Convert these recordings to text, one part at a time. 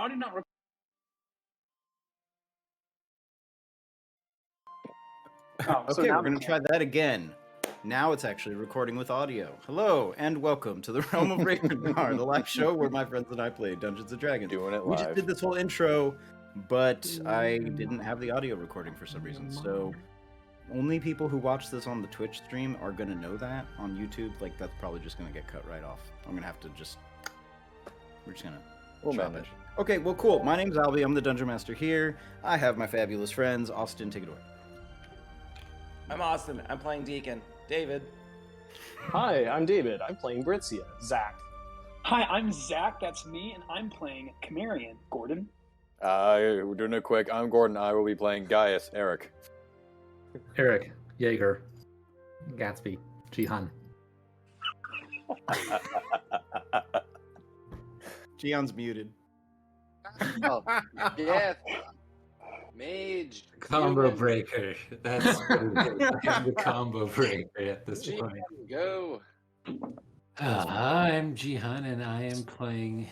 audio not recording? Okay, we're going to try that again. Now it's actually recording with audio. Hello, and welcome to the Realm of Ravengar, the live show where my friends and I play Dungeons & Dragons. Doing it live. We just did this whole intro, but I didn't have the audio recording for some reason, so only people who watch this on the Twitch stream are going to know that. On YouTube, like, that's probably just going to get cut right off. I'm going to have to just... We're just going to... We'll manage. Okay, well, cool. My name's Albie. I'm the Dungeon Master here. I have my fabulous friends. Austin, take it away. I'm Austin. I'm playing Deacon. David. Hi, I'm David. I'm playing Britzia. Zach. Hi, I'm Zach. That's me, and I'm playing Chimerian. Gordon. We're doing it quick. I'm Gordon. I will be playing Gaius. Eric. Eric. Jaeger. Gatsby. Cihan. Cihan's muted. Oh, yeah. Mage. Combo human. breaker. That's the combo breaker at this point. Go. I'm Cihan and I am playing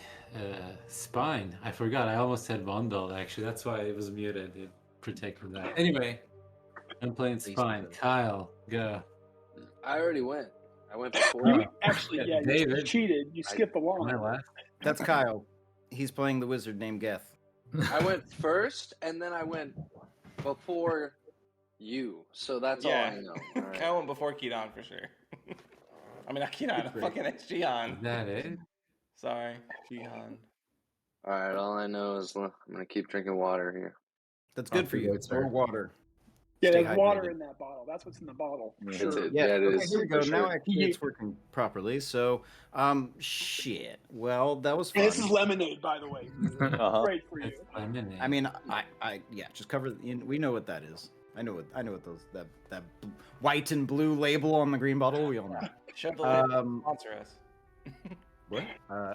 Spine. I forgot. I almost said Vandal actually. That's why it was muted. It protected that. Anyway, I'm playing Spine. Kyle, go. I already went. I went before. You actually, yeah, you David. cheated. You skipped along. Am I last? That's Kyle. He's playing the wizard named Geth. I went first, and then I went before you. So that's all I know. All right. I went before Keaton for sure. I mean, not Keaton. Fucking it's Cihan. Is that it? Sorry, Cihan. All right. All I know is I'm gonna keep drinking water here. That's good for you. It's more water. Yeah, Stay there's water hydrated. in that bottle. That's what's in the bottle. That's Sure. it. Yeah, Yeah, it okay, is. here we go. for Now sure. actually it's working properly. So, shit. Well, that was fun. And this is lemonade, by the way. Uh-huh. Great for you. That's fine, isn't it? I mean, yeah, just cover. We know what that is. I know what those that white and blue label on the green bottle. We all know. Should believe Um, sponsor us. What?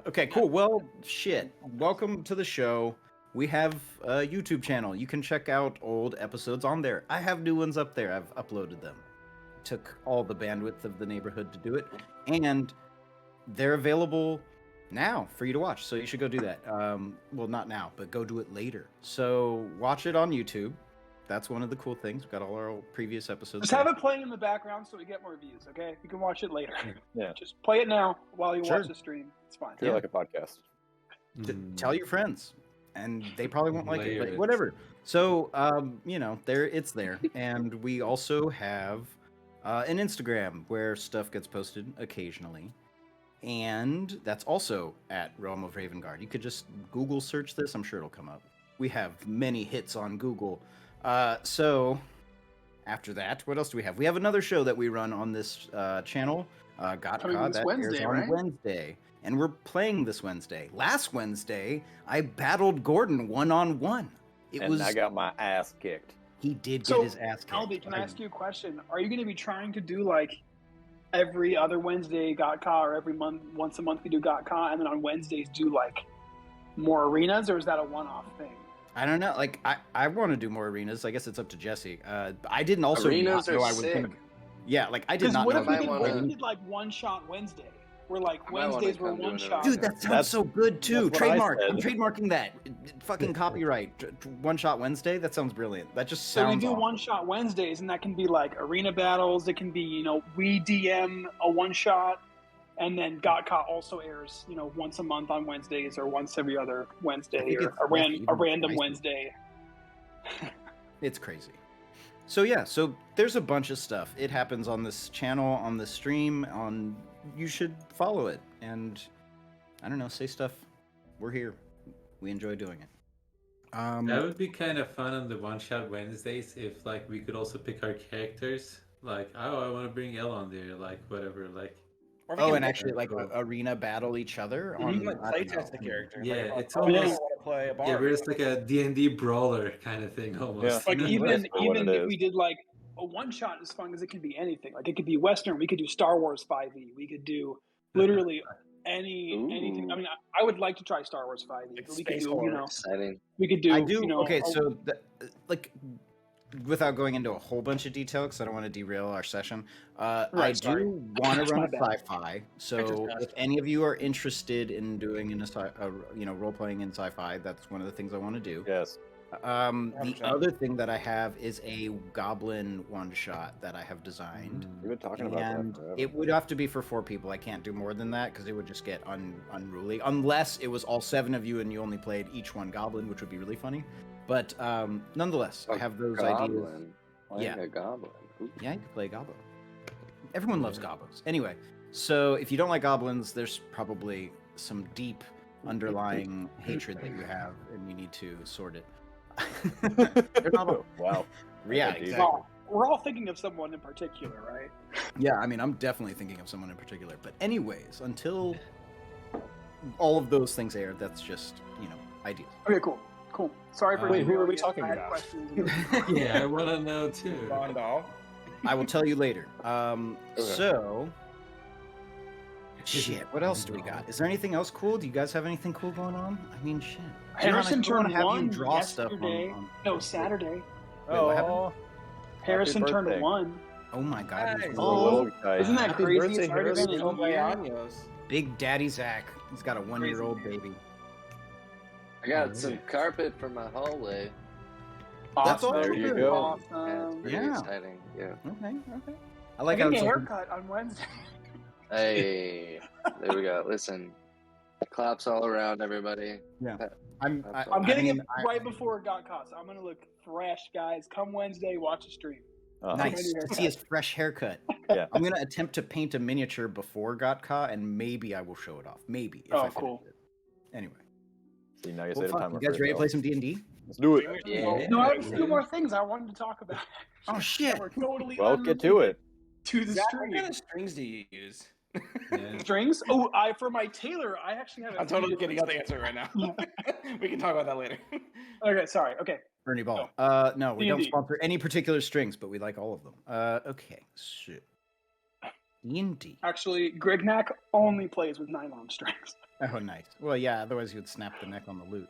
Okay, cool. Well, shit. Welcome to the show. We have a YouTube channel. You can check out old episodes on there. I have new ones up there. I've uploaded them. Took all the bandwidth of the neighborhood to do it. And they're available now for you to watch. So you should go do that. Well, not now, but go do it later. So watch it on YouTube. That's one of the cool things. We've got all our old previous episodes. Just have it playing in the background so we get more views, okay? You can watch it later. Yeah. Just play it now while you Sure. watch the stream. It's fine. Feel like a podcast. Tell your friends, and they probably won't like it, but Layers. whatever. So, it's there, and we also have an Instagram where stuff gets posted occasionally, and that's also at Realm of Ravenguard. You could just Google search this; I'm sure it'll come up. We have many hits on Google. So, after that, what else do we have? We have another show that we run on this channel. Coming Got this that Wednesday, airs on right? Wednesday. And we're playing this Wednesday. Last Wednesday, I battled Gordon one-on-one. I got my ass kicked. He did get So, his ass kicked. Albie, can I ask you a question? Are you going to be trying to do like every other Wednesday Gatka or every month, once a month we do Gatka, and then on Wednesdays do like more arenas, or is that a one-off thing? I don't know. Like, I want to do more arenas. I guess it's up to Jesse. I didn't also Arenas not know are I was sick. gonna. Yeah, like I did Because not what know. if we I did, might what if wanna- we did like one-shot Wednesday? Where like I might wanna Wednesdays were come doing it. one-shot. Dude, that sounds That's- so good too. that's what I Trademark. I'm said. trademarking that. Fucking copyright. One Shot Wednesday. That sounds brilliant. That just So we sounds. do awesome. one-shot Wednesdays, and that can be like arena battles. It can be, we DM a one-shot, and then Gatka also airs, once a month on Wednesdays or once every other I Wednesday think or it's a even random twice. Wednesday. It's crazy. So yeah, so there's a bunch of stuff. It happens on this channel, on this stream, you should follow it. And I don't know, say stuff. We're here. We enjoy doing it. That would be kind of fun on the one-shot Wednesdays if, like, we could also pick our characters. Like, oh, I want to bring Elle on there, like, whatever, like. Or we Oh, can and actually, like, Cool. arena battle each other. you can like I play don't know. test the character. Yeah, like, it's oh, I almost- want to play a bard. Yeah, we're just like a D&D brawler kind of thing, almost. Like Yeah. even That's what it if is. we did like a one-shot is fun because it can be anything. Like it could be Western. We could do Star Wars 5e. We could do literally anything. I mean, I would like to try Star Wars 5e. Like But we could space do, horror. Exciting. we could do. I do. Okay, a- so like, without going into a whole bunch of detail, because I don't want to derail our session, I Right, sorry. do want to That's run my a bad. sci-fi. So if any of you are interested in doing role playing in sci-fi, that's one of the things I want to do. Yes. The 100%. other thing that I have is a goblin one shot that I have designed. We've been talking about that And forever. it would have to be for 4 people. I can't do more than that because it would just get unruly. Unless it was all 7 of you and you only played each one goblin, which would be really funny. But nonetheless, I have those ideas. Goblin. Playing Yeah. a goblin. Ooh. Yeah, you could play a goblin. Everyone loves goblins. Anyway, so if you don't like goblins, there's probably some deep underlying hatred that you have, and you need to sort it. They're not all- Wow. Yeah, Okay, exactly. Well, we're all thinking of someone in particular, right? Yeah, I mean, I'm definitely thinking of someone in particular. But anyways, until all of those things air, that's just, ideas. Okay, cool. Sorry for Wait, who are we derailing it. talking I had about? questions. Yeah, I want to know too. Bondal. I will tell you later. So, shit, what else do we got? Is there anything else cool? Do you guys have anything cool going on? I mean, shit. Harrison Cihan, I still wanna turned have you 1 draw stuff yesterday. on- No, Saturday. Wait, what happened? Oh, Harrison turned birthday. 1. Oh my god. he's Nice. little oh, little guy. Isn't that Happy crazy? birthday, It's already been Harrison. a year. Cumpleaños. Big Daddy Zach. He's got a 1-year-old baby. I got Oh, some yeah. carpet for my hallway. That's all There you good. go. Yeah, it's Awesome. pretty Yeah. exciting. Yeah. Okay. I I like got how a it's like- haircut on Wednesday. Hey, there we go. Listen, claps all around, everybody. I'm I'm getting mean, it right before it got caught, so I'm gonna look fresh, guys. Come Wednesday, watch the stream. Nice to see his fresh haircut. Yeah. I'm gonna attempt to paint a miniature before Gotka, and maybe I will show it off. Maybe. If Oh, I finish cool. it. Anyway, See, now you well, say the fuck, time. you guys ready to play some D&D? Let's do it. Yeah. No, I have a few more things I wanted to talk about. Oh shit! We're totally Well, get to it. to the Zach, stream. what kind of strings do you use? Yeah. Strings? Oh, for my tailor, I actually have. I'm totally kidding. I'll answer right now. We can talk about that later. Okay, sorry. Okay, Ernie Ball. No, we don't D&D. sponsor any particular strings, but we like all of them. Okay, shit. D&D. actually, Grignac only plays with nylon strings. Oh, nice. Well, yeah. Otherwise, you'd snap the neck on the lute.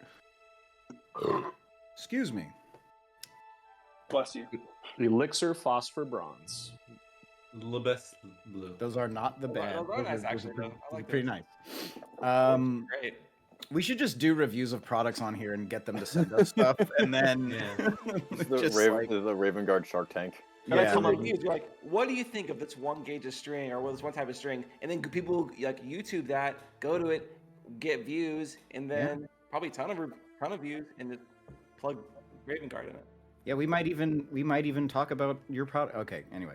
Excuse me. Bless you. Elixir phosphor bronze. Le best blue. Those are not the Those bad. are very Those nice, are actually, pretty, though. I like pretty those. nice. Great. We should just do reviews of products on here and get them to send us stuff, and then Yeah. The, just Raven, the Raven Guard Shark Tank. But I yeah, tell my like- reviews, you're like, what do you think of this one gauge of string or this one type of string? And then people like YouTube that, go to it, get views, and then probably a ton of views, and just plug Raven Guard in it. yeah, we might even talk about your product. Okay, anyway.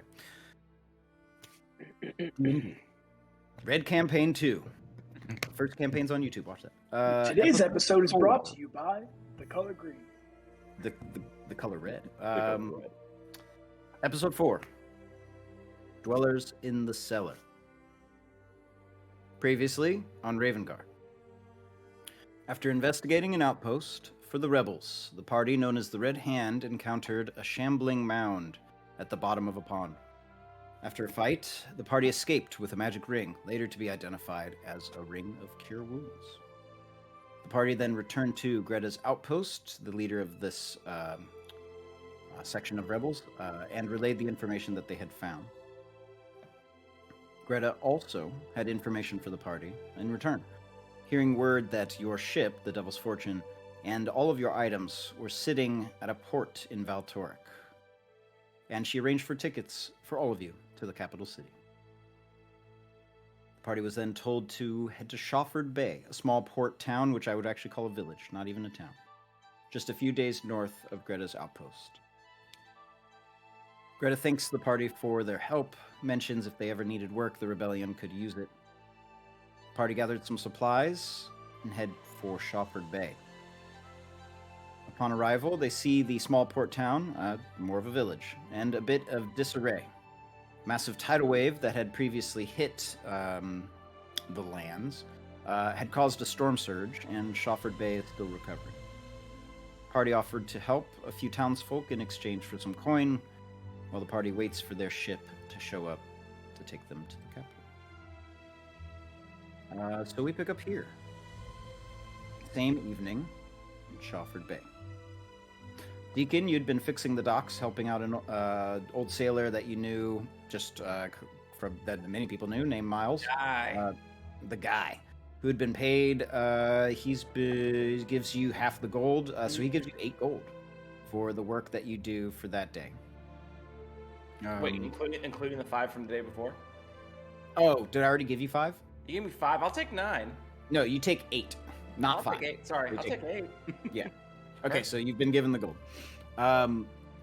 Red Campaign 2. First campaign's on YouTube. Watch that. Today's episode is brought to you by The Color Green. the color red. Episode 4. Dwellers in the Cellar. Previously on Ravengard. After investigating an outpost for the rebels, the party known as the Red Hand encountered a shambling mound at the bottom of a pond. After a fight, the party escaped with a magic ring, later to be identified as a ring of cure wounds. The party then returned to Greta's outpost, the leader of this section of rebels, and relayed the information that they had found. Greta also had information for the party in return, hearing word that your ship, the Devil's Fortune, and all of your items were sitting at a port in Valtoric. And she arranged for tickets for all of you to the capital city. The party was then told to head to Shawford Bay, a small port town which I would actually call a village, not even a town, just a few days north of Greta's outpost. Greta thanks the party for their help, mentions if they ever needed work, the rebellion could use it. The party gathered some supplies and head for Shawford Bay. Upon arrival, they see the small port town, more of a village, and a bit of disarray. Massive tidal wave that had previously hit the lands had caused a storm surge, and Shawford Bay is still recovering. Party offered to help a few townsfolk in exchange for some coin, while the party waits for their ship to show up to take them to the capital. So we pick up here. Same evening in Shawford Bay. Deacon, you'd been fixing the docks, helping out an old sailor that you knew, just from that many people knew, named Miles. The guy who had been paid. He gives you half the gold, so he gives you 8 gold for the work that you do for that day. Wait, including the 5 from the day before? Oh, did I already give you 5? You gave me 5. I'll take 9. No, you take 8, not 5. I'll take 8. Sorry, I'll take 8. Yeah. Okay, so you've been given the gold.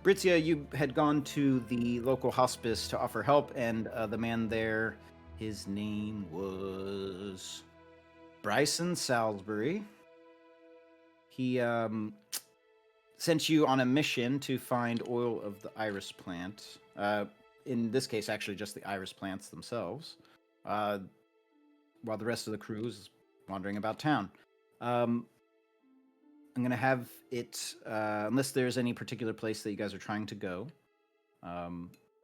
Britzia, you had gone to the local hospice to offer help, and the man there, his name was Bryson Salisbury. He sent you on a mission to find oil of the iris plant. In this case, actually, just the iris plants themselves, while the rest of the crew is wandering about town. I'm going to have it, unless there's any particular place that you guys are trying to go,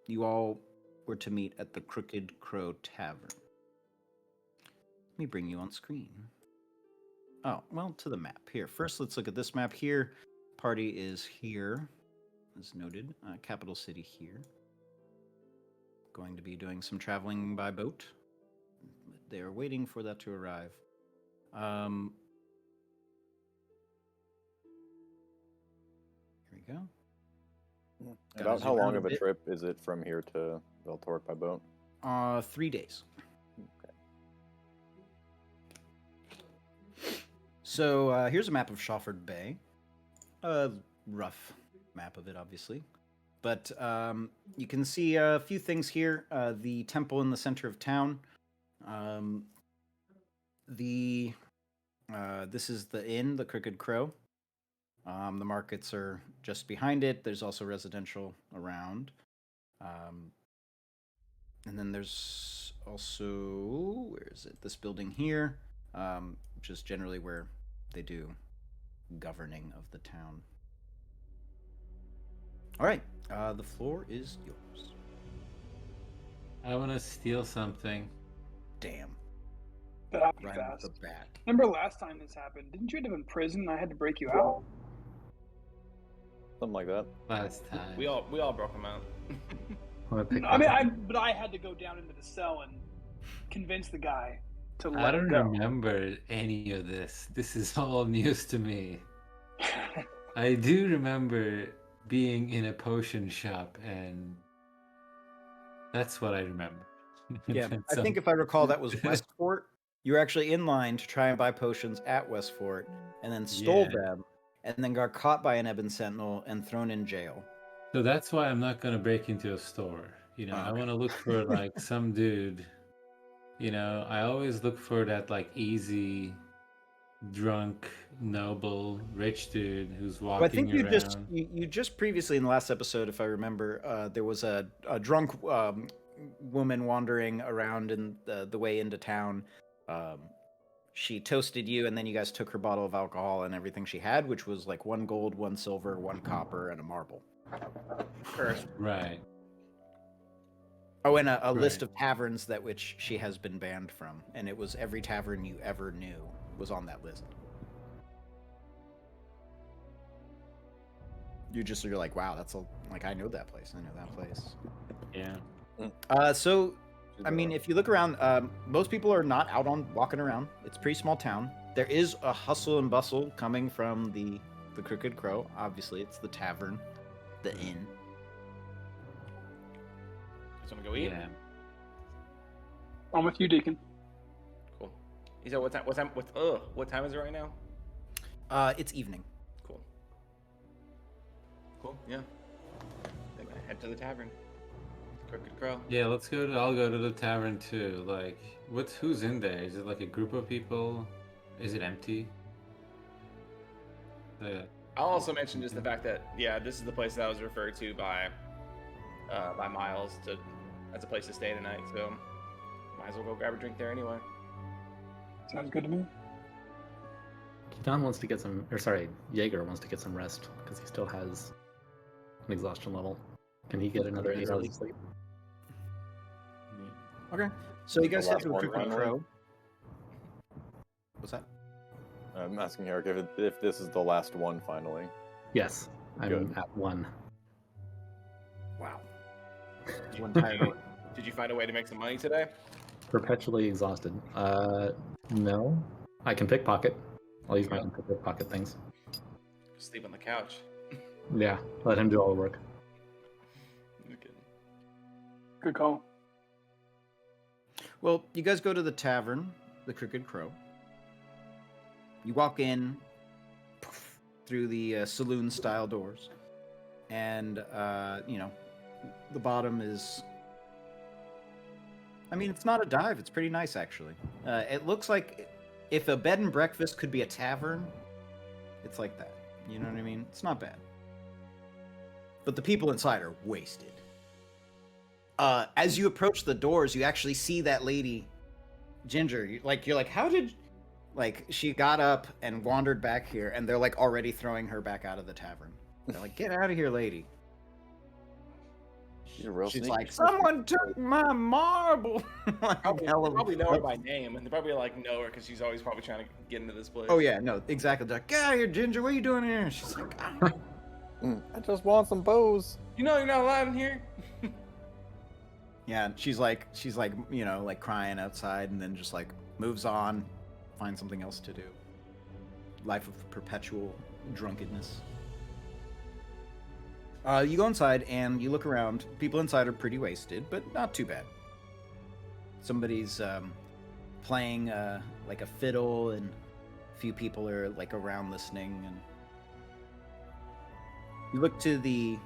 you all were to meet at the Crooked Crow Tavern. Let me bring you on screen. Oh, well, to the map here. First, let's look at this map here. Party is here, as noted. Capital City here. Going to be doing some traveling by boat. They are waiting for that to arrive. Here we go. About how long of a trip is it from here to Veltorp by boat? 3 days. Okay. So here's a map of Shawford Bay. A rough map of it, obviously. But you can see a few things here. The temple in the center of town. This is the inn, the Crooked Crow. The markets are just behind it. There's also residential around. And then there's also, where is it? This building here, which is generally where they do governing of the town. All right, the floor is yours. I want to steal something. Damn. That happened Right fast. off the bat. Remember last time this happened? Didn't you end up in prison and I had to break you out? Something like that. Last time. We all broke him out. But I had to go down into the cell and convince the guy to let I don't him go. remember any of this. This is all news to me. I do remember being in a potion shop, and that's what I remember. Yeah, I think if I recall, that was Westport. You were actually in line to try and buy potions at Westport, and then stole them, and then got caught by an Ebon Sentinel and thrown in jail. So that's why I'm not gonna break into a store. You know, I want to look for like some dude. You know, I always look for that like easy, drunk, noble, rich dude who's walking Well, I think around. you just previously in the last episode, if I remember, there was a drunk woman wandering around in the way into town. She toasted you, and then you guys took her bottle of alcohol and everything she had, which was like 1 gold, 1 silver, 1 copper, and a marble. Right. Oh, and a list of taverns that which she has been banned from, and it was every tavern you ever knew was on that list. You're like, wow, that's like I know that place. I know that place. Yeah. So, I mean, if you look around, most people are not out on walking around. It's a pretty small town. There is a hustle and bustle coming from the Crooked Crow. Obviously, it's the tavern, the inn. Just want to go eat? Yeah. I'm with you, Deacon. Cool. You said what time is it right now? It's evening. Cool, yeah. Then I head to the tavern. Crooked Crow. Yeah, I'll go to the tavern too. Like, who's in there? Is it like a group of people? Is it empty? I'll also mention just the fact that this is the place that I was referred to by Miles as a place to stay tonight. So might as well go grab a drink there anyway. Sounds good to me. Don wants to get some, or sorry, Jaeger wants to get some rest because he still has an exhaustion level. Can he get another 8 hours of sleep? Okay. So you guys head to the Last Crooked one, Crow. What's that? I'm asking Eric if this is the last one finally. Yes. I'm Good. at 1. Wow. One tired orc. Did you find a way to make some money today? Perpetually exhausted. No. I can pickpocket. I'll use my Yeah. pickpocket things. Sleep on the couch. Yeah, let him do all the work. Okay. Good call. Well, you guys go to the tavern, the Crooked Crow. You walk in poof, through the saloon-style doors, and the bottom is. I mean, it's not a dive. It's pretty nice, actually. It looks like if a bed and breakfast could be a tavern, it's like that. You know what I mean? It's not bad. But the people inside are wasted. As you approach the doors, you actually see that lady, Ginger. You're like, how did... Like, she got up and wandered back here, and they're, like, already throwing her back out of the tavern. They're like, get out of here, lady. She's a real She's sneaky. like, someone took my marble. Like, Probably, hell of- probably know her by name, and they probably like know her because she's always probably trying to get into this place. Oh, yeah, no, exactly. They're like, get out of here, Ginger. What are you doing here? She's like, "Ah." I just want some bows. You know you're not allowed in here. Yeah, and she's like, like crying outside, and then just like moves on, finds something else to do. Life of perpetual drunkenness. You go inside and you look around. People inside are pretty wasted, but not too bad. Somebody's playing like a fiddle, and a few people are like around listening. And you look to the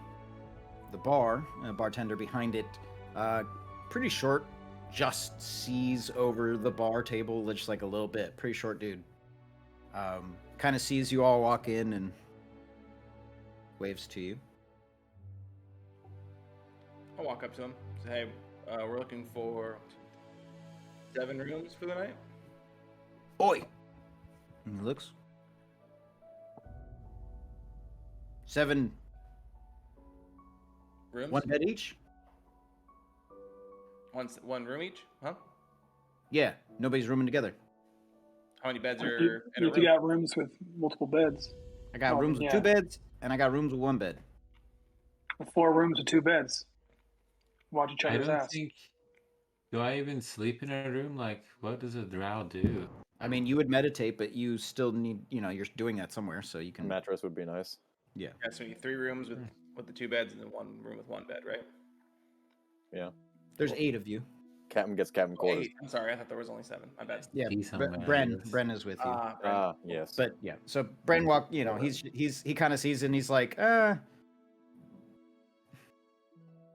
bar, bartender behind it. Pretty short, just sees over the bar table, just like a little bit. Pretty short dude. Kind of sees you all walk in and waves to you. I'll walk up to him. Say, hey, we're looking for 7 rooms for the night. Oi! And he looks. 7, Rooms? 1 bed each? One room each? Huh? Yeah, nobody's rooming together. How many beds You, are in a you room? got rooms with multiple beds. I got Oh, rooms with yeah. 2 beds, and I got rooms with 1 bed. 4 rooms with 2 beds. Watch each I other's don't ass. think. Do I even sleep in a room? Like, what does a drow do? I mean, you would meditate, but you still need, you're doing that somewhere, so you A can. mattress would be nice. Yeah. Yeah, so we need 3 rooms with the 2 beds and then 1 room with 1 bed, right? Yeah. There's 8 of you. Captain gets captain quarters. 8. I'm sorry, I thought there was only 7. My bad. Yeah, Decent Bren is with you. Ah, yes. But yeah, so Bren walk. He kind of sees it and he's like, it's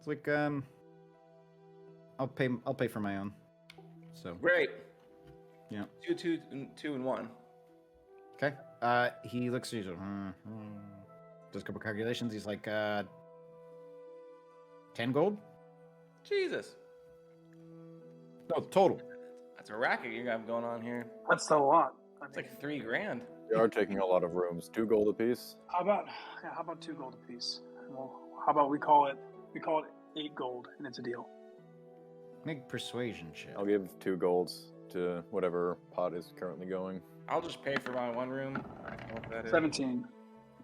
like I'll pay for my own. So Great. Yeah. 2 and 1. okay. He looks. He's like, does a couple calculations. He's like, 10 gold. Jesus. No, total. That's a racket you got going on here. That's a lot. It's like $3 grand. We are taking a lot of rooms. 2 gold apiece. How about 2 gold apiece? Well, how about we call it 8 gold and it's a deal. Make persuasion check. I'll give 2 golds to whatever pot is currently going. I'll just pay for my 1 room. I don't know what that is. 17.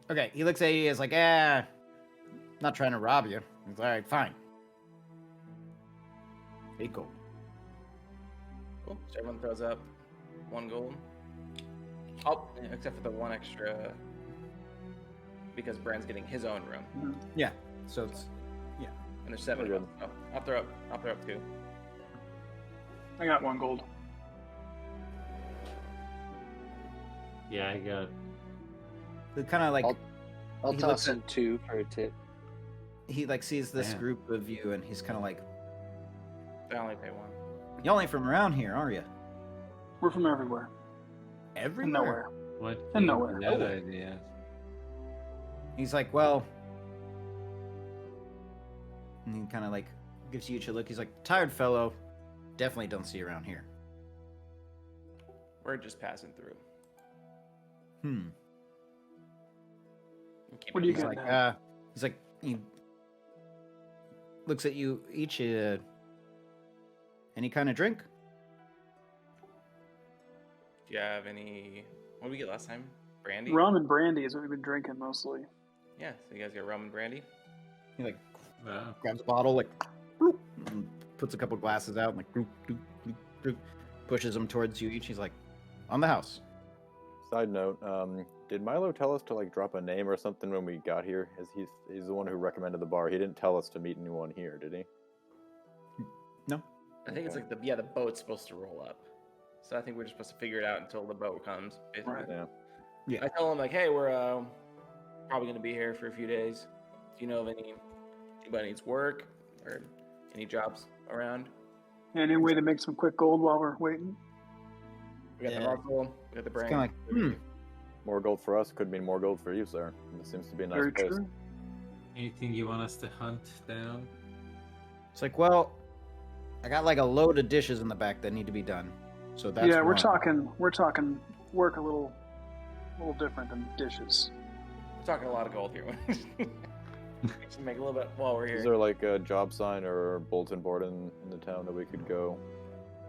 Okay, he looks at you. He's like, not trying to rob you. He's all right, fine. 8 gold. Cool. So everyone throws up 1 gold. Except for the 1 extra, because Bren's getting his own room, Yeah. So it's and there's 7 We're of us. Oh, I'll throw up 2. I got 1 gold. Yeah, I got. kind of like I'll He toss looks in 2 for a tip. he like sees this Man. group of you and he's kind of like, I only pay 1. y'all ain't from around here, are you? We're from everywhere. Everywhere. And nowhere. What? And gave nowhere. you That Oh. idea. He's like, well, and he kind of like gives you each a look. He's like, tired fellow, definitely don't see you around here. We're just passing through. What do you He's got like, now? he looks at you each. Any kind of drink? Do you have any? What did we get last time? Brandy. Rum and brandy is what we've been drinking mostly. Yeah, so you guys got rum and brandy? He like Wow. grabs a bottle, like bloop, and puts a couple glasses out, and like bloop, bloop, bloop, bloop, pushes them towards you each. He's like, on the house. Side note, did Milo tell us to like drop a name or something when we got here? As he's the one who recommended the bar. He didn't tell us to meet anyone here, did he? No. I think it's like the boat's supposed to roll up. So I think we're just supposed to figure it out until the boat comes. Basically. Right. Yeah. Yeah. I tell him like, hey, we're probably gonna be here for a few days. Do you know of anybody needs work or any jobs around? Any way to make some quick gold while we're waiting? We got the Yeah. muscle, we got the brain. Kind of like, More gold for us could mean more gold for you, sir. This seems to be a nice Very place. true. Anything you want us to hunt down? It's like, well, I got like a load of dishes in the back that need to be done. So that's Yeah, we're one. talking work a little different than dishes. We're talking a lot of gold here. We should make a little bit while we're Is here. there like a job sign or bulletin board in the town that we could go?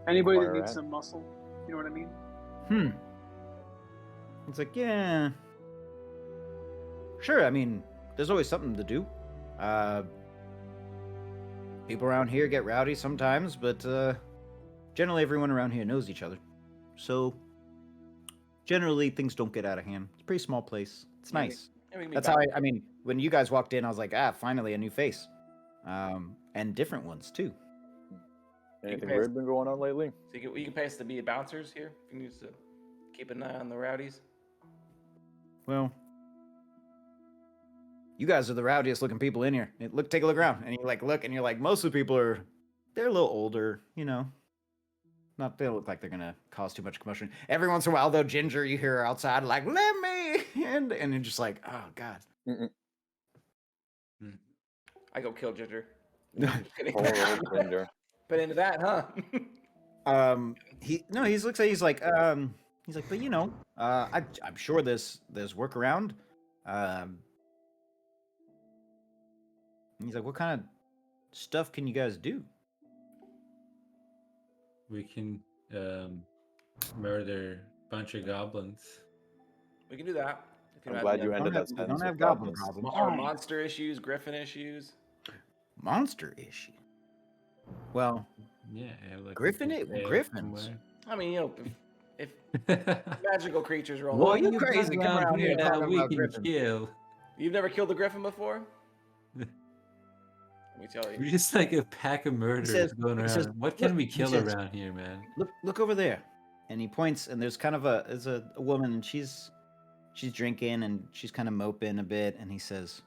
Anybody that Wire needs at? some muscle, you know what I mean? It's like, yeah. Sure, I mean, there's always something to do. People around here get rowdy sometimes, but generally everyone around here knows each other. So generally things don't get out of hand. It's a pretty small place. It's Yeah, nice. Yeah, we can be That's back. how I mean, when you guys walked in, I was like, finally a new face. And different ones too. Anything pay us- weird been going on lately? So you can pay us to be bouncers here. If you need to keep an eye on the rowdies. Well, you guys are the rowdiest looking people in here. Take a look around, and you like look, and you're like, most of the people they're a little older, you know. They don't look like they're gonna cause too much commotion. Every once in a while, though, Ginger, you hear her outside like, "Let me," and you're just like, "Oh God." Mm-mm. I go kill Ginger. Poor old Ginger. But into that, huh? He's like, but you know, I'm sure there's work around. He's like, what kind of stuff can you guys do? We can murder a bunch of goblins. We can do that. If I'm don't glad have you the- ended that We sentence. don't have with goblin goblins. problems. Or monster issues, griffin issues. Monster issue. Well, Yeah, like Griffin we could stay griffins. somewhere. I mean, you know, if magical creatures roll Well, up. you You've crazy, got come around here that talking we about can griffins. kill. You've never killed a griffin before? Let me tell you. We're just like a pack of murderers going around. says, What can look, we he kill says- around here, man? Look over there. And he points, and there's kind of a woman, and she's drinking, and she's kind of moping a bit, and he says,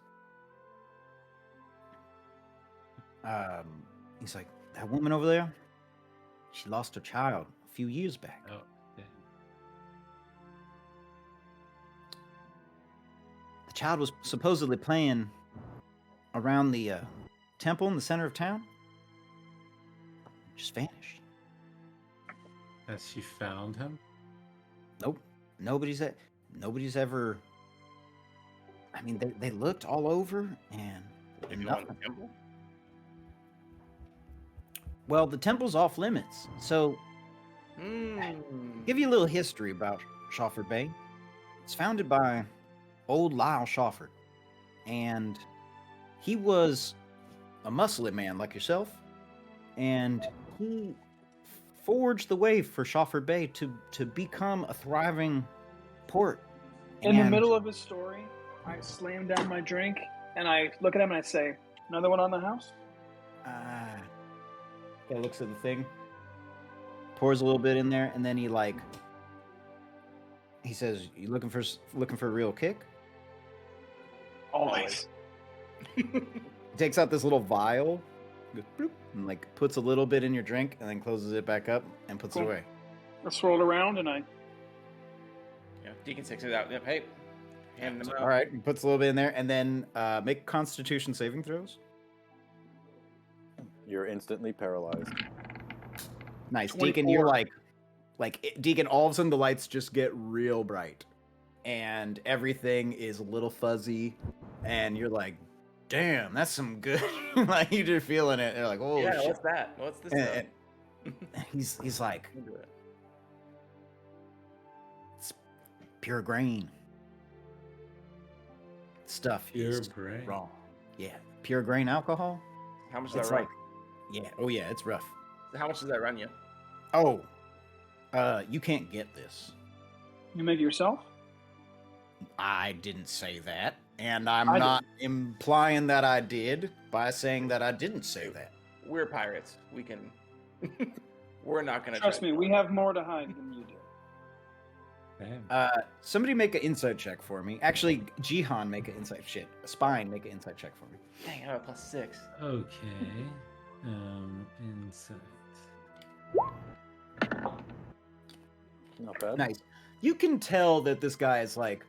he's like, that woman over there, she lost her child a few years back. Oh, yeah. The child was supposedly playing around the temple in the center of town. Just vanished. Has she found him? Nope. Nobody's ever. I mean, they looked all over and If you go in nothing. the temple? Well, the temple's off limits. So, give you a little history about Shawford Bay. It's founded by old Lyle Shawford, and he was a muscly man like yourself, and he forged the way for Shawford Bay to become a thriving port. In the And- middle of his story, I slam down my drink and I look at him and I say, "Another one on the house?" Guy looks at the thing, pours a little bit in there, and then he says, "You looking for a real kick?" Always. He takes out this little vial, goes bloop, and like puts a little bit in your drink, and then closes it back up and puts it Cool. away. I swirl it around and I Yeah, Deacon takes it out. Yep, hey. Hand them out. All right, he puts a little bit in there, and then make Constitution saving throws. You're instantly paralyzed. Nice, 24. Deacon. You're Deacon. All of a sudden, the lights just get real bright, and everything is a little fuzzy, and you're like, "Damn, that's some good." Like you're just feeling it. You're like, "Oh Yeah, shit!" what's that? What's this And- stuff? He's like, Into it. "It's pure grain. stuff Pure is grain. wrong. Yeah, pure grain alcohol. How much does It's that run? like, yeah, oh yeah, it's rough. How much does that run you? Oh, you can't get this. You make it yourself? I didn't say that, and I'm I not implying that I did by saying that I didn't say that. We're pirates. We can. We're not gonna Trust try. me, we have more to hide than you do. Damn. Somebody make an insight check for me. Actually, Cihan make an insight Spine make an insight check for me. Dang, I have a +6. Okay. Insight. Not bad. Nice. You can tell that this guy is like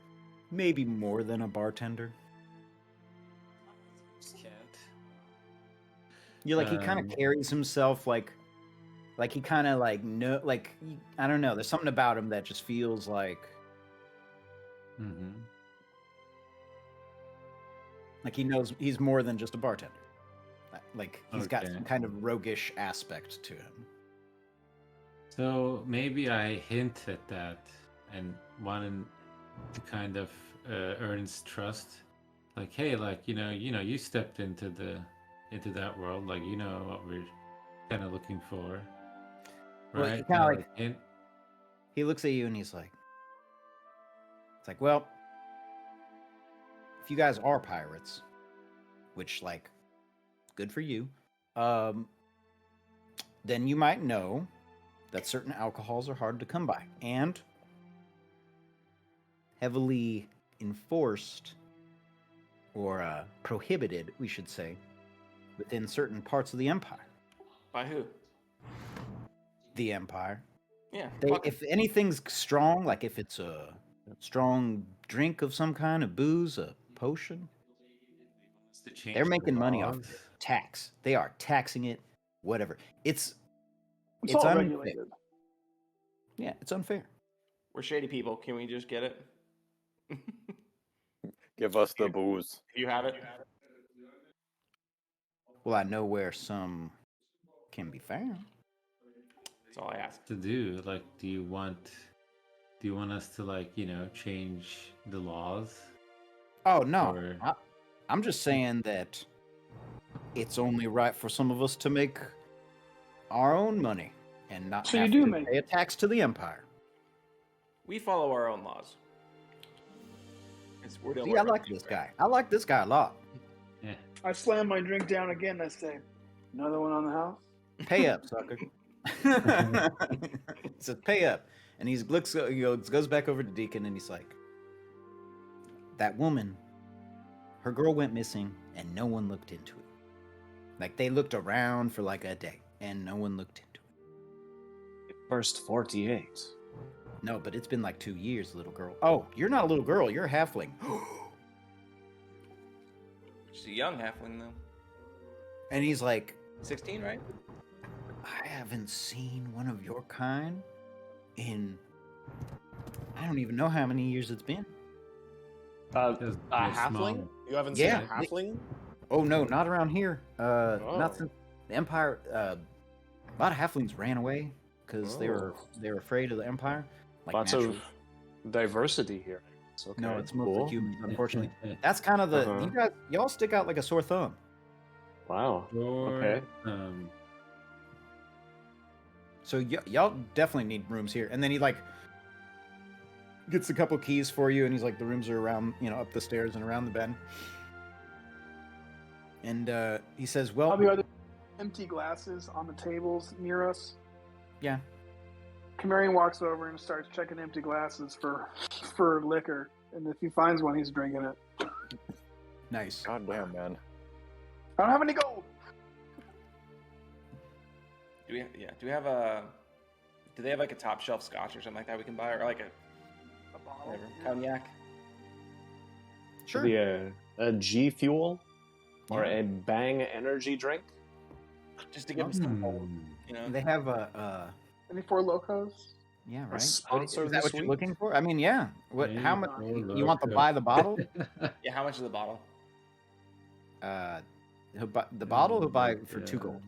maybe more than a bartender. Can't. You like he kind of Um, carries himself like he kind of like I don't know. There's something about him that just feels like Mm-hmm. he knows he's more than just a bartender. Like he's got Okay. some kind of roguish aspect to him. So maybe I hint at that and wanted to kind of earn his trust. Like, hey, like you stepped into that world. Like, you know what we're kind of looking for, Well, he right? kinda like- hint. He looks at you and he's like, it's like, well, if you guys are pirates, which like, good for you, then you might know that certain alcohols are hard to come by and heavily enforced or prohibited, we should say, within certain parts of the empire. By who? The empire. Yeah. They, fuck it. if anything's strong, like if it's a strong drink of some kind, a booze, a potion, To change they're the making money off laws. of it. Tax. They are taxing it. Whatever. It's It's It's all unfair. regulated. yeah, it's unfair. We're shady people. Can we just get it? Give us the booze. You have it. Well, I know where some can be found. That's all I ask. To do like, do you want us to like change the laws? Oh no, Or- I'm just saying that it's only right for some of us to make our own money and not So you have do to make- pay a tax to the empire. We follow our own laws. We're doing See, I like this guy. I like this guy a lot. Yeah. I slam my drink down again. I say, another one on the house. Pay up, sucker. He says, "Pay up," and he goes back over to Deacon, and he's like, "That woman, her girl went missing, and no one looked into it. Like they looked around for like a day, and no one looked into it. First 48. No, but it's been like 2 years, little girl. Oh, you're not a little girl. You're a halfling." She's a young halfling though. And he's like, 16, right? "I haven't seen one of your kind in I don't even know how many years it's been." Just A they're halfling? small. You haven't Yeah, seen a halfling? Oh no, not around here. Oh. Not since the Empire. A lot of halflings ran away because they were afraid of the Empire. Like Lots naturally. of diversity here. It's okay. No, it's mostly cool. humans, unfortunately. That's kind of the Uh-huh. y'all stick out like a sore thumb. Wow. Or, Okay. So y'all definitely need rooms here. And then he like gets a couple keys for you, and he's like, the rooms are around, up the stairs and around the bend. And he says, "Well, Bobby, are there empty glasses on the tables near us?" yeah." Camarian walks over and starts checking empty glasses for liquor, and if he finds one, he's drinking it. Nice. God damn, man. I don't have any gold. Do we have a? Do they have like a top shelf scotch or something like that we can buy, or like a A bottle. whatever cognac? Sure. Maybe a G Fuel or Yeah. a Bang energy drink. Just to give them some hold, They have a Any Four Locos? yeah, A right. sponsor Is that this what you're week? looking for? I mean, yeah. What? How much? Hey, You want to buy the bottle? Yeah, how much is the bottle? The bottle he'll buy for 2 gold.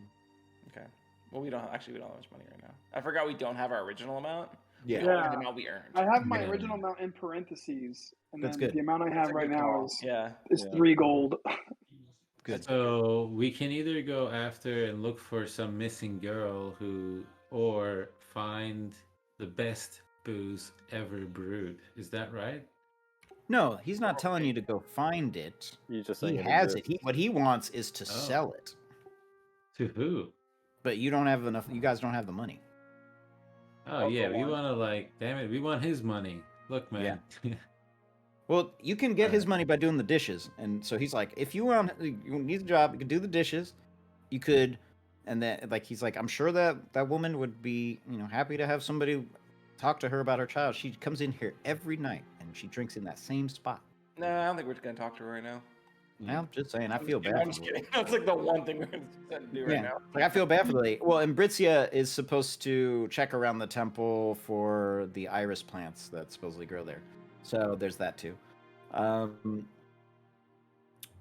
Okay. Well, we don't have much money right now. I forgot we don't have our original amount, Yeah. We all earned the amount we earned. I have my Yeah. original amount in parentheses, and That's then good. the amount I have a right good now call. is Yeah. 3 gold. Good. So we can either go after and look for some missing girl or find the best booze ever brewed. Is that right? No, he's not telling you to go find it. He's just He saying has it. exists. What he wants is to Oh. sell it. To who? But you don't have enough. You guys don't have the money. Oh yeah, we want to damn it, we want his money. Look, man. Well, you can get his money by doing the dishes. And so he's like, if you need a job, you could do the dishes. You could, and then he's like, I'm sure that woman would be, happy to have somebody talk to her about her child. She comes in here every night and she drinks in that same spot. No, I don't think we're gonna talk to her right now. I'm just saying, I feel bad. I'm just kidding. That's like the one thing we're gonna do right now. I feel bad for the lady. Well, and Britzia is supposed to check around the temple for the iris plants that supposedly grow there. So there's that too. And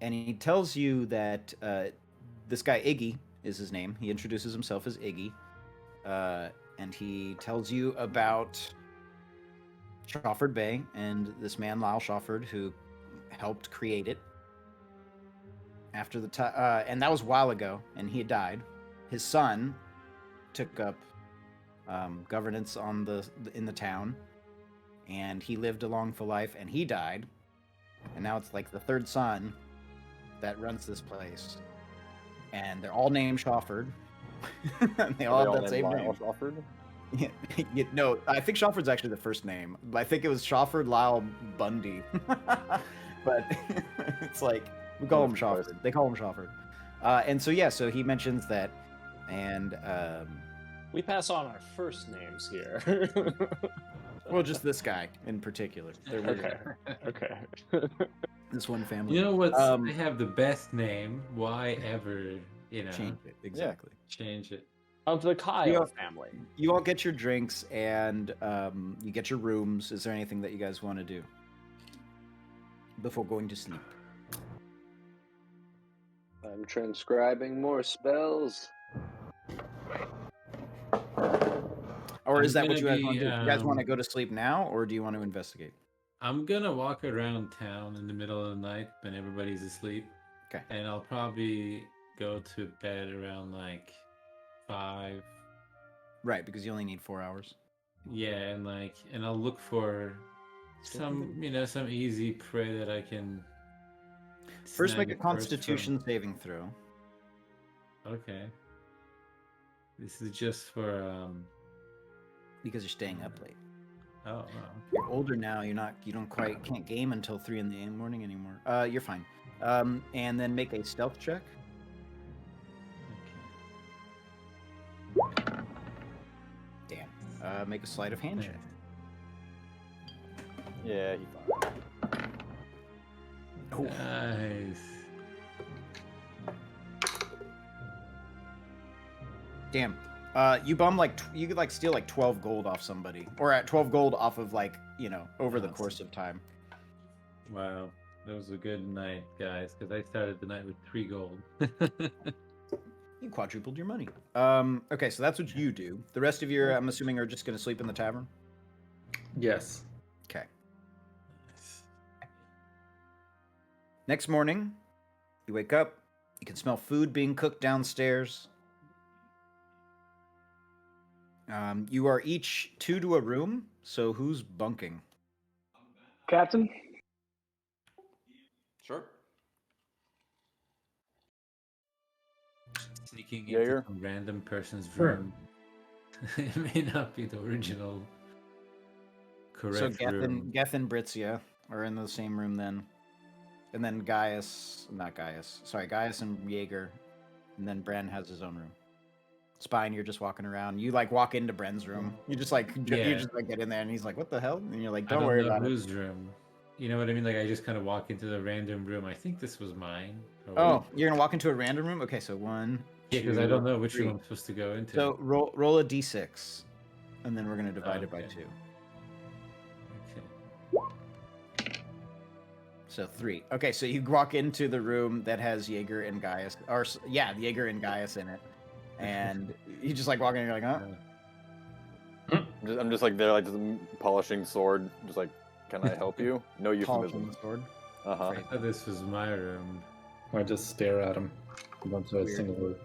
he tells you that this guy Iggy is his name. He introduces himself as Iggy. And he tells you about Shawford Bay and this man, Lyle Shawford, who helped create it. After the time, and that was a while ago, and he had died. His son took up governance in the town, and he lived a long full life, and he died. And now it's like the third son that runs this place, and they're all named Shawford. They all have that same name. Shawford? Yeah, no, I think Shawford's actually the first name. I think it was Shawford Lyle Bundy, but it's like. We call him Shawford. They call him Shawford. And so he mentions that, and we pass on our first names here. well, just this guy in particular. Okay. This one family. You know what? They have the best name. Why ever? Change it exactly. Change it. Of the Kyle family. You all get your drinks and you get your rooms. Is there anything that you guys want to do before going to sleep? I'm transcribing more spells. Or is that what gonna you guys want to do? You guys want to be, go to sleep now, or do you want to investigate? I'm gonna walk around town in the middle of the night when everybody's asleep. Okay. And I'll probably go to bed around 5. Right, because you only need 4 hours. Yeah, and I'll look for some easy prey that I can. First, snag make a first from. Constitution saving throw. Okay. This is just for Because you're staying up late. Oh, wow. You're older now. You can't game until 3 in the morning anymore. You're fine. And then make a stealth check. Okay. Damn. Make a sleight of hand check. Yeah, he thought. Oh. Nice. Damn. You bum you could steal 12 gold off somebody, or at 12 gold off of over the course of time. Wow, that was a good night, guys. Because I started the night with 3 gold. You quadrupled your money. Okay, so that's what you do. The rest of you, I'm assuming, are just going to sleep in the tavern. Yes. Okay. Next morning, you wake up. You can smell food being cooked downstairs. You are each 2 to a room, so who's bunking? Captain? Sure. Sneaking Jaeger? into some random person's room. It may not be the original correct So Geth room. and Britzia are in the same room then. And then Gaius and Jaeger. And then Bren has his own room. Spine, you're just walking around. You walk into Bren's room. You just get in there and he's like, what the hell? And you're like, don't worry about it. Whose room. You know what I mean? I just kind of walk into the random room. I think this was mine. Oh, you're gonna walk into a random room? Okay, so 1, 2, Yeah, because I don't know which 3. room I'm supposed to go into. So roll a d6. And then we're gonna divide it by 2. Okay. So 3. Okay, so you walk into the room that has Jaeger and Gaius, Jaeger and Gaius in it, and you just walk in and you're like, huh? I'm just like there, like just polishing sword. Just like, can I help you? No Polishing euphemism. the sword. Uh huh. I thought this was my room. Or I just stare at him. I don't say a Weird. single word.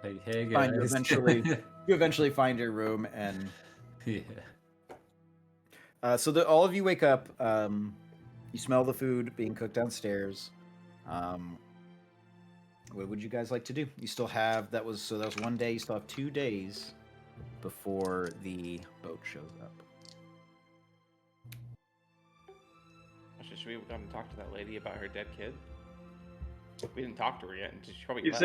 Like, hey guys. Fine, you eventually find your room, and Yeah. so all of you wake up. You smell the food being cooked downstairs. What would you guys like to do? You still have that was 1 day. You still have 2 days before the boat shows up. Should we come and talk to that lady about her dead kid? We didn't talk to her yet, and she probably He left.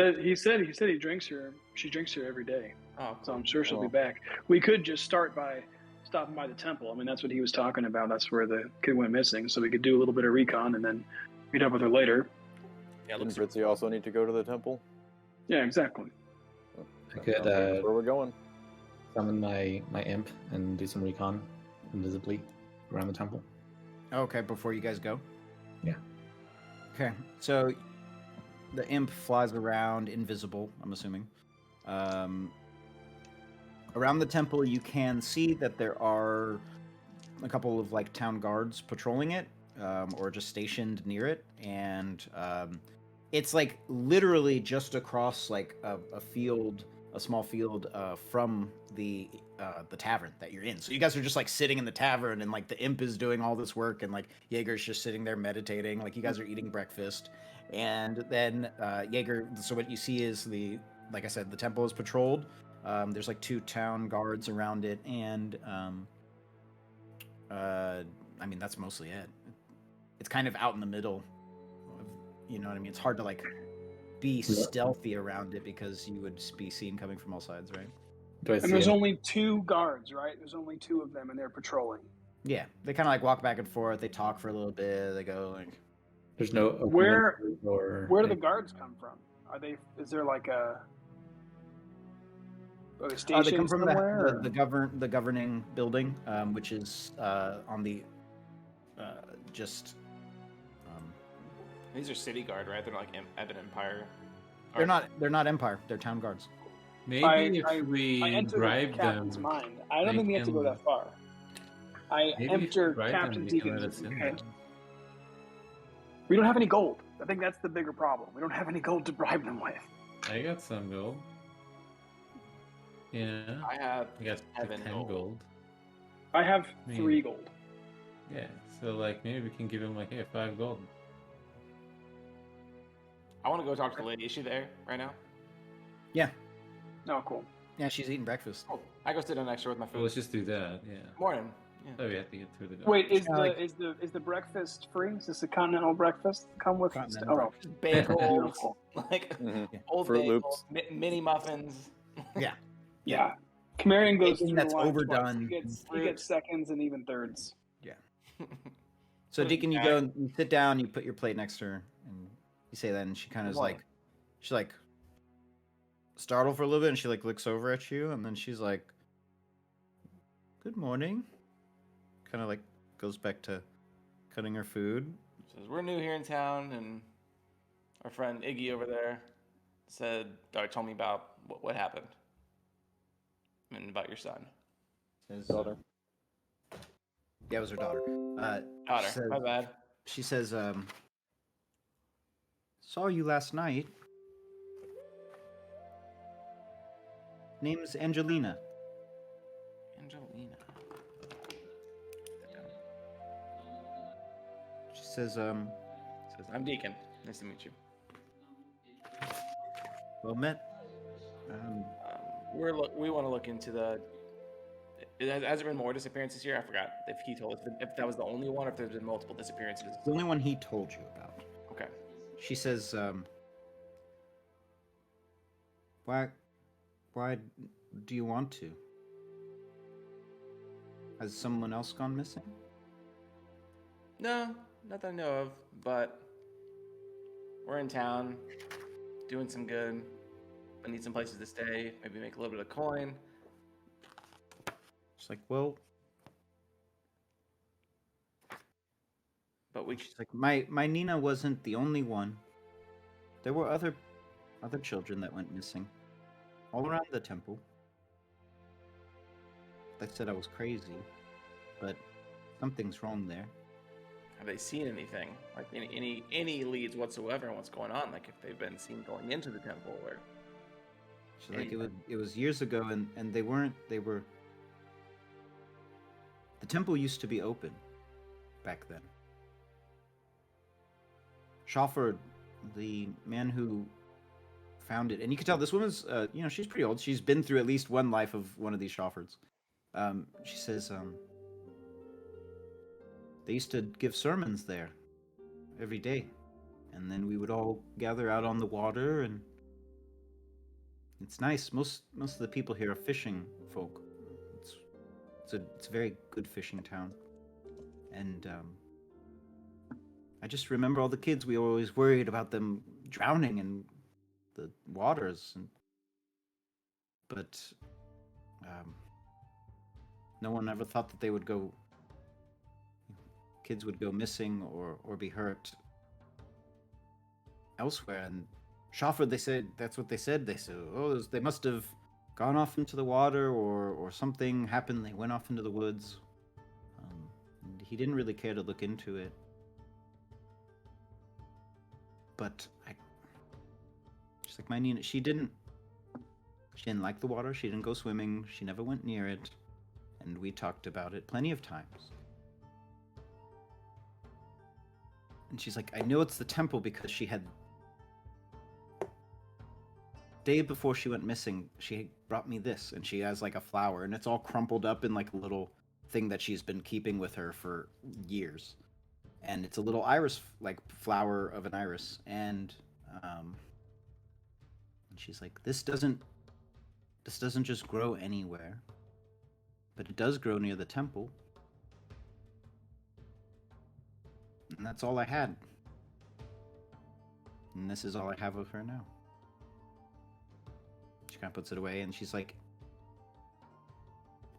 said he drinks her. She drinks her every day, Oh, so I'm sure she'll be back. We could just start by stopping by the temple. I mean, that's what he was talking about. That's where the kid went missing. So we could do a little bit of recon and then meet up with her later. yeah. Didn't Looks Fritzy also need to go to the temple? Yeah, exactly. I could Where we're going? summon my imp and do some recon invisibly around the temple. Okay, before you guys go. Yeah. Okay, so the imp flies around invisible, I'm assuming. Around the temple, you can see that there are a couple of like town guards patrolling it, or just stationed near it, and it's like literally just across like a field, a small field from the tavern that you're in. So you guys are just like sitting in the tavern, and like the imp is doing all this work, and like Jaeger's just sitting there meditating. Like you guys are eating breakfast, and then Jaeger. So what you see is like I said, the temple is patrolled. There's like 2 town guards around it, and I mean that's mostly it. It's kind of out in the middle. You know what I mean? It's hard to like be stealthy around it because you would be seen coming from all sides, right? Do I And see there's any- only 2 guards, right? There's only 2 of them, and they're patrolling. Yeah, they kind of like walk back and forth. They talk for a little bit. They go like, There's no open Where- windows or Where do the guards come from? Are they? Is there like a station they come from somewhere? the governing building, which is on the just. these are city guard, right? They're not like Evan Empire. They're not Empire. They're town guards. Maybe I if we enter bribe the captain's them, mind. I don't they think we have to go can- that far. I maybe if we enter bribe them, Captain they can let Deacon's. us in. Okay. then. We don't have any gold. I think that's the bigger problem. We don't have any gold to bribe them with. I got some gold. Yeah, I have I got 7 10 gold. gold. I have Me. 3 gold. Yeah, so like maybe we can give him like 5 gold. I want to go talk to the lady. Is she there right now? Yeah, Oh, cool. yeah. She's eating breakfast. Oh, I go sit down next to her with my Well, food. let's just do that. Yeah. Morning. Yeah. Oh, we have to get through the. Wait, is kinda like- is the breakfast free? Is this a continental breakfast? Come with Continental oh, Bagels, beautiful. like Mhm. old Fruit bagels, Loops. mini muffins. Yeah. Camarian goes Anything through that's the line overdone. twice. He gets seconds and even thirds. So Deacon, you go and you sit down. You put your plate next to her, and you say that, and she kind of is Morning. like, she's like startled for a little bit, and she like looks over at you, and then she's like, "Good morning." Kind of like goes back to cutting her food. Says we're new here in town, and our friend Iggy over there said or told me about what happened and about your son. Says, Daughter. Yeah, it was her daughter. Daughter, says- my bad. She says, "Saw you last night. Name's Angelina." Angelina. She says, Says I'm Deacon. Nice to meet you. "Well met." We want to look into the. Has there been more disappearances here? I forgot if he told us if that was the only one or if there's been multiple disappearances. The only one he told you about. Okay. She says, why do you want to? Has someone else gone missing? No, not that I know of, but we're in town, doing some good. I need some places to stay, maybe make a little bit of coin. She's like, well, But we she's like, my Nina wasn't the only one. There were other children that went missing, all around the temple. they said I was crazy, but something's wrong there. Have they seen anything? Like any leads whatsoever on what's going on? Like if they've been seen going into the temple or So like it was years ago, and they were. The temple used to be open back then. Schaffer, the man who found it, and you can tell this woman's, she's pretty old. She's been through at least one life of one of these Schafferds. She says, they used to give sermons there every day, and then we would all gather out on the water, and it's nice. Most of the people here are fishing folk. It's a very good fishing town, and I just remember all the kids. We were always worried about them drowning in the waters, but no one ever thought that they would go. Kids would go missing or be hurt elsewhere. And Schaffer, they said that's what they said. They said, oh, they must have gone off into the water or something happened. They went off into the woods. And he didn't really care to look into it. But just like my Nina, she didn't like the water. She didn't go swimming. She never went near it. And we talked about it plenty of times. And she's like, I know it's the temple because she had... Day before she went missing, she brought me this, and she has like a flower, and it's all crumpled up in like a little thing that she's been keeping with her for years. And it's a little iris, like flower of an iris, and she's like, this doesn't just grow anywhere, but it does grow near the temple. And that's all I had. And this is all I have of her now. She kind of puts it away, and she's like,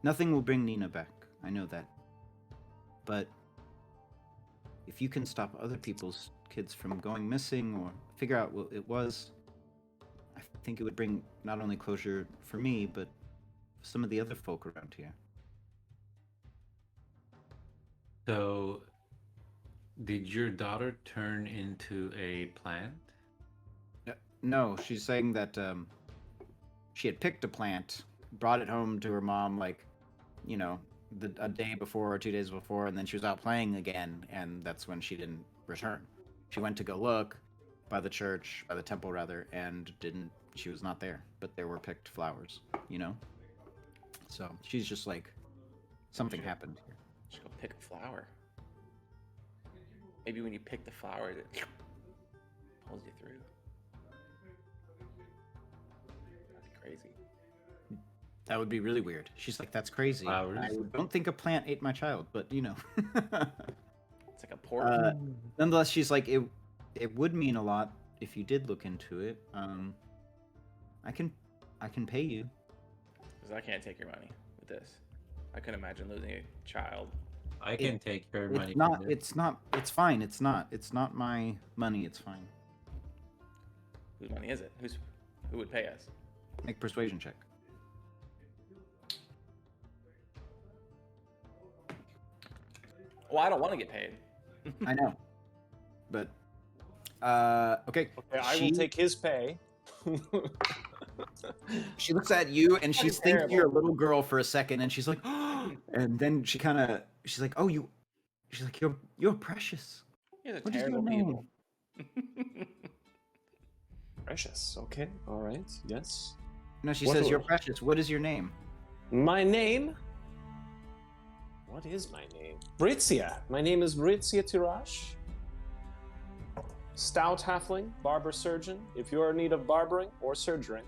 nothing will bring Nina back. I know that. But if you can stop other people's kids from going missing or figure out what it was, I think it would bring not only closure for me, but some of the other folk around here. So, did your daughter turn into a plant? No, she's saying that she had picked a plant, brought it home to her mom, like, a day before or 2 days before, and then she was out playing again, and that's when she didn't return. She went to go look by the church, by the temple rather, and she was not there, but there were picked flowers, So she's just like, something happened here. Just go pick a flower. Maybe when you pick the flower, it pulls you through. That'd be crazy. That would be really weird. She's like, that's crazy. Flowers. I don't think a plant ate my child, but It's like a portal. Nonetheless, she's like, it would mean a lot if you did look into it. I can pay you. Because I can't take your money with this. I couldn't imagine losing a child. I can take her money. It's fine. It's not my money. It's fine. Whose money is it? Who would pay us? Make persuasion check. Well, I don't want to get paid. I know. But, okay. Okay, I will take his pay. She looks at you and she thinks you're a little girl for a second, and she's like, and then she's like, oh, she's like, you're precious. You're What is terrible your name? people. Precious. Okay. All right. Yes. No, she What says do- you're precious. What is your name? My name? What is my name? Britzia. My name is Britzia Tirash. Stout halfling, barber surgeon, if you are in need of barbering or surgery.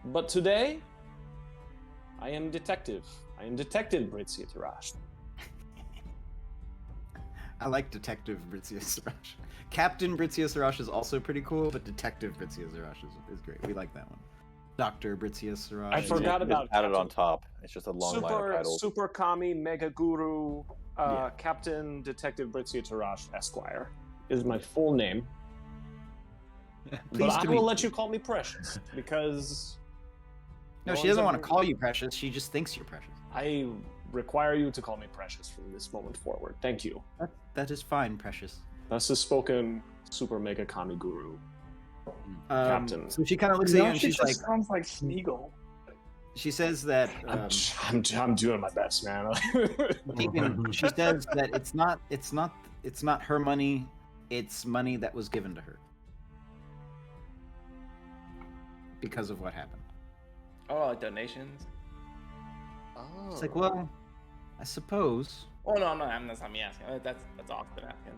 But today, I am detective. I am Detective Britzia Tirash. I like Detective Britzia Sirash. Captain Britzia Sirash is also pretty cool, but Detective Britzia Sirash is great. We like that one. Dr. Britzia Sirash. I forgot Just about added Captain. on top. It's just a long line of titles. Super Kami, Mega Guru, Yeah. Captain Detective Britzia Tirash, Esquire, is my full name. But Pleased I to will meet let you call me Precious, because No, she one's doesn't want to ever- call you precious. She just thinks you're precious. I require you to call me precious from this moment forward. Thank you. That is fine, precious. That's the spoken super mega kami guru. Captain. So she kind of looks at you No, and she she's just like, sounds like Smeagol. she says that I'm doing my best, man. Deacon, she says that it's not her money. It's money that was given to her because of what happened. Oh, like donations. Oh. It's like, well, I suppose. Oh no, that's not me asking. That's Austin asking.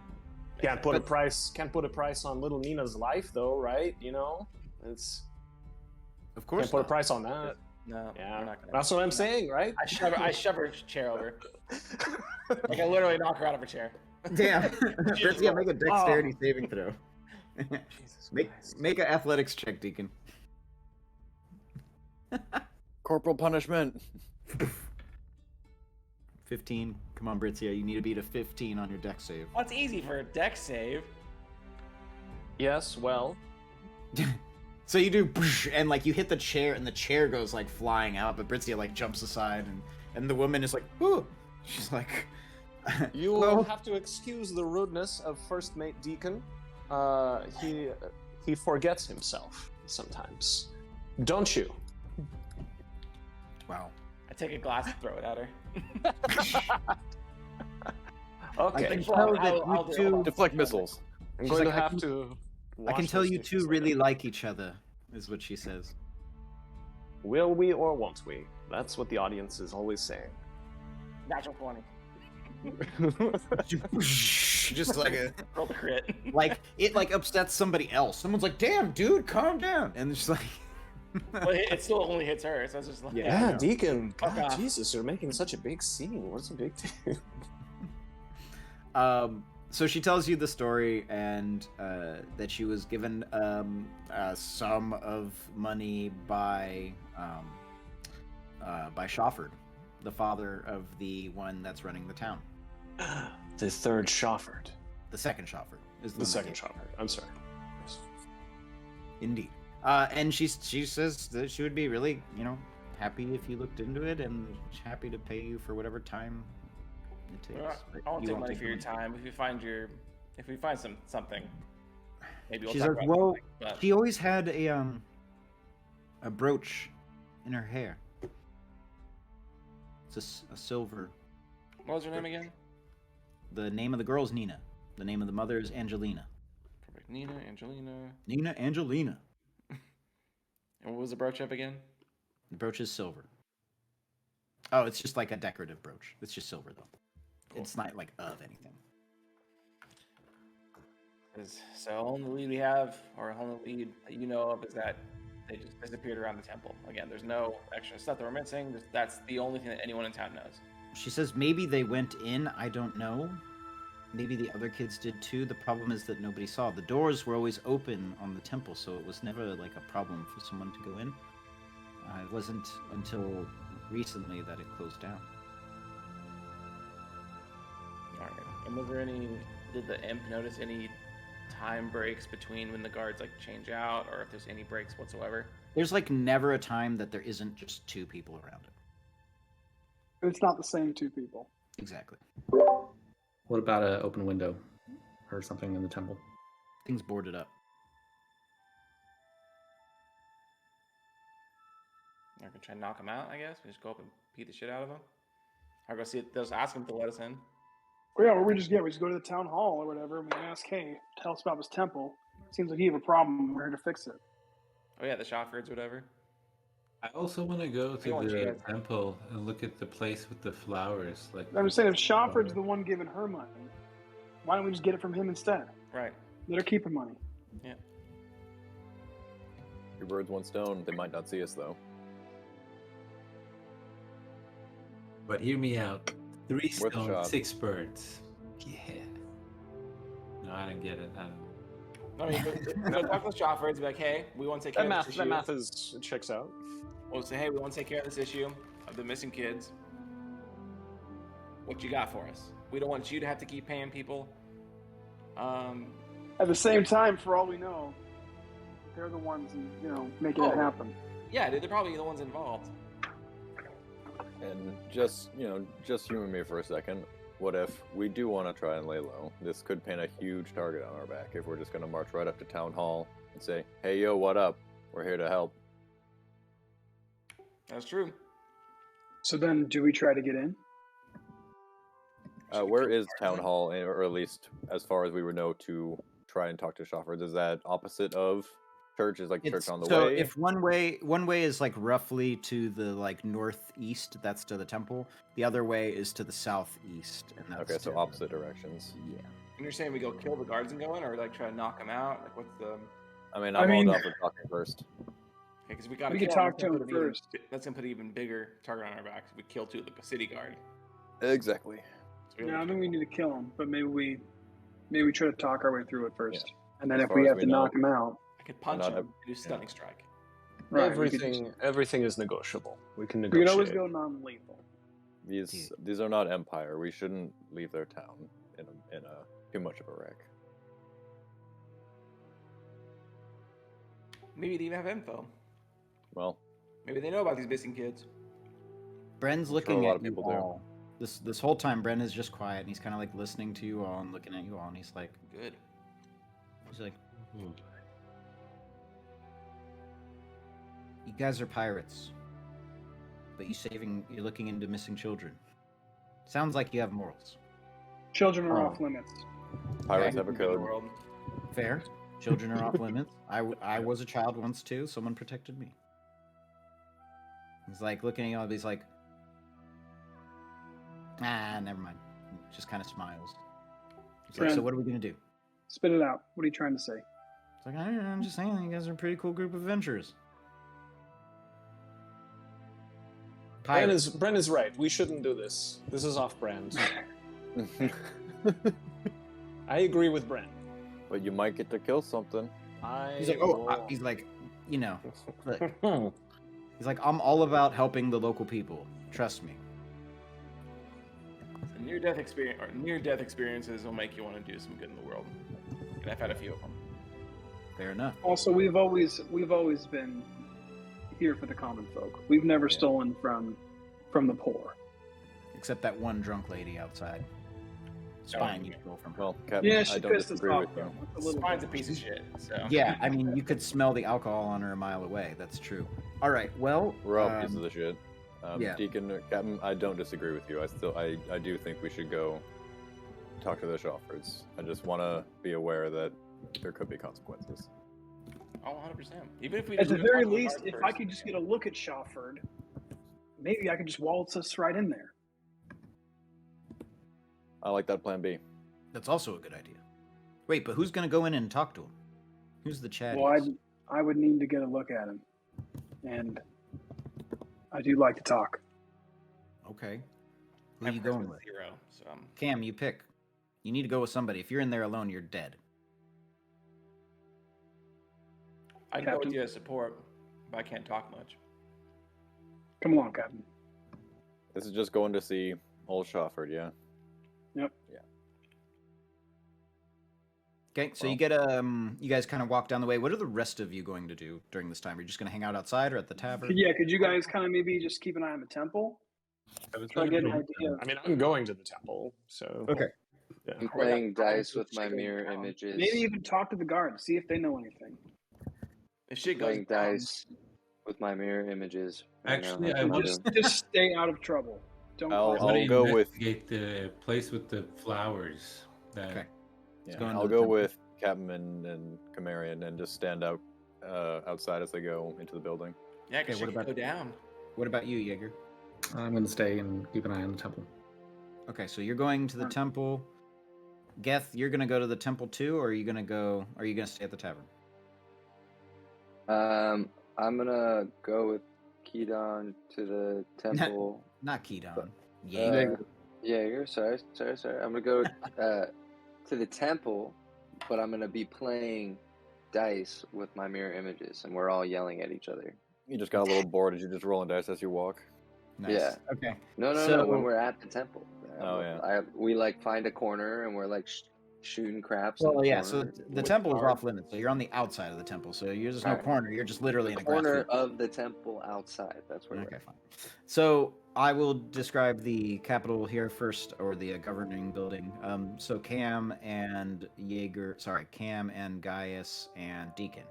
Can't put a price on little Nina's life, though, right? You know, it's Of course, can't put a not. price on that. No, Yeah, we're not gonna. that's what I'm saying, right? I shove her chair over. Like I literally knock her out of her chair. Damn. Let's make a dexterity saving throw. Jesus Make an athletics check, Deacon. Corporal punishment. 15. Come on, Britzia. You need to beat a 15 on your dex save. Well, it's easy for a deck save. Yes, well, So you do, and like you hit the chair, and the chair goes like flying out, but Britzia like jumps aside, and the woman is like, "Ooh," she's like, you will well, have to excuse the rudeness of First Mate Deacon. He forgets himself sometimes, don't you? wow. I take a glass and throw it at her. Okay, I can tell that I'll you do it. two. Deflect missiles. I'm she's going like, to I have can- to. I can wash tell those you dishes two really later. like each other, is what she says. Will we or won't we? That's what the audience is always saying. Natural 20. Just like a Roll the crit. like it like upsets somebody else. Someone's like, "Damn, dude, calm down," and it's like, Well, it still only hits her, so it's just like. Yeah, Deacon. Fuck God, off. Jesus, you're making such a big scene. What's a big deal? So she tells you the story and that she was given a sum of money by Shofford, the father of the one that's running the town. The third Shofford. The second Shofford is The one second that- Shofford. I'm sorry. Indeed. And she says that she would be really, happy if you looked into it and happy to pay you for whatever time it takes. but I won't you take won't money take for your money. time. If we find something, maybe we'll She talk says, about well, something, but she always had a brooch in her hair. It's a silver. what was her name again? The name of the girl's Nina. The name of the mother is Angelina. Perfect. Nina, Angelina. Nina Angelina. And what was the brooch up again? The brooch is silver. Oh, it's just like a decorative brooch. It's just silver though. Cool. It's not like of anything. So only lead we have, or only lead that you know of, is that they just disappeared around the temple. Again, there's no extra stuff that we're missing. That's the only thing that anyone in town knows. She says maybe they went in. I don't know. Maybe the other kids did too. The problem is that nobody saw. The doors were always open on the temple, so it was never like a problem for someone to go in. It wasn't until recently that it closed down. All right. And was there any? Did the imp notice any time breaks between when the guards like change out, or if there's any breaks whatsoever? There's like never a time that there isn't just two people around it. It's not the same two people. Exactly. What about an open window or something in the temple? Things boarded up. I can try and knock them out. I guess we just go up and beat the shit out of them. Or go see. They'll ask them to let us in. Well, yeah, or we just go to the town hall or whatever, and we ask, hey, tell us about this temple. Seems like you have a problem. We're here to fix it. Oh yeah, the Shoffords, whatever. I also want to go You want to the Cihan. temple and look at the place with the flowers. Like I'm just saying, if Shofford's the one giving her money, why don't we just get it from him instead? Right. Let her keep her money. Two birds, one stone. They might not see us though. But hear me out. 3 Worth a stones, shot. 6 birds. Yeah. No, I don't get it. I don't. I mean, go talk to the Shoffords. Be like, hey, we want to take care of this issue. That math is it checks out. We'll say, hey, we want to take care of this issue of the missing kids. What you got for us? We don't want you to have to keep paying people. At the same time, for all we know, they're the ones, making it happen. Yeah, dude, they're probably the ones involved. And just humor me for a second. What if we do want to try and lay low? This could paint a huge target on our back if we're just going to march right up to town hall and say, "Hey, yo, what up? We're here to help." That's true. So then, do we try to get in? Where is town hall, or at least as far as we would know, to try and talk to Shofford? Is that opposite of church? Is like church on the so way? if one way is like roughly to the like northeast, that's to the temple. The other way is to the southeast, and that's Okay, so to- opposite directions. Yeah. And you're saying we go kill the guards and go in, or like try to knock them out? Like, what's the? I'm I mean- all down for talking first. Because we got. We could talk to him first. That's gonna put an even bigger target on our backs. We kill 2 of the city guard. Exactly. So No, I think we need to kill him, but maybe we try to talk our way through it first, and then As if far we as have we to know. knock him out, I could punch Not him and do stunning strike. right? We could, Everything is negotiable. We can we negotiate. could always go non-lethal. These are not Empire. We shouldn't leave their town in a too much of a wreck. Maybe they even have info. Well, Maybe they know about these missing kids. Bren's sure looking a lot at of you people do. all. This whole time, Bren is just quiet, and he's kind of like listening to you all and looking at you all, and he's like, Good. "You guys are pirates, but you're looking into missing children. Sounds like you have morals. Children are Oh. off limits. pirates have a In the code. world. Fair. Children are off limits. I was a child once too. Someone protected me." He's like looking at you all. He's like, never mind. Just kind of smiles. He's like, Bren. "So what are we gonna do?" Spit it out. What are you trying to say? It's like, I'm just saying, you guys are a pretty cool group of adventurers. Bren is right. We shouldn't do this. This is off-brand. I agree with Bren. But you might get to kill something. He's like, he's like, you know, like, he's like, I'm all about helping the local people. Trust me. So near-death experiences will make you want to do some good in the world. And I've had a few of them. Fair enough. Also, we've always been here for the common folk. We've never stolen from the poor. Except that one drunk lady outside. Spine you stole from her. Well, Captain, Yeah, I she don't pissed us disagree off with you. though. It's a little Spine's a bit. piece of shit. So Yeah, I mean, you could smell the alcohol on her a mile away. That's true. All right, well, We're all pieces of shit. yeah. Deacon, Captain, I don't disagree with you. I do think we should go talk to the Shoffords. I just want to be aware that there could be consequences. Oh, 100%. Even if we At just the go very talk to the least, guards if I first. could just get a look at Shofford, maybe I could just waltz us right in there. I like that plan B. That's also a good idea. Wait, but who's going to go in and talk to him? Who's the Chad? Well, I would need to get a look at him, and I do like to talk. Okay. Who My are you going charisma's with? 0, so Cam, you pick. You need to go with somebody. If you're in there alone, you're dead. I'd go Captain? with you as support, but I can't talk much. Come along, Captain. This is just going to see old Shofford, yeah? Yep. Yeah. Okay, so Well- you get you guys kind of walk down the way. What are the rest of you going to do during this time? Are you just going to hang out outside or at the tavern? Yeah, could you guys kind of maybe just keep an eye on the temple? Try to get an idea. I mean, I'm going to the temple, so Okay. yeah. I'm playing dice with my mirror images. Maybe even talk to the guards, see if they know anything. If shit goes Playing down, dice with my mirror images. right now. Actually, That's I what I'm would- doing. Just stay out of trouble. Don't. I'll- cause I want I'll to go with- investigate the place with the flowers. That Okay. Yeah, go into I'll the go temple. with Captain and Camarian and just stand out outside as they go into the building. yeah, because Okay, shit what could about- go down. What about you, Jaeger? I'm going to stay and keep an eye on the temple. Okay, so you're going to the temple. Geth, you're going to go to the temple too, or are you going to stay at the tavern? I'm gonna go with Kedon to the temple. Not Kedon. Uh, Jaeger. Jaeger, sorry. I'm gonna go to the temple, but I'm gonna be playing dice with my mirror images, and we're all yelling at each other. You just got a little bored as you're just rolling dice as you walk. Nice. yeah. Okay. No, So- when we're at the temple. Oh, yeah. We like find a corner and we're like shooting craps. in Well, the yeah. So corner the with temple is cards. off limits. So you're on the outside of the temple. So you're just no Alright. corner. You're just literally in a grass Corner field. of the temple outside. That's where Okay, we're fine. So I will describe the capital here first, or the governing building. So Cam and Cam and Gaius and Deacon.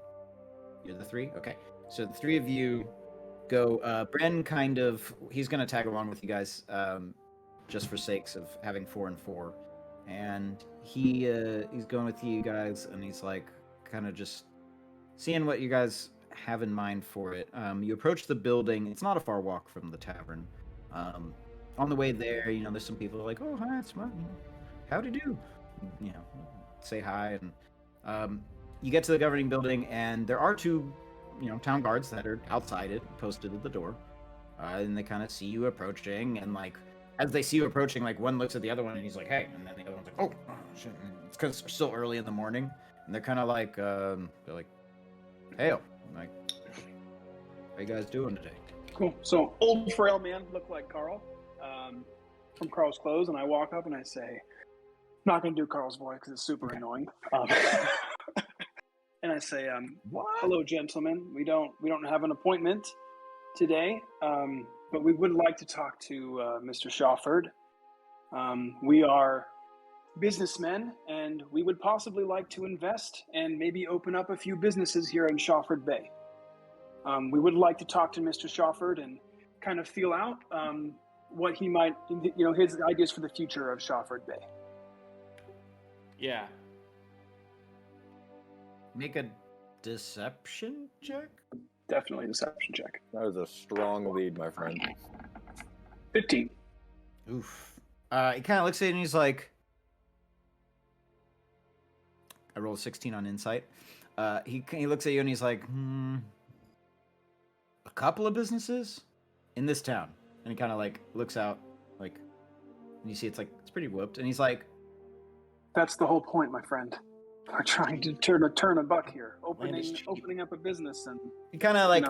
You're the three? Okay. So the three of you go. Bren he's going to tag along with you guys just for sakes of having 4 and 4. And he's going with you guys, and he's like kind of just seeing what you guys have in mind for it. You approach the building. It's not a far walk from the tavern. On the way there, there's some people like, "Oh, hi, it's Martin. Howdy do?" Say hi, and you get to the governing building, and there are 2, town guards that are outside it, posted at the door, and they kind of see you approaching, and like as they see you approaching, like one looks at the other one, and he's like, "Hey," and then the other one's like, "Oh, shit." And it's because it's still early in the morning, and they're kind of like, they're like, "Hey, like, how you guys doing today?" Cool. So old frail man, look like Carl, from Carl's Clothes, and I walk up and I say, I'm not going to do Carl's voice because it's super annoying. And I say, "Hello, gentlemen. We don't have an appointment today, but we would like to talk to Mr. Shawford. We are businessmen, and we would possibly like to invest and maybe open up a few businesses here in Shawford Bay. We would like to talk to Mr. Shawford and kind of feel out what he might, his ideas for the future of Shawford Bay." Yeah. Make a deception check. Definitely a deception check. That is a strong lead, my friend. 15. Oof. He kind of looks at it and he's like, I rolled a 16 on insight. He looks at you and he's like, a couple of businesses in this town. And he kind of like looks out, like, and you see it's pretty whooped. And he's like, That's the whole point, my friend. We're trying to turn a buck here, Land is cheap. opening up a business, and he kind of like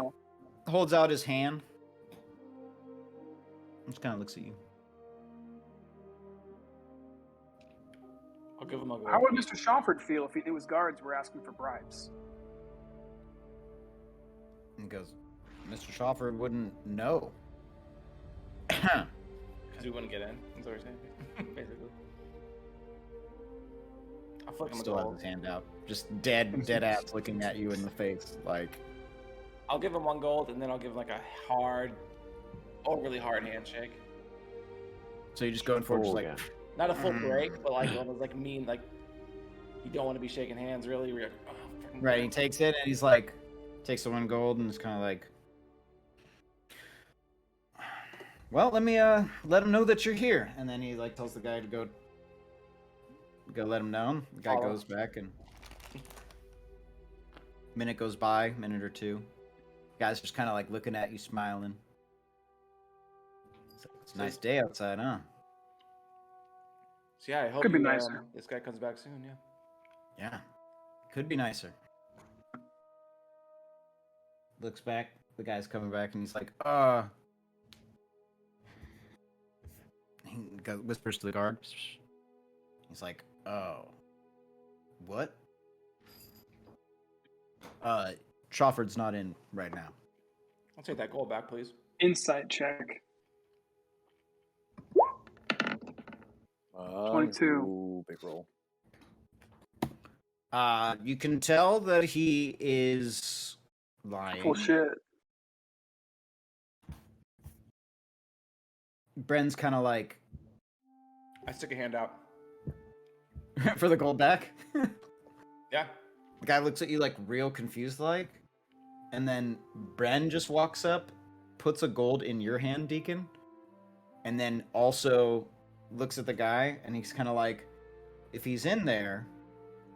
holds out his hand. Just kind of looks at you. I'll give him a go. How would Mr. Shawford feel if he knew his guards were asking for bribes? And he goes, Mr. Shawford wouldn't know. Because we wouldn't get in. That's what we're saying, basically. I feel like I'm Still has his hand out, just dead ass looking at you in the face, like. I'll give him 1 gold, and then I'll give him like a overly hard handshake. So you're just going for it, just like. Not a full break, but like almost like mean, like you don't want to be shaking hands, really. We're like, Right, he takes it and he's like, takes the 1 gold and is kind of like, well, let me let him know that you're here, and then he like tells the guy to go let him know. The guy goes back, and minute goes by, minute or two. The guy's just kind of like looking at you, smiling. It's a nice day outside, huh? So yeah, I hope Could be nicer. This guy comes back soon. Yeah. Yeah, could be nicer. Looks back, the guy's coming back, and he's like, he whispers to the guard. He's like, oh, what? Shawford's not in right now. I'll take that gold back, please. Insight check. 22. Ooh, big roll. You can tell that he is lying. Full shit. Bren's kind of like, I stick a hand out. for the gold back. Yeah. The guy looks at you like real confused, like, and then Bren just walks up, puts a gold in your hand, Deacon, and then also looks at the guy, and he's kind of like, if he's in there,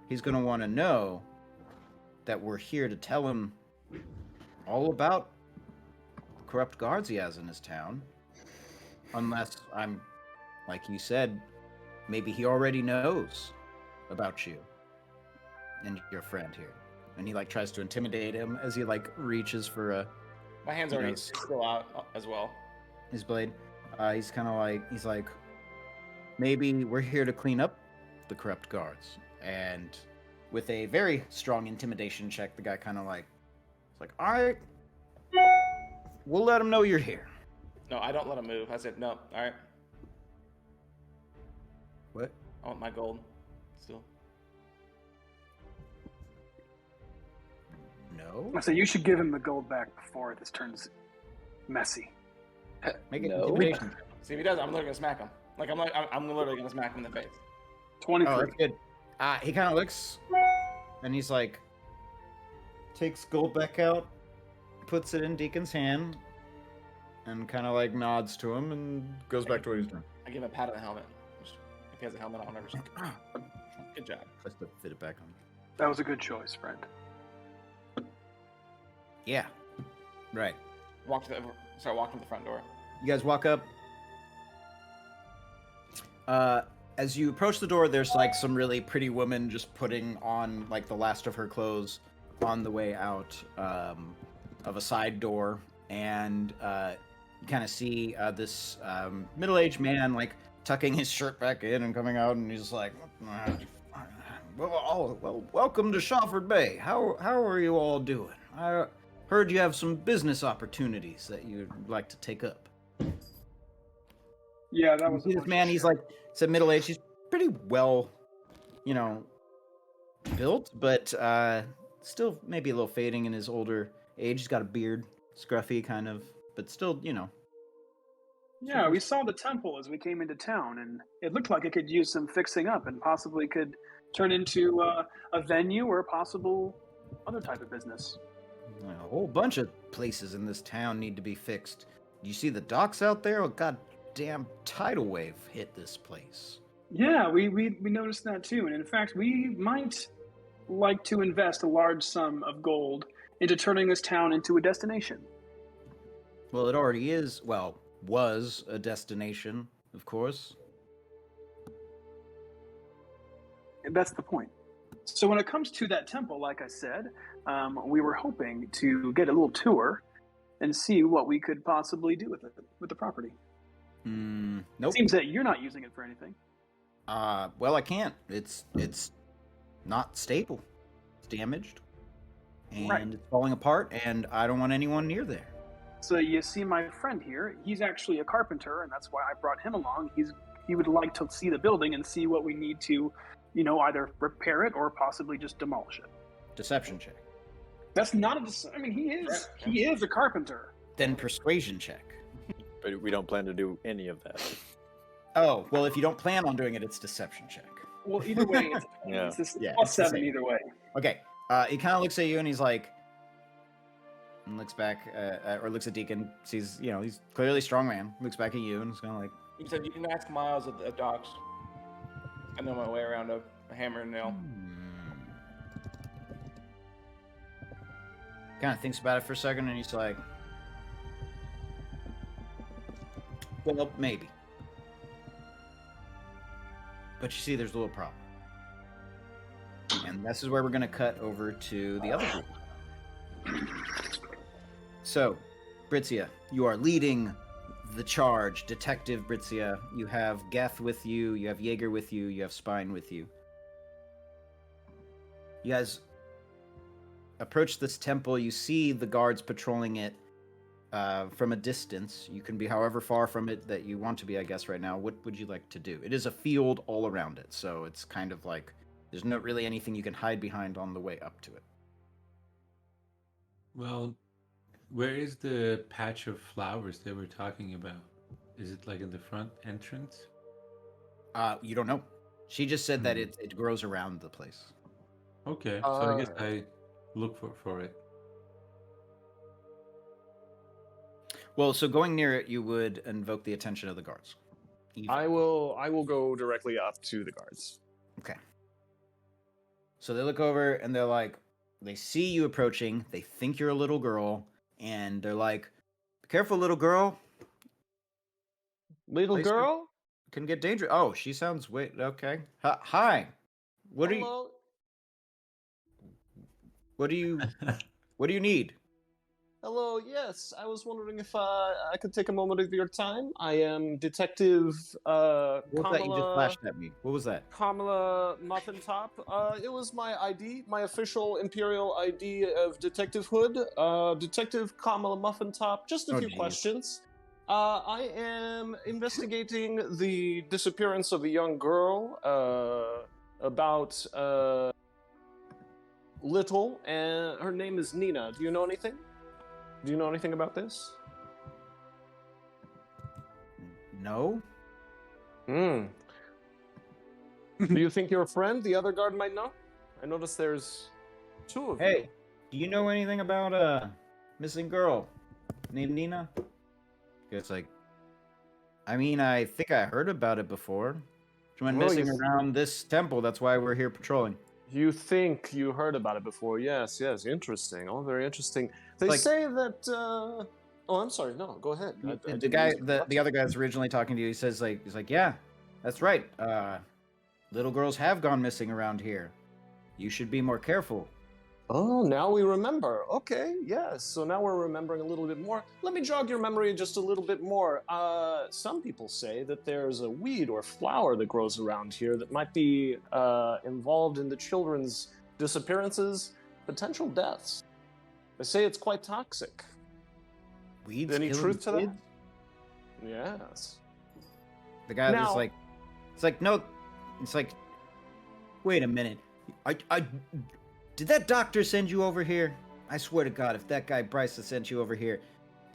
he's going to want to know that we're here to tell him all about the corrupt guards he has in his town. Unless I'm, like you said, maybe he already knows about you and your friend here. And he like tries to intimidate him as he like reaches for a... My hand's already still out as well. His blade. He's kind of like, he's like, maybe we're here to clean up the corrupt guards. And with a very strong intimidation check, the guy kind of like, it's like, all right, we'll let him know you're here. No, I don't let him move. I said, no, all right. What? I want my gold still. No? I say you should give him the gold back before this turns messy. Make it No. intimidation. See if he does, I'm literally gonna smack him. Like I'm literally gonna smack him in the face. 23. Oh, that's good. He kind of looks, and he's like, takes gold back out, puts it in Deacon's hand, and kind of like nods to him and goes back to what he's doing. I give him a pat on the helmet. If he has a helmet on, never. Good job. Just to fit it back on. That was a good choice, friend. Yeah. Right. Start walking to the front door. You guys walk up. As you approach the door, there's like some really pretty woman just putting on like the last of her clothes on the way out of a side door, and you kind of see this middle-aged man like tucking his shirt back in and coming out, and he's like, well, welcome to Shawford Bay. How are you all doing? I heard you have some business opportunities that you'd like to take up. Yeah, that was This man, he's like, it's a middle-aged, he's pretty well, built, but still maybe a little fading in his older age. He's got a beard, scruffy kind of, but still, Yeah, we saw the temple as we came into town, and it looked like it could use some fixing up and possibly could turn into a venue or a possible other type of business. A whole bunch of places in this town need to be fixed. Do you see the docks out there? A goddamn tidal wave hit this place. Yeah, we noticed that too, and in fact, we might like to invest a large sum of gold into turning this town into a destination. Well, it already is, was a destination, of course. And that's the point. So when it comes to that temple, like I said, we were hoping to get a little tour and see what we could possibly do with it, with the property. Nope. It seems that you're not using it for anything. Well, I can't. It's not stable. It's damaged. And Right. it's falling apart, and I don't want anyone near there. So you see my friend here, he's actually a carpenter, and that's why I brought him along. He would like to see the building and see what we need to, either repair it or possibly just demolish it. Deception check. That's not he is a carpenter. Then persuasion check. But we don't plan to do any of that. Oh, well, if you don't plan on doing it, it's deception check. Well, either way, it's, Yeah. it's just Yeah, plus it's the 7 same. either way. Okay. He kind of looks at you and he's like, and looks back, or looks at Deacon, sees, he's clearly a strong man, looks back at you and is kind of like, He said you can ask Miles of docks. I know my way around a hammer and nail. kind of thinks about it for a second and he's like, well, maybe. But you see, there's a little problem. And this is where we're going to cut over to the other group. So, Britzia, you are leading the charge. Detective Britzia. You have Geth with you, you have Jaeger with you, you have Spine with you. You guys approach this temple. You see the guards patrolling it from a distance. You can be however far from it that you want to be, I guess, right now. What would you like to do? It is a field all around it, so it's kind of like there's not really anything you can hide behind on the way up to it. Well, where is the patch of flowers they were talking about? Is it like in the front entrance? You don't know. She just said that it grows around the place. Okay, so I guess I look for it. Well, so going near it, you would invoke the attention of the guards. I will go directly up to the guards. Okay. So they look over and they're like, they see you approaching. They think you're a little girl, and they're like, "Be careful, little girl. Little Place girl? Can get dangerous." Oh, she sounds okay. Hi. What do you? Hello. What do you? What do you need? Hello, yes. I was wondering if I could take a moment of your time. I am Detective What was that you just Kamala. flashed at me? What was that? Kamala Muffin Top. It was my ID, my official Imperial ID of detectivehood. Detective Kamala Muffin Top. Just a Oh, few geez. questions. I am investigating the disappearance of a young girl. About little, and her name is Nina. Do you know anything? Do you know anything about this? No. Hmm. Do you think your friend, the other guard, might know? I noticed there's two of you. Hey, do you know anything about a missing girl named Nina? It's like, I mean, I think I heard about it before. She went Well, missing you- around this temple. That's why we're here patrolling. You think you heard about it before? Yes, yes. Interesting. Oh, very interesting. They Like- say that. Oh, I'm sorry. No, go ahead. I The didn't guy, mean to the interrupt you. other guy that's originally talking to you, he says he's like, yeah, that's right. Little girls have gone missing around here. You should be more careful. Oh, now we remember. Okay, yes. So now we're remembering a little bit more. Let me jog your memory just a little bit more. Some people say that there's a weed or flower that grows around here that might be involved in the children's disappearances, potential deaths. They say it's quite toxic. Weeds Any killing truth to that? kids? Yes. The guy Now- that's like, it's like, no, it's like, wait a minute. I did that doctor send you over here? I swear to God, if that guy Bryce that sent you over here,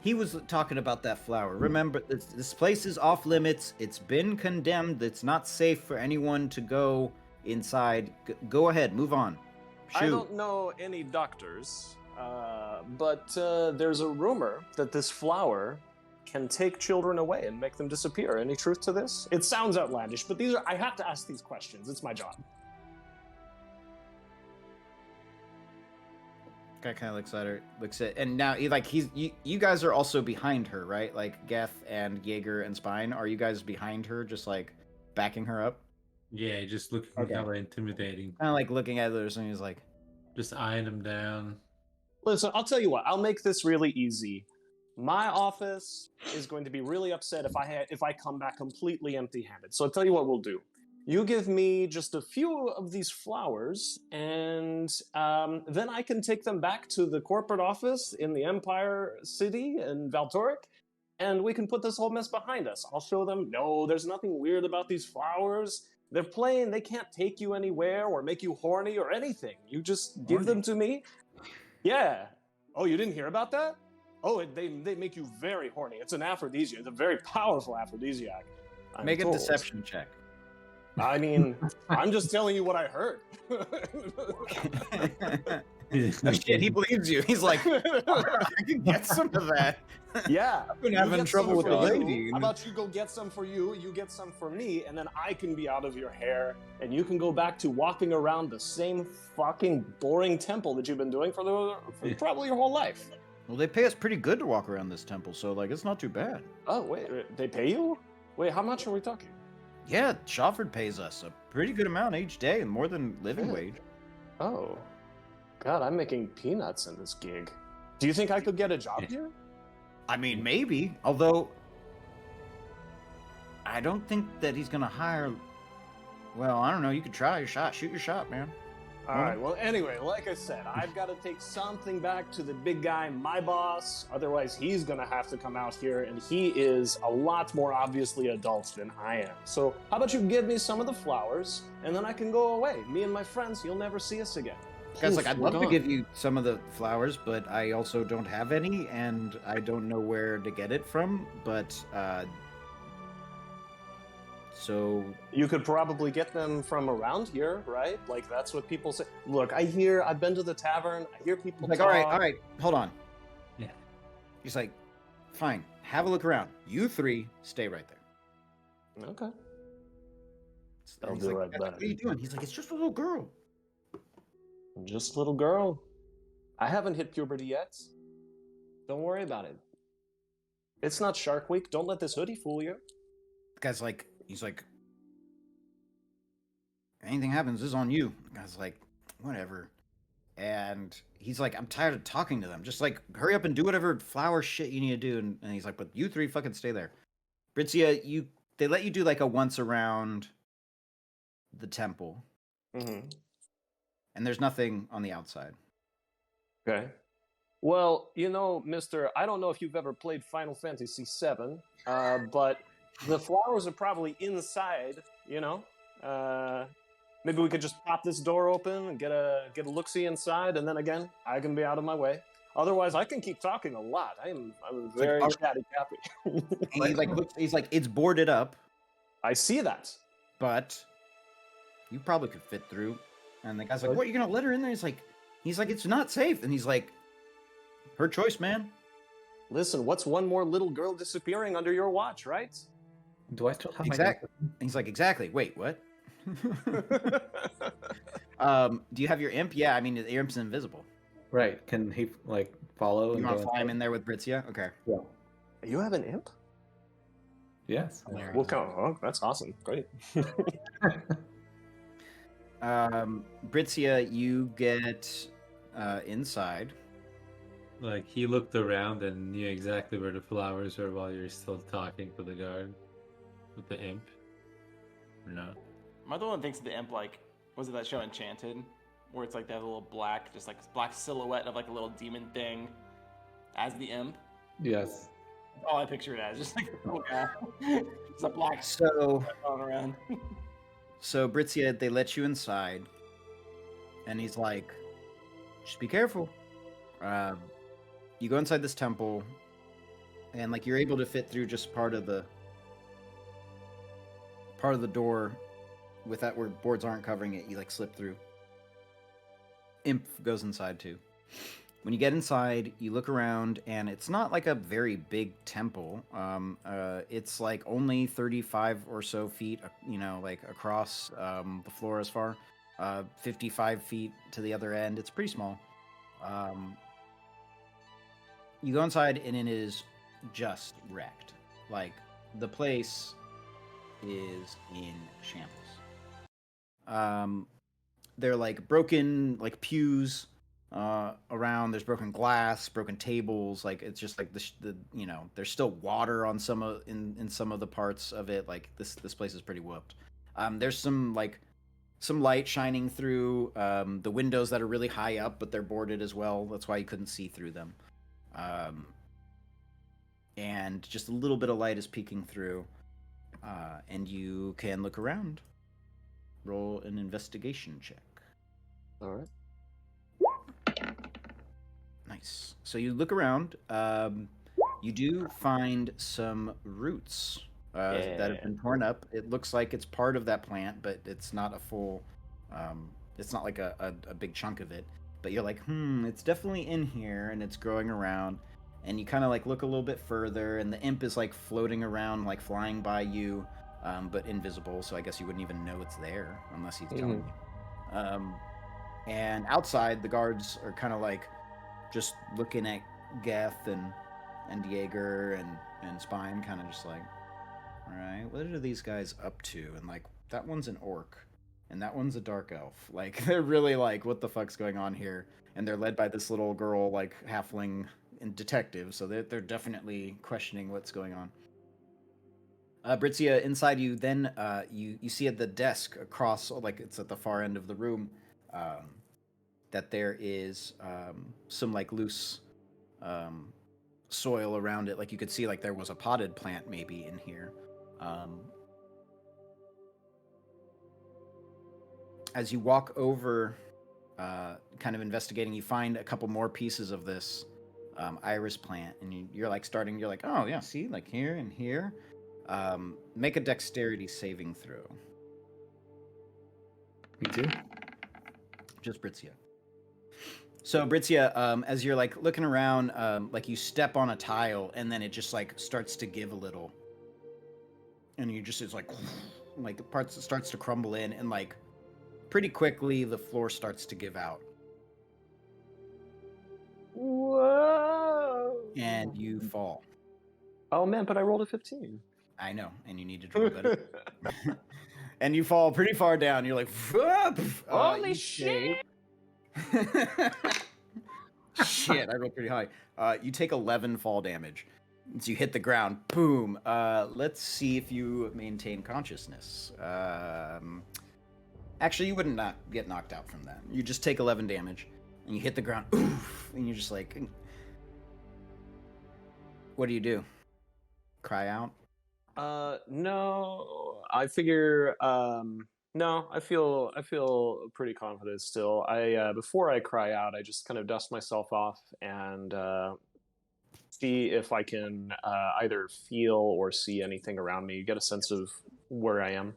he was talking about that flower. Remember, this place is off limits. It's been condemned. It's not safe for anyone to go inside. Go ahead, move on. Shoot. I don't know any doctors, but there's a rumor that this flower can take children away and make them disappear. Any truth to this? It sounds outlandish, but I have to ask these questions. It's my job. Guy kind of looks at, and now you guys are also behind her, right? Like Geth and Jaeger and Spine. Are you guys behind her, just like backing her up? Yeah, just looking Okay. kind of intimidating. Kind of like looking at others, and he's like, Just eyeing them down. Listen, I'll tell you what. I'll make this really easy. My office is going to be really upset if I come back completely empty-handed. So I'll tell you what we'll do. You give me just a few of these flowers, and then I can take them back to the corporate office in the Empire City in Valtoric, and we can put this whole mess behind us. I'll show them, no, there's nothing weird about these flowers. They're plain, they can't take you anywhere or make you horny or anything. You just give them to me. Yeah. Oh, you didn't hear about that? Oh, they make you very horny. It's an aphrodisiac. It's a very powerful aphrodisiac. I'm make a told. deception check. I mean, I'm just telling you what I heard. Oh, shit, he believes you. He's like, I can get some of that. Yeah. I've been You having get trouble some with for the you. lady. How about you go get some for you, you get some for me, and then I can be out of your hair, and you can go back to walking around the same fucking boring temple that you've been doing for probably your whole life. Well, they pay us pretty good to walk around this temple, so like it's not too bad. Oh, wait, they pay you? Wait, how much are we talking? Yeah, Shofford pays us a pretty good amount each day, more than living Yeah. wage. Oh. God, I'm making peanuts in this gig. Do you think I could get a job here? I mean, maybe. Although, I don't think that he's gonna hire. Well, I don't know. You could try your shot. Shoot your shot, man. All right. Well, anyway, like I said, I've got to take something back to the big guy, my boss. Otherwise, he's going to have to come out here, and he is a lot more obviously adult than I am. So how about you give me some of the flowers, and then I can go away. Me and my friends, you'll never see us again. Guys, Poof, like, I'd we're love to gone. give you some of the flowers, but I also don't have any, and I don't know where to get it from. But, so You could probably get them from around here, right? Like, that's what people say. Look, I've been to the tavern, I hear people like, talk. all right, hold on. Yeah. He's like, fine, have a look around. You three, stay right there. Okay. And I'll he's be like, right back. What are you doing? He's like, it's just a little girl. I'm just a little girl. I haven't hit puberty yet. Don't worry about it. It's not Shark Week. Don't let this hoodie fool you. The guy's like, he's like, anything happens is on you. The guy's like, whatever. And he's like, I'm tired of talking to them. Just like, hurry up and do whatever flower shit you need to do. And he's like, but you three fucking stay there. Britzia, they let you do like a once around the temple. Mm-hmm. And there's nothing on the outside. Okay. Well, Mister, I don't know if you've ever played Final Fantasy VII, but the flowers are probably inside. Maybe we could just pop this door open and get a look-see inside, and then again, I can be out of my way. Otherwise, I can keep talking a lot. I'm very chatty Cappy. He's like, it's boarded up. I see that. But you probably could fit through. And the guy's like, what, you're gonna let her in there? He's like, it's not safe. And he's like, her choice, man. Listen, what's one more little girl disappearing under your watch, right? Do I still have my... He's like, exactly. Wait, what? Do you have your imp? Yeah, I mean, the imp's invisible. Right. Can he, follow? You want to fly him in there with Britzia? Okay. Yeah. You have an imp? Yes. We'll count. Oh, that's awesome. Great. Britzia, you get inside. Like, he looked around and knew exactly where the flowers were while you're still talking to the guard with the imp. Or not? Am I the one that thinks of the imp, was it that show Enchanted? Where it's like they have a little black silhouette of like a little demon thing as the imp? Yes. All I picture it as, just like a little guy. It's a black going around. So Britzia, they let you inside, and he's like, just be careful. You go inside this temple, and you're able to fit through just part of the door with that where boards aren't covering it. You slip through. Imp goes inside too. When you get inside, you look around, and it's not like a very big temple. It's only 35 or so feet, across the floor as far. 55 feet to the other end. It's pretty small. You go inside, and it is just wrecked. The place is in shambles. They're broken pews around. There's broken glass, broken tables. It's just there's still water on in some of the parts of it. This place is pretty whooped. There's some light shining through the windows that are really high up, but they're boarded as well. That's why you couldn't see through them. And just a little bit of light is peeking through, and you can look around. Roll an investigation check. All right. Nice. So you look around. You do find some roots that have been torn up. It looks like it's part of that plant, but it's not a full. It's not like a big chunk of it. But you're like, it's definitely in here, and it's growing around. And you kind of look a little bit further, and the imp is floating around, flying by you, but invisible. So I guess you wouldn't even know it's there unless he's telling you. And outside, the guards are kind of just looking at Geth and Jaeger and Spine, kind of just all right, what are these guys up to? And that one's an orc, and that one's a dark elf. They're really what the fuck's going on here? And they're led by this little girl, halfling and detective, so they're definitely questioning what's going on. Britzia, inside you, then you see at the desk across, it's at the far end of the room, that there is some loose soil around it. You could see there was a potted plant maybe in here. As you walk over, kind of investigating, you find a couple more pieces of this iris plant, and you're starting. You're oh yeah, see, here and here. Make a dexterity saving throw. Me too. Just Britzia. So Britzia, as you're looking around, you step on a tile, and then it just starts to give a little, and you just it's the parts starts to crumble in, and pretty quickly the floor starts to give out. Whoa! And you fall. Oh man, but I rolled a 15. I know, and you need to roll better. And you fall pretty far down. You're holy shit! Shit, I rolled pretty high. You take 11 fall damage. As you hit the ground, boom. Let's see if you maintain consciousness. Actually, you wouldn't not get knocked out from that. You just take 11 damage, and you hit the ground, oof, and you're just like, what do? Cry out? No. I figure no, I feel pretty confident still. I before I cry out, I just kind of dust myself off and see if I can either feel or see anything around me, get a sense of where I am.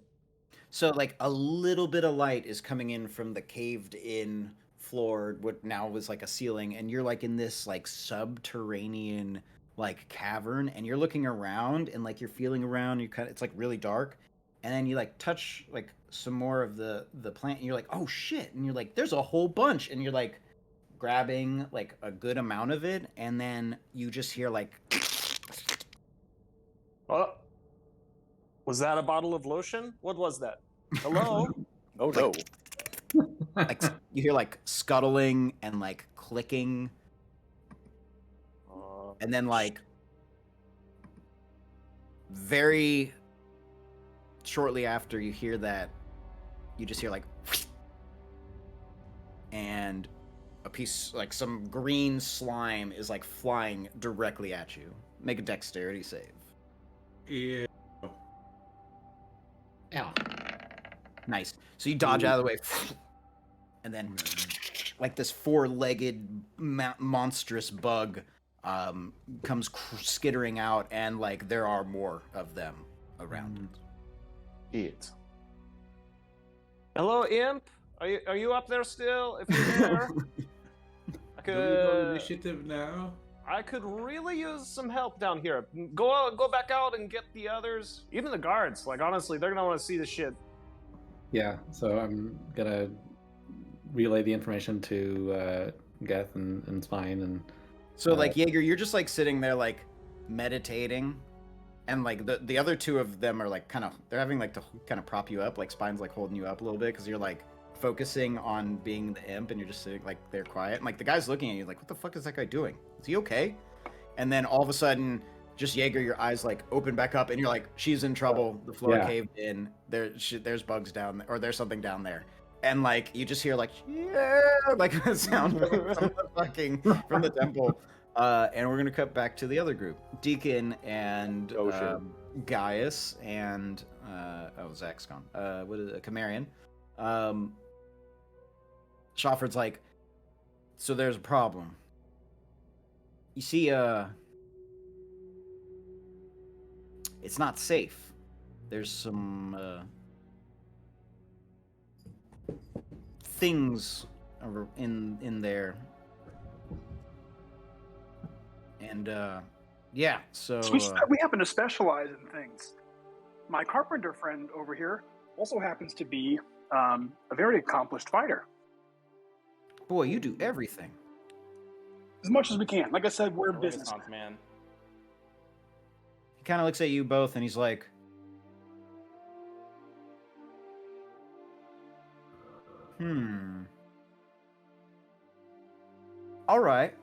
So, like, a little bit of light is coming in from the caved-in floor, what now was like a ceiling, and you're like in this like subterranean like cavern, and you're looking around and like you're feeling around. You kind of, it's like really dark, and then you like touch like some more of the plant, and you're like, oh shit, and you're like, there's a whole bunch, and you're like grabbing like a good amount of it, and then you just hear like, Oh, was that a bottle of lotion? What was that? Hello? Oh no. like you hear like scuttling and like clicking, and then like very shortly after you hear that, you just hear like, and a piece like some green slime is like flying directly at you. Make a dexterity save. Yeah. Ow. Nice. So you dodge out of the way, and then like this four-legged monstrous bug comes skittering out, and like there are more of them around. It. Hello, imp. Are you up there still? If you're there, Do we go initiative now? I could really use some help down here. Go back out and get the others, even the guards. Like honestly, they're gonna want to see this shit. Yeah, so I'm gonna relay the information to Geth and Spine, and So like Jaeger, you're just like sitting there like meditating, and like the other two of them are like kind of, they're having like to kind of prop you up, like Spine's like holding you up a little bit because you're like focusing on being the imp, and you're just sitting like they're quiet, and like the guy's looking at you like, what the fuck is that guy doing? Is he okay? And then all of a sudden, just Jaeger, your eyes like open back up, and you're like, she's in trouble. The floor caved in. There's bugs down there, or there's something down there. And like you just hear like, yeah, like a sound from the temple. And we're gonna cut back to the other group: Deacon and Gaius and Zach's gone. What is it? Camarian. Shofford's like, so there's a problem. You see, it's not safe. There's some things in there, and yeah. So we happen to specialize in things. My carpenter friend over here also happens to be a very accomplished fighter. Boy, you do everything. As much as we can. Like I said, we're business. Man. He kind of looks at you both, and he's like, all right.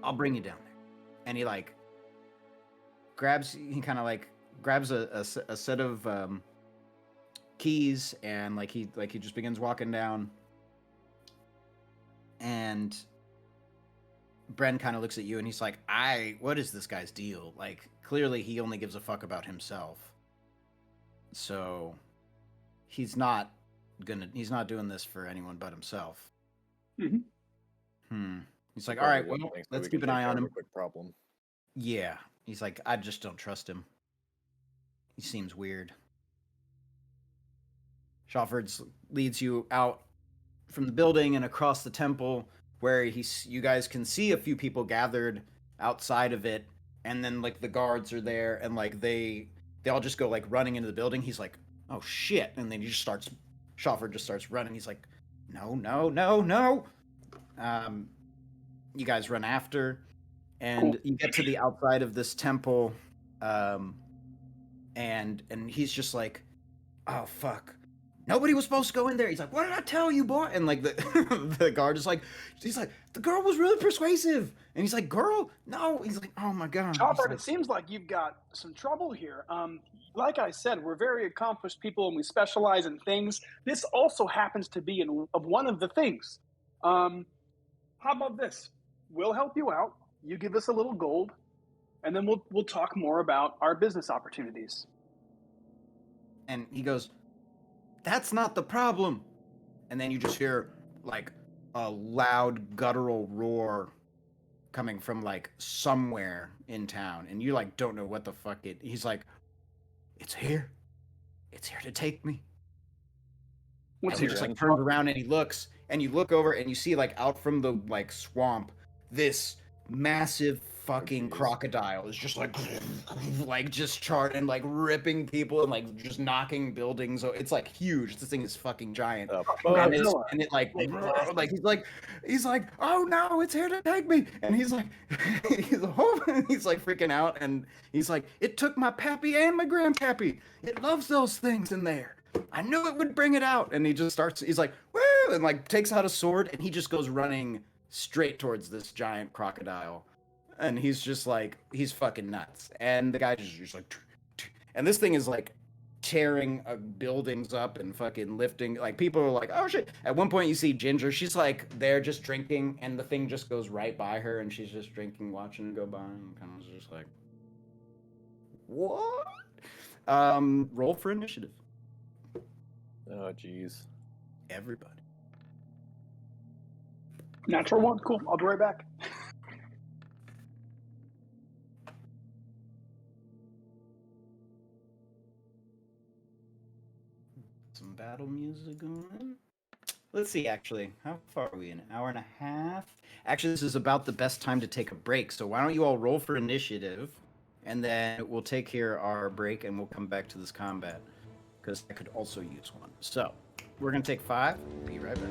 I'll bring you down there. And he like grabs a set of keys, and like he just begins walking down. And Bren kind of looks at you, and he's like, what is this guy's deal? Like, clearly he only gives a fuck about himself. So he's not doing this for anyone but himself. He's like, all right, well, let's keep an eye on him. Quick problem. Yeah. He's like, I just don't trust him. He seems weird. Shofford leads you out from the building and across the temple, where you guys can see a few people gathered outside of it, and then like the guards are there, and like they all just go like running into the building. He's like, oh shit, and then Shofford just starts running. He's like, no. You guys run after, and you get to the outside of this temple, and he's just like, oh fuck, nobody was supposed to go in there. He's like, what did I tell you, boy? And like the guard is like, he's like, the girl was really persuasive. And he's like, girl? No. He's like, oh my God. Chopper, Like, it seems like you've got some trouble here. Like I said, we're very accomplished people and we specialize in things. This also happens to be of one of the things. How about this? We'll help you out. You give us a little gold, and then we'll talk more about our business opportunities. and he goes, that's not the problem. And then you just hear like a loud guttural roar coming from like somewhere in town, and you like don't know what the fuck it. He's like, it's here to take me. What's And he here? just like turns around and he looks, and you look over and you see like out from the like swamp, this massive fucking crocodile is just like just charting, like ripping people and like just knocking buildings. So it's like huge. This thing is fucking giant. And it like he's like, oh no, it's here to take me. And he's like he's like freaking out, and he's like, it took my pappy and my grandpappy. It loves those things in there. I knew it would bring it out. And he just starts, he's like, woo, and like takes out a sword, and he just goes running straight towards this giant crocodile. And he's just like, he's fucking nuts. And the guy just like, and this thing is like tearing buildings up and fucking lifting. Like people are like, oh shit. At one point you see Ginger, she's like there just drinking, and the thing just goes right by her, and she's just drinking, watching it go by, and kind of just like, what? Roll for initiative. Oh, jeez. Everybody. Natural one. Cool. I'll be right back. Some battle music going. Let's see, actually. How far are we? An hour and a half? Actually, this is about the best time to take a break. So why don't you all roll for initiative, and then we'll take here our break, and we'll come back to this combat, because I could also use one. So we're going to take 5. Be right back.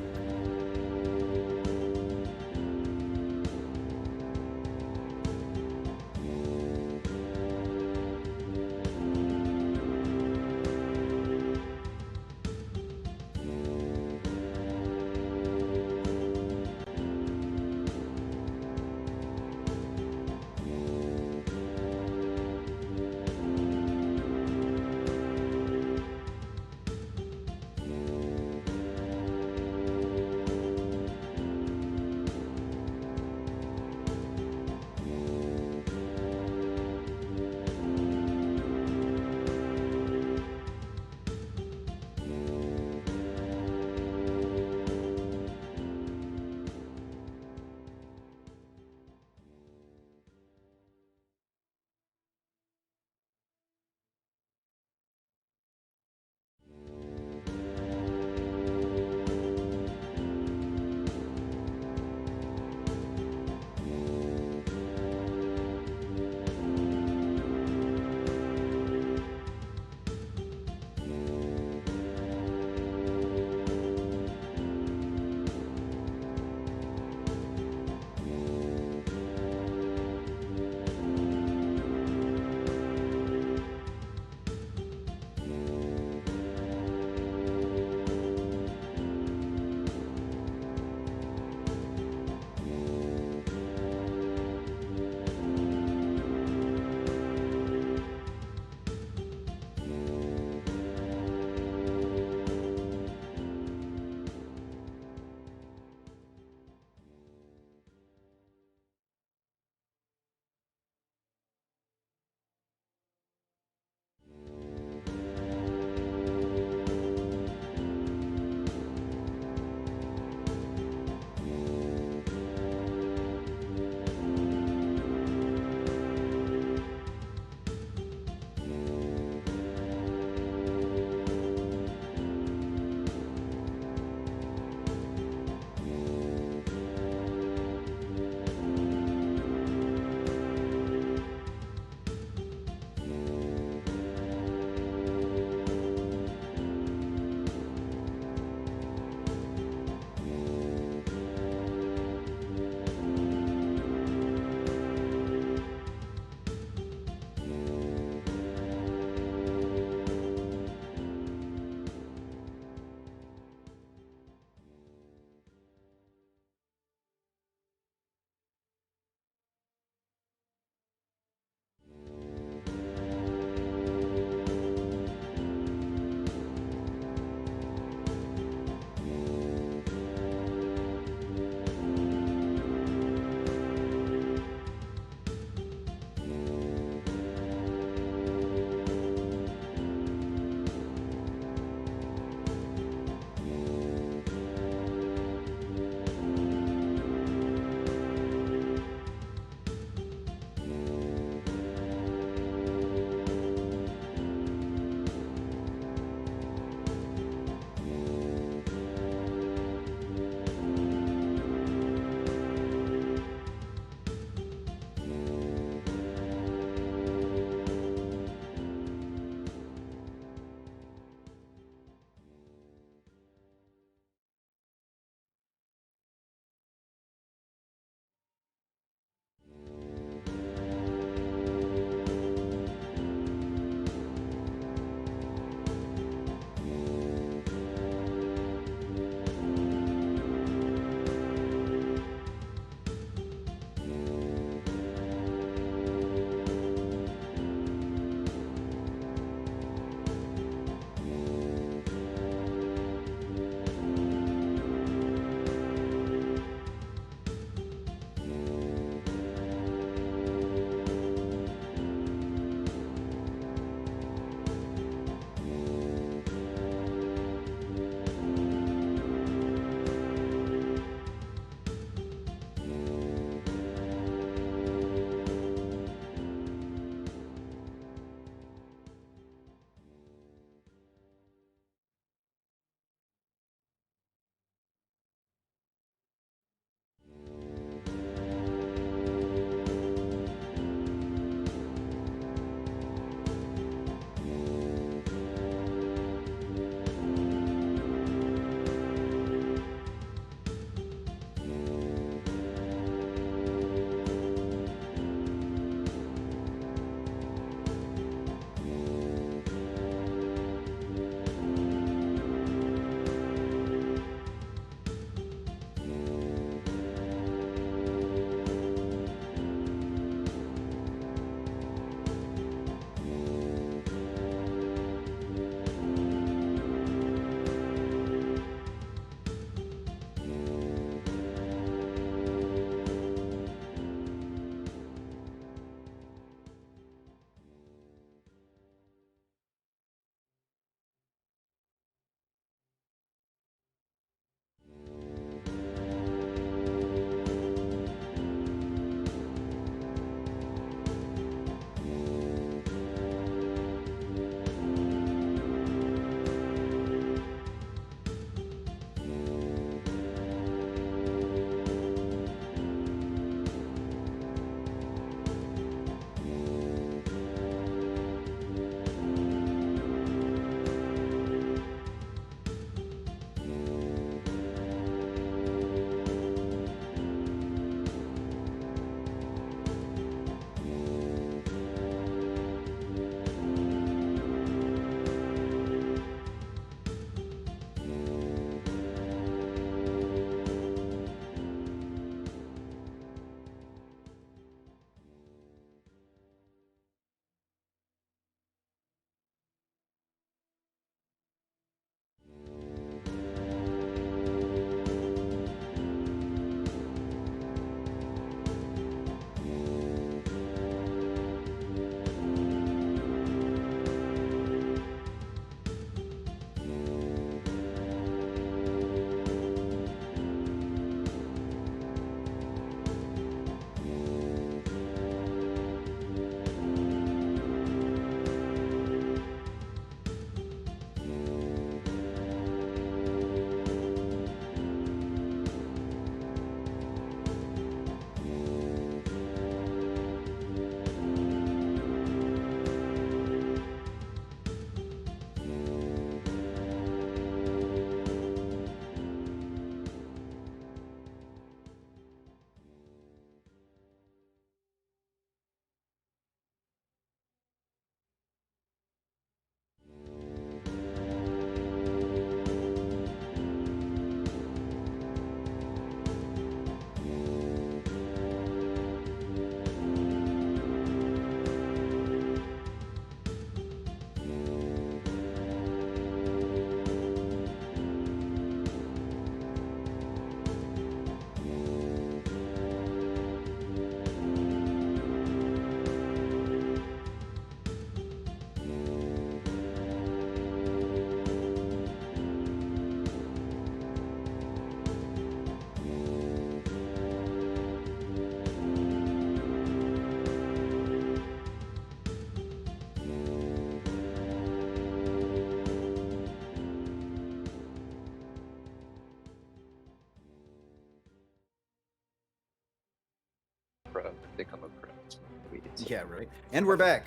become a prince. Weeds. Yeah, right. And we're back.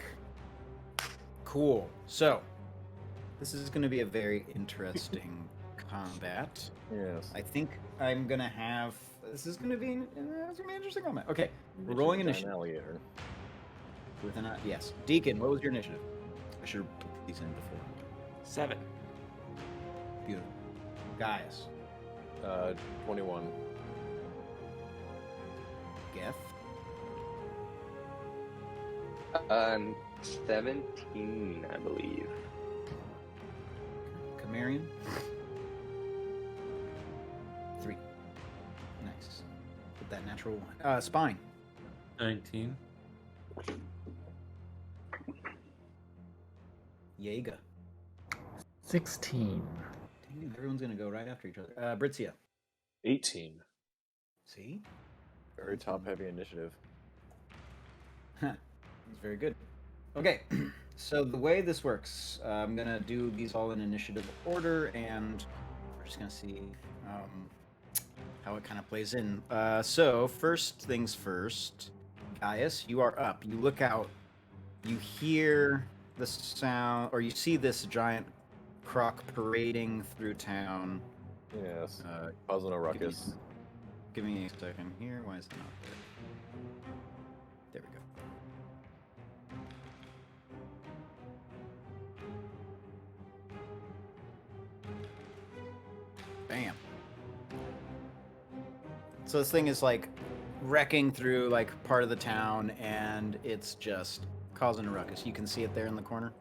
Cool. So, this is going to be a very interesting combat. Yes. I think I'm going to have... This is going to be an interesting combat. Okay, we're rolling initiative. Alligator. With an, yes. Deacon, what was your initiative? I should have put these in before. 7. Beautiful. Gaius. 21. Geth. 17, I believe. Camarian. 3. Nice. Put that natural one. Spine. 19. Jaeger. 16. Dang, everyone's gonna go right after each other. Britzia. 18. See? Very top-heavy initiative. It's very good. Okay, so the way this works, I'm gonna do these all in initiative order, and we're just gonna see how it kind of plays in. So first things first, Gaius, you are up. You look out. You hear the sound, or you see this giant croc parading through town. Yes. Causing a ruckus. Give me a second here. Why is it not there? There we go. Bam. So this thing is like wrecking through like part of the town, and it's just causing a ruckus. You can see it there in the corner.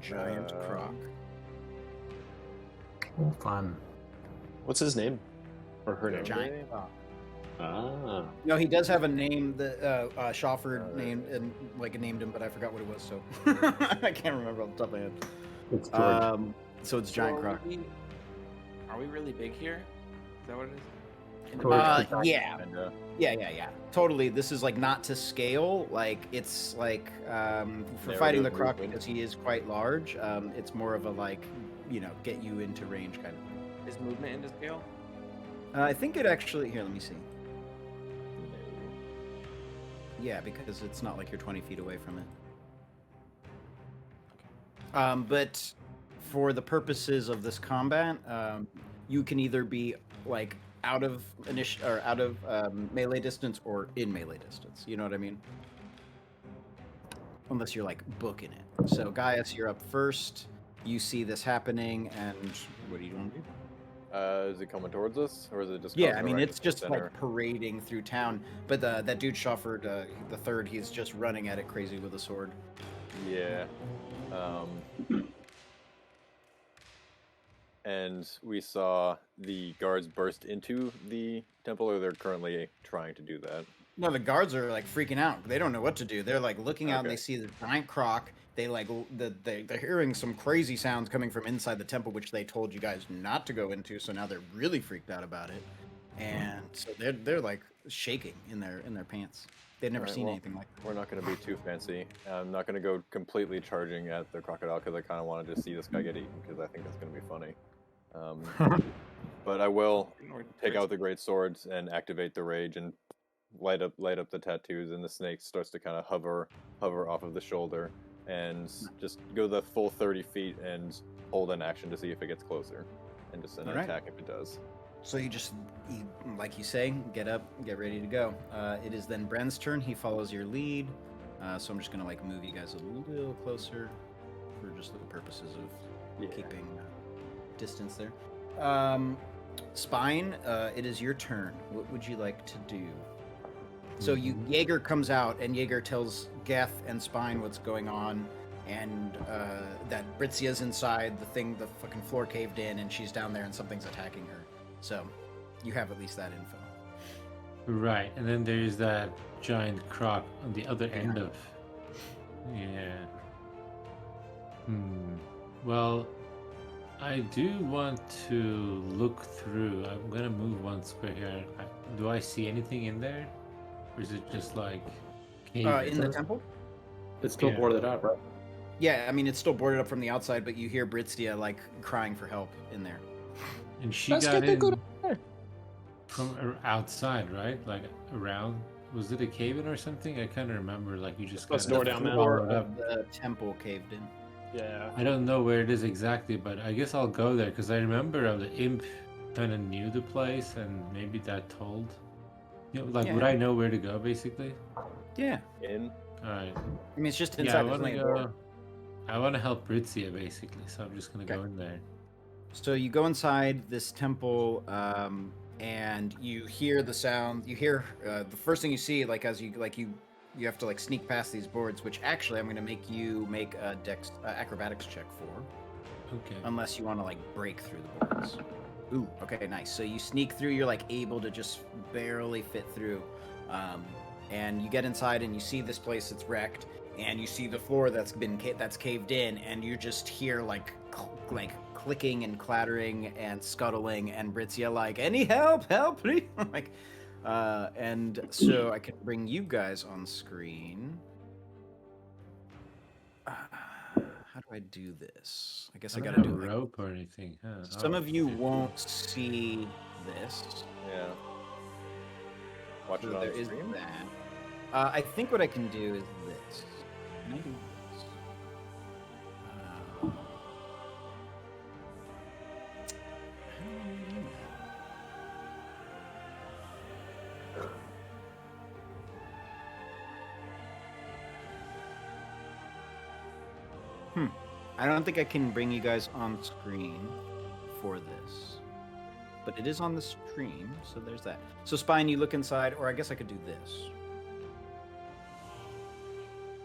Giant croc. Oh, fun. What's his name? Or her name? Giant croc. Ah. No, he does have a name that Shofford named and like named him, but I forgot what it was, so I can't remember off the top of my head. It's George. So it's Giant Croc. Are we really big here? Is that what it is? Yeah. Yeah. Totally. This is like not to scale. Like it's like for fighting the croc because he is quite large. It's more of a like, get you into range kind of thing. Is movement into scale? I think it actually. Here, let me see. Yeah, because it's not like you're 20 feet away from it. But for the purposes of this combat, you can either be like out of melee distance or in melee distance. You know what I mean? Unless you're like booking it. So Gaius, you're up first. You see this happening, and what do you want to do? Is it coming towards us, or is it just? Yeah, I mean it's just like parading through town. But that dude Shofford, the third, he's just running at it crazy with a sword. Yeah. And we saw the guards burst into the temple, or they're currently trying to do that. No, the guards are like freaking out. They don't know what to do. They're like looking out and they see the giant croc. They like they're hearing some crazy sounds coming from inside the temple, which they told you guys not to go into. So now they're really freaked out about it, and so they're like shaking in their pants. They've never seen anything like that. We're not going to be too fancy. I'm not going to go completely charging at the crocodile because I kind of wanted to see this guy get eaten because I think that's going to be funny. But I will take out the great swords and activate the rage and light up the tattoos, and the snake starts to kind of hover off of the shoulder and just go the full 30 feet and hold an action to see if it gets closer, and just an attack if it does. So you like you say, get up, get ready to go. It is then Bren's turn. He follows your lead. So I'm just gonna like move you guys a little closer for just the purposes of keeping distance there. Spine, it is your turn. What would you like to do? So Jaeger comes out, and Jaeger tells Geth and Spine what's going on, and that Britzia's inside the fucking floor caved in, and she's down there, and something's attacking her. So you have at least that info. Right, and then there's that giant croc on the other end of... Yeah. Well, I do want to look through. I'm gonna move one square here. Do I see anything in there? Or is it just like... in the temple? It's still boarded up, right? Yeah, I mean, it's still boarded up from the outside, but you hear Britzia, like, crying for help in there. And she got in... from outside, right? Like around. Was it a cave-in or something? I kind of remember. Like you just Let's kind door down, man. Floor followed up. of the temple caved in. Yeah. I don't know where it is exactly, but I guess I'll go there because I remember the imp kind of knew the place, and maybe that told. You know, like, would Yeah. I know where to go, basically? Yeah. In. All right. I mean, it's just Yeah, inside I this want to main go. door. I want to help Ritzia, basically, so I'm just gonna Okay. go in there. So you go inside this temple, and you hear the sound. You hear the first thing you see, like as you you have to like sneak past these boards, which actually I'm going to make you make a dex acrobatics check for, Okay. unless you want to like break through the boards. Ooh, okay, nice. So you sneak through. You're like able to just barely fit through, and you get inside and you see this place that's wrecked, and you see the floor that's caved in, and you just hear like clicking and clattering and scuttling, and Britzia like, any help, please. Like, and so I can bring you guys on screen. How do I do this? I guess I don't gotta have do a it. rope or anything. Huh? Some Oh, of you shit. won't see this. Yeah. Watch So it on there is stream. that. I think what I can do is this. Can I do this? How do I do that? I don't think I can bring you guys on screen for this. But it is on the stream, so there's that. So Spine, you look inside, or I guess I could do this.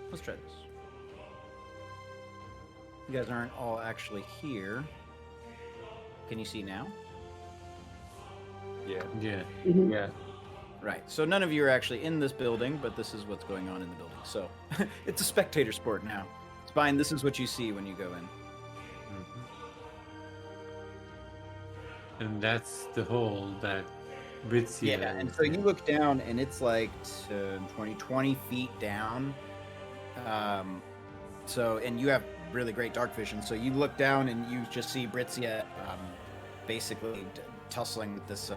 Let's try this. You guys aren't all actually here. Can you see now? Yeah. Yeah. Mhm. Yeah. Right. So none of you are actually in this building, but this is what's going on in the building. So it's a spectator sport now. Spine, this is what you see when you go in. Mhm. And that's the hole that Ritzia. Yeah, and is so you in. look down, and it's like 20 feet down. So, and you have really great dark vision. So you look down, and you just see Britzia basically tussling with this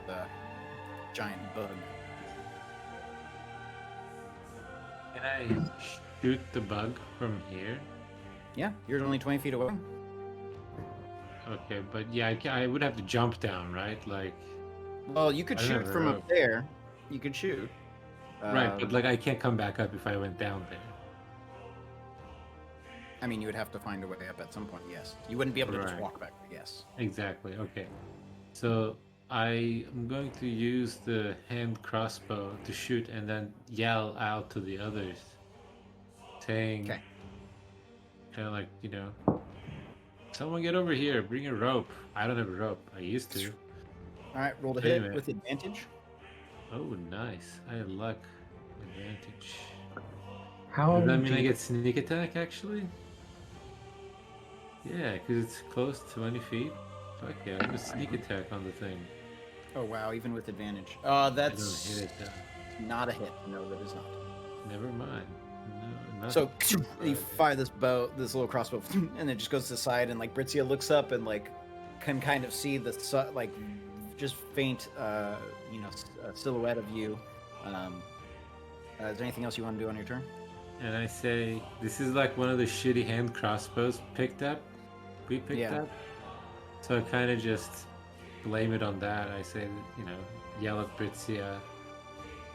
giant bug. Can I shoot the bug from here? Yeah, you're only 20 feet away. Okay, but yeah, I would have to jump down, right? Like, Well, you could I don't shoot have a from up rope. there. You could shoot. right, but like I can't come back up if I went down there. I mean, you would have to find a way up at some point, yes. You wouldn't be able to just Right. walk back, yes. Exactly. Okay. So I am going to use the hand crossbow to shoot and then yell out to the others, saying, Okay. kind of like, someone get over here, bring a rope. I don't have a rope. I used to. All right, roll to Wait a hit minute. with advantage. Oh, nice. I have luck. Advantage. How Does that mean do I you- get sneak attack, actually? Yeah, because it's close to 20 feet. Fuck yeah, I'm gonna sneak attack on the thing. Oh, wow, even with advantage. I don't That's hit it, though. not a hit. No, that is not. Never mind. No, not So you fire this this little crossbow, and it just goes to the side, and like Britzia looks up and like can kind of see the like just faint, silhouette of you. Is there anything else you want to do on your turn? And I say, this is like one of the shitty hand crossbows we picked Yeah. up. So I kind of just blame it on that. I say, yell at Britzia.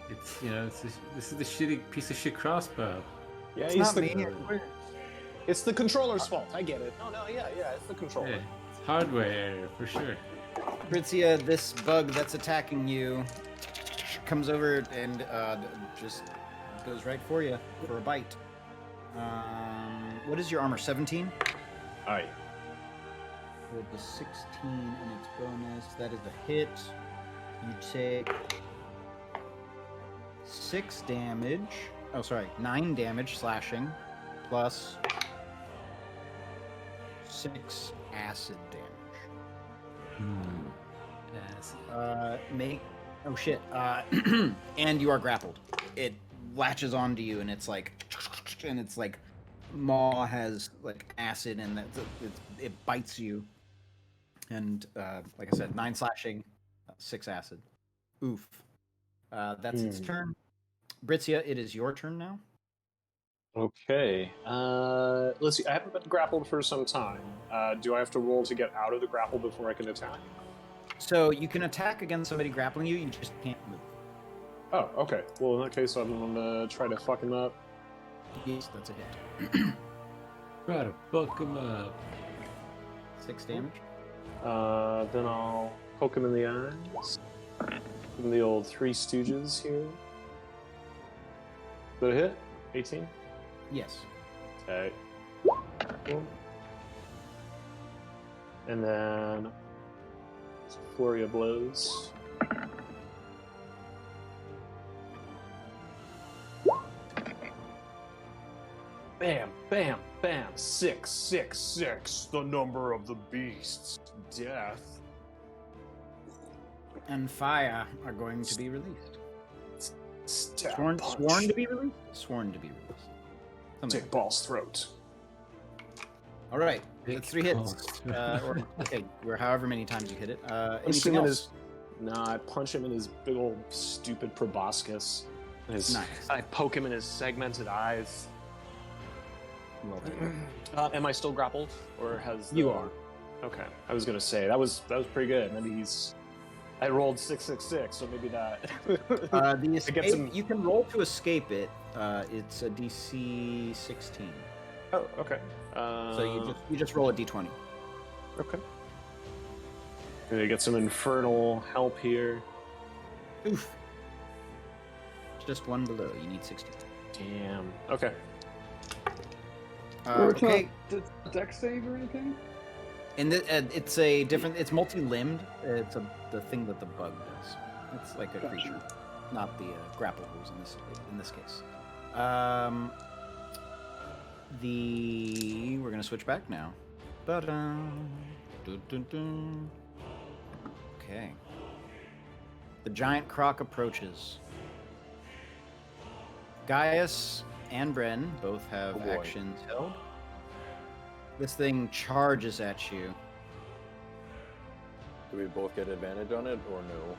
It's, this is the shitty piece of shit crossbow. Yeah, It's he's not the, me. it's the controller's fault. I get it. No, yeah, it's the controller. Yeah, it's hardware error for sure. Britzia, this bug that's attacking you comes over and just goes right for you for a bite. What is your armor? 17? Alright. Rolled the 16 and its bonus. That is a hit. You take 6 damage. Oh, sorry, 9 damage slashing, plus 6 acid damage. Yes. Make. Oh shit. And you are grappled. It latches onto you, and it's like, maw has like acid, and it bites you. And like I said, 9 slashing, 6 acid. Oof. That's its turn. Britzia, it is your turn now. Okay. Let's see. I haven't been grappled for some time. Do I have to roll to get out of the grapple before I can attack? So you can attack against somebody grappling you. You just can't move. Oh, okay. Well, in that case, I'm gonna try to fuck him up. Yes, that's a hit. Try to fuck him up. 6 damage. Then I'll poke him in the eyes. Give him the old Three Stooges here. Is that a hit? 18? Yes. Okay. Boom. And then flurry of blows. Bam, bam, bam. 666, the number of the beasts. Death. And fire are going to be released. Stab Sworn punch. to be released? Sworn to be released. Something Dick Ball's throat. All right, Dick that's 3 hits. Balls. Or however many times you hit it. Punch Anything him in else? I punch him in his big old stupid proboscis. Nice. I poke him in his segmented eyes. Am I still grappled, or has You are. Okay, I was gonna say that was pretty good. Maybe he's. I rolled 666, so maybe that. The escape, get some- you can roll to escape it. It's a DC 16. Oh, okay. So you just roll a D20. Okay. Gonna get some infernal help here. Oof. Just one below. You need 60. Damn. Okay. Okay. Dex save or anything? And it's a different. It's multi-limbed. It's the thing that the bug does. It's like a Gotcha. creature, not the grapple rules in this case. We're gonna switch back now. Okay. The giant croc approaches. Gaius and Bren both have boy. actions held. This thing charges at you. Do we both get advantage on it or no?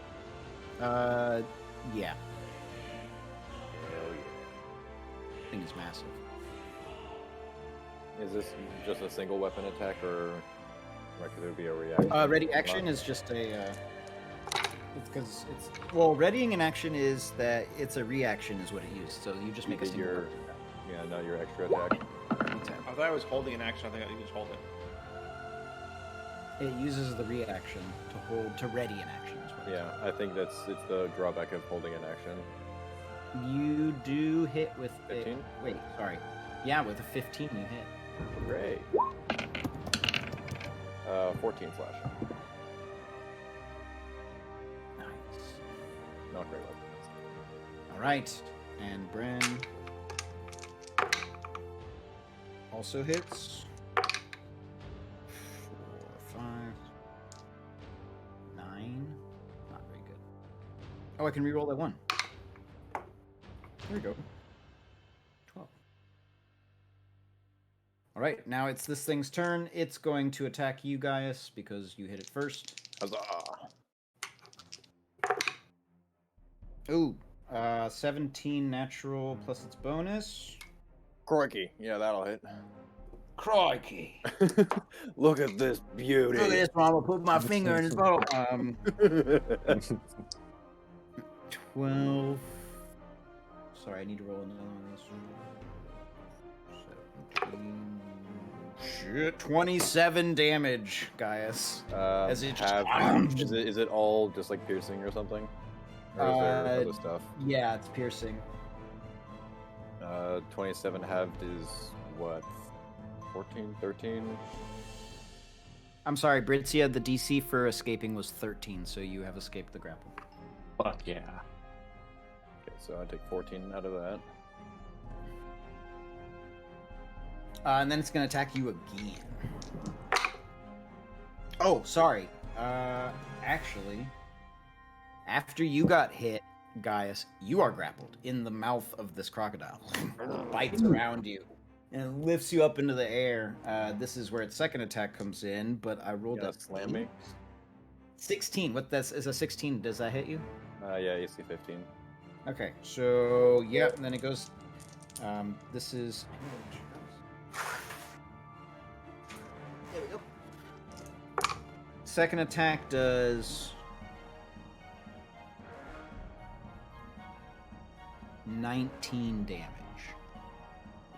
Yeah. Hell yeah. Thing is massive. Is this just a single weapon attack or could there be a reaction? Ready action is just a. Readying an action is that it's a reaction is what it used. So you just make a Did single. not your extra attack. attack. I thought I was holding an action. I think you just hold it. It uses the reaction to ready an action. Is what Yeah, I think it's the drawback of holding an action. You do hit with 15? Wait, sorry. Yeah, with a 15 you hit. Great. 14 slash. Nice. Not great weapon. All right, and Bren also hits. 4, 5, 9. Not very good. Oh, I can reroll that one. There we go. 12. All right, now it's this thing's turn. It's going to attack you, Gaius, because you hit it first. Huzzah! Ooh, 17 natural plus its bonus. Crikey. Yeah, that'll hit. Crikey. Look at this beauty. Look at this one. I'm gonna put my finger in his bottle. 12. Sorry, I need to roll another one. 17. Shit. 27 damage, Gaius. As it just... is it all just like piercing or something? Or is there other stuff? Yeah, it's piercing. 27 halved is what? 14, 13? I'm sorry, Britzia, the DC for escaping was 13, so you have escaped the grapple. Fuck yeah. Okay, so I take 14 out of that. And then it's going to attack you again. Oh, sorry. Actually, after you got hit, Gaius, you are grappled in the mouth of this crocodile. It bites around you and lifts you up into the air. This is where its second attack comes in, but I rolled a Slam me. 16. What is a 16? Does that hit you? Yeah, AC 15. Okay, so yeah, and then it goes. This is. There we go. Second attack does 19 damage.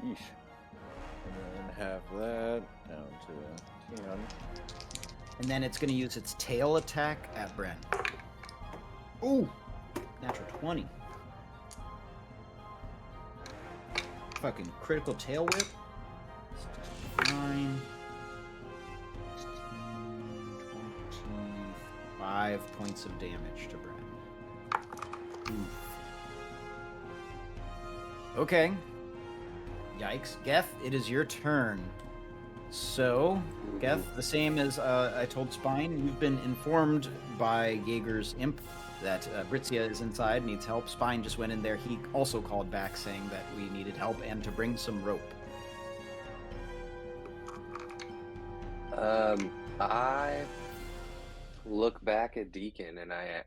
Yeesh. And then have that down to 10. And then it's going to use its tail attack at Bren. Ooh! Natural 20. Fucking critical tail whip. 9, 25 points of damage to Bren. Oof. Okay. Yikes. Geth, it is your turn. So, Geth, the same as I told Spine, you've been informed by Jaeger's imp that Britzia is inside, needs help. Spine just went in there. He also called back saying that we needed help and to bring some rope. I look back at Deacon and I,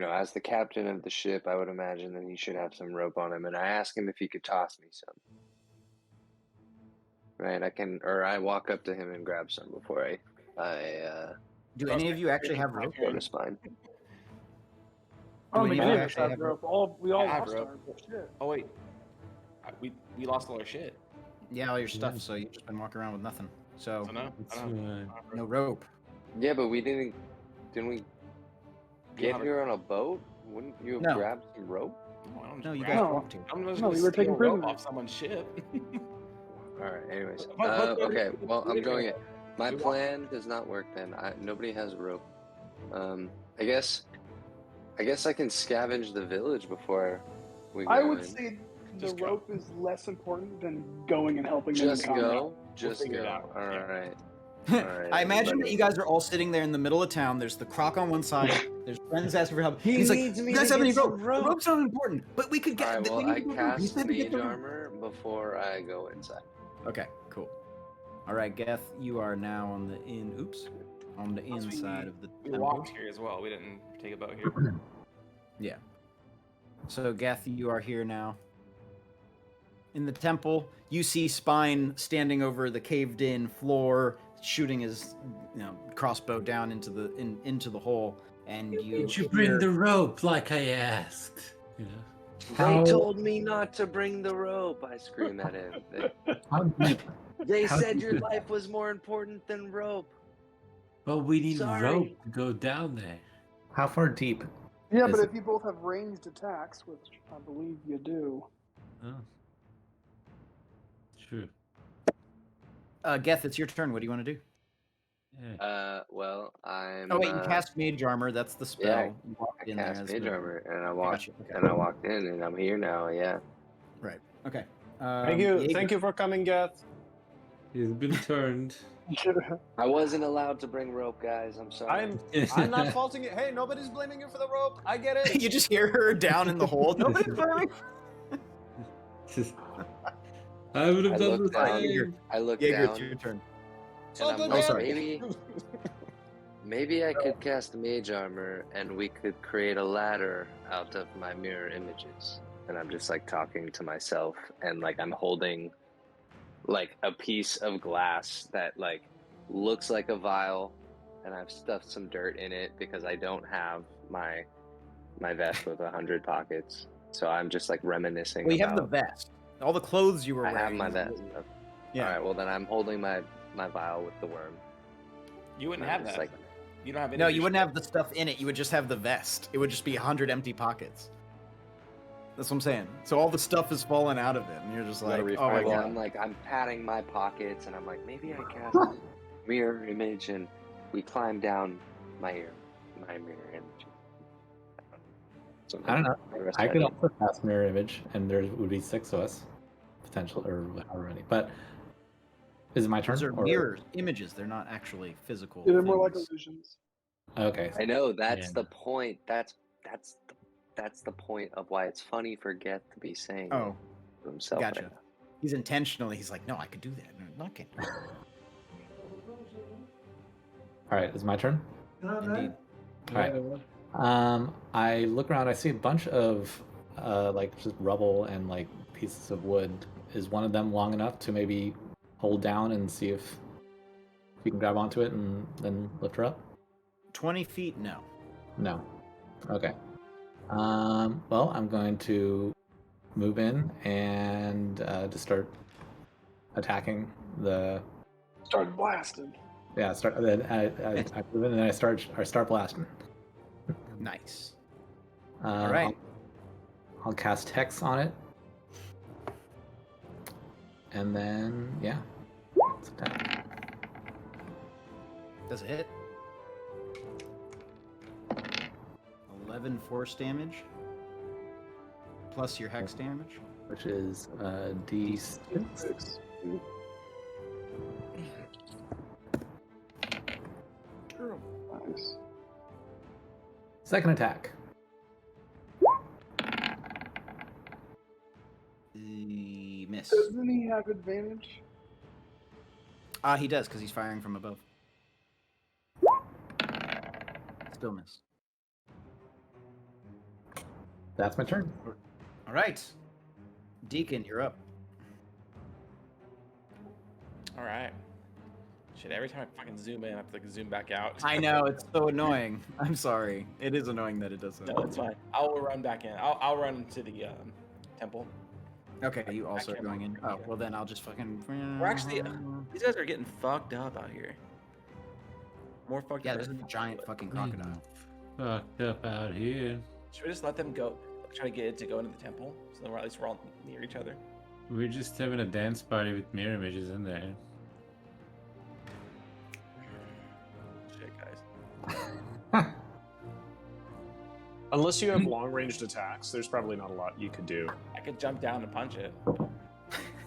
as the captain of the ship, I would imagine that he should have some rope on him. And I ask him if he could toss me some. Right, I walk up to him and grab some before I Do any of you actually have rope? go to Spine. Oh, Do many any of of us you have have rope. We all I have lost rope. our shit. Oh wait, we lost all our shit. Yeah, all your stuff, so you've just been walking around with nothing. So, So no, It's I don't have- fine. no rope. Yeah, but didn't we get have a- here on a boat? Wouldn't you have No. grabbed some rope? No, I don't No, you grab guys it. walked here. I'm just No, gonna we were taking steal rope prisoners. off someone's ship. Alright, anyways. But- Okay, well, I'm going it. it. My plan does not work then. Nobody has rope. I guess I can scavenge the village before we go I would in. say the Just go. rope is less important than going and helping them in Just combat. go. Just figure it go. out. Alright. I imagine that everybody. you guys are all sitting there in the middle of town. There's the croc on one side. There's friends asking for help. He He's like, needs me "You guys to have get any some rope? rope." The rope's not important, but we could get. Alright, well, we need I to go rope. You cast said to get mage the rope." armor before I go inside. Okay, cool. All right, Geth, you are now on the on the Plus, inside of the We temple. walked here as well. We didn't take a boat here. Yeah. So, Geth, you are here now. In the temple, you see Spine standing over the caved-in floor, shooting his, crossbow down into the hole, and you. Did you bring hear- the rope like I asked? You know? They told me not to bring the rope. I scream at him. How deep? They How said deep your is- life was more important than rope. But we need Sorry. rope to go down there. How far deep? Yeah, but Is- if you both have ranged attacks, which I believe you do. Oh. True. Geth, it's your turn. What do you want to do? Yeah. Well, I'm. Oh wait, you cast Mage Armor. That's the spell. Yeah, You walked I in there cast as mage the- armor, and I walked, Gotcha, okay. and I walked in, and I'm here now. Yeah. Right. Okay. Thank you. Jaeger. Thank you for coming, Geth. He's been turned. I wasn't allowed to bring rope, guys. I'm sorry. I'm not faulting you. Hey, nobody's blaming you for the rope. I get it. You just hear her down in the hole. Nobody's blaming. I would I have done the looked down. same. I looked Jaeger, down, it's your turn. So and I'm good, like, sorry. maybe I could cast mage armor, and we could create a ladder out of my mirror images. And I'm just like talking to myself, and like I'm holding like a piece of glass that like looks like a vial, and I've stuffed some dirt in it because I don't have my vest with 100 pockets. So I'm just like reminiscing. Well, you have the about, vest. All the clothes you were I wearing. have my vest. Yeah. All right. Well, then I'm holding my vial with the worm. You wouldn't I'm have just that. like, You don't have any. No, of you your wouldn't shit. have the stuff in it. You would just have the vest. It would just be 100 empty pockets. That's what I'm saying. So all the stuff is falling out of it, and you're just like, gotta oh my refill well, god. I'm patting my pockets, and I'm like, maybe I cast mirror image, and we climb down my mirror image. So I don't know. the rest I of could that- also cast mirror image, and there would be 6 of us, potential or however many. But is it my turn? Those are or- mirrors, images. They're not actually physical. They're more like things. illusions. Okay. I know that's Yeah. the point. That's the point of why it's funny for Geth to be saying Oh, it to himself. gotcha. Right now. He's intentionally. He's like, no, I could do that. No, I can't do that. All right. Is it my turn? Indeed. All right. I look around. I see a bunch of like just rubble and like pieces of wood. Is one of them long enough to maybe hold down and see if you can grab onto it and then lift her up? 20 feet? No. No. Okay. Well, I'm going to move in and just start attacking the. Start blasting. Yeah, start. Then I move in and I start blasting. Nice. All right. I'll cast Hex on it. And then, yeah. Let's attack. Does it hit? 11 force damage. Plus your hex damage. Which is D6. Nice. Second attack. Miss. Doesn't he have advantage? He does, because he's firing from above. Still miss. That's my turn. All right. Deacon, you're up. All right. Shit, every time I fucking zoom in, I have to like zoom back out. I know, it's so annoying. I'm sorry. It is annoying that it does that. No, it's fine. I'll run back in. I'll run to the temple. Okay, you also are going in. Oh, well then I'll just fucking... We're actually... these guys are getting fucked up out here. More fucked Yeah, up. there's a giant fucking crocodile. Fucked up out here. Should we just let them go? Try to get it to go into the temple? So then at least we're all near each other. We're just having a dance party with mirror images in there. Shit, guys. Unless you have long-ranged attacks, there's probably not a lot you could do. I could jump down and punch it.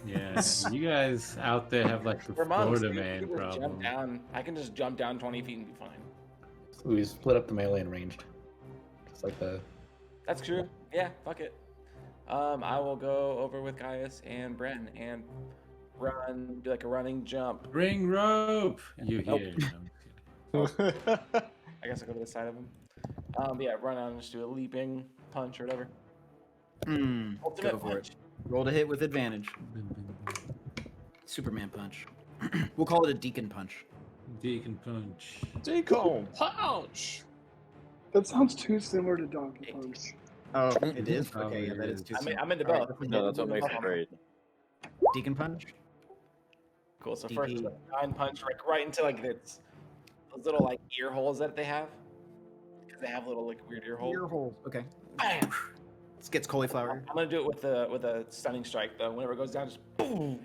Yeah, you guys out there have like the We're monks, Florida dude. man People problem. Jump down. I can just jump down 20 feet and be fine. So we split up the melee and ranged. Just like the... That's true. Yeah, fuck it. I will go over with Gaius and Bren and run, do like a running jump. Ring rope! You Nope. hear. I guess I'll go to the side of him. Yeah, run out and just do a leaping punch or whatever. Ultimate Go for punch. it. Roll to hit with advantage. Superman punch. We'll call it a deacon punch. Deacon punch. Deacon punch! That sounds too similar to Donkey Punch. Oh, it is? Oh, Okay, yeah, it that is is. too I'm into All right, both. No, that's what makes it great. Deacon punch? Cool. So DP. first, nine punch right into like those little like ear holes that they have, because they have little like weird ear holes. Ear holes. Okay. Bam! This gets cauliflower. I'm gonna do it with a stunning strike though. Whenever it goes down, just boom,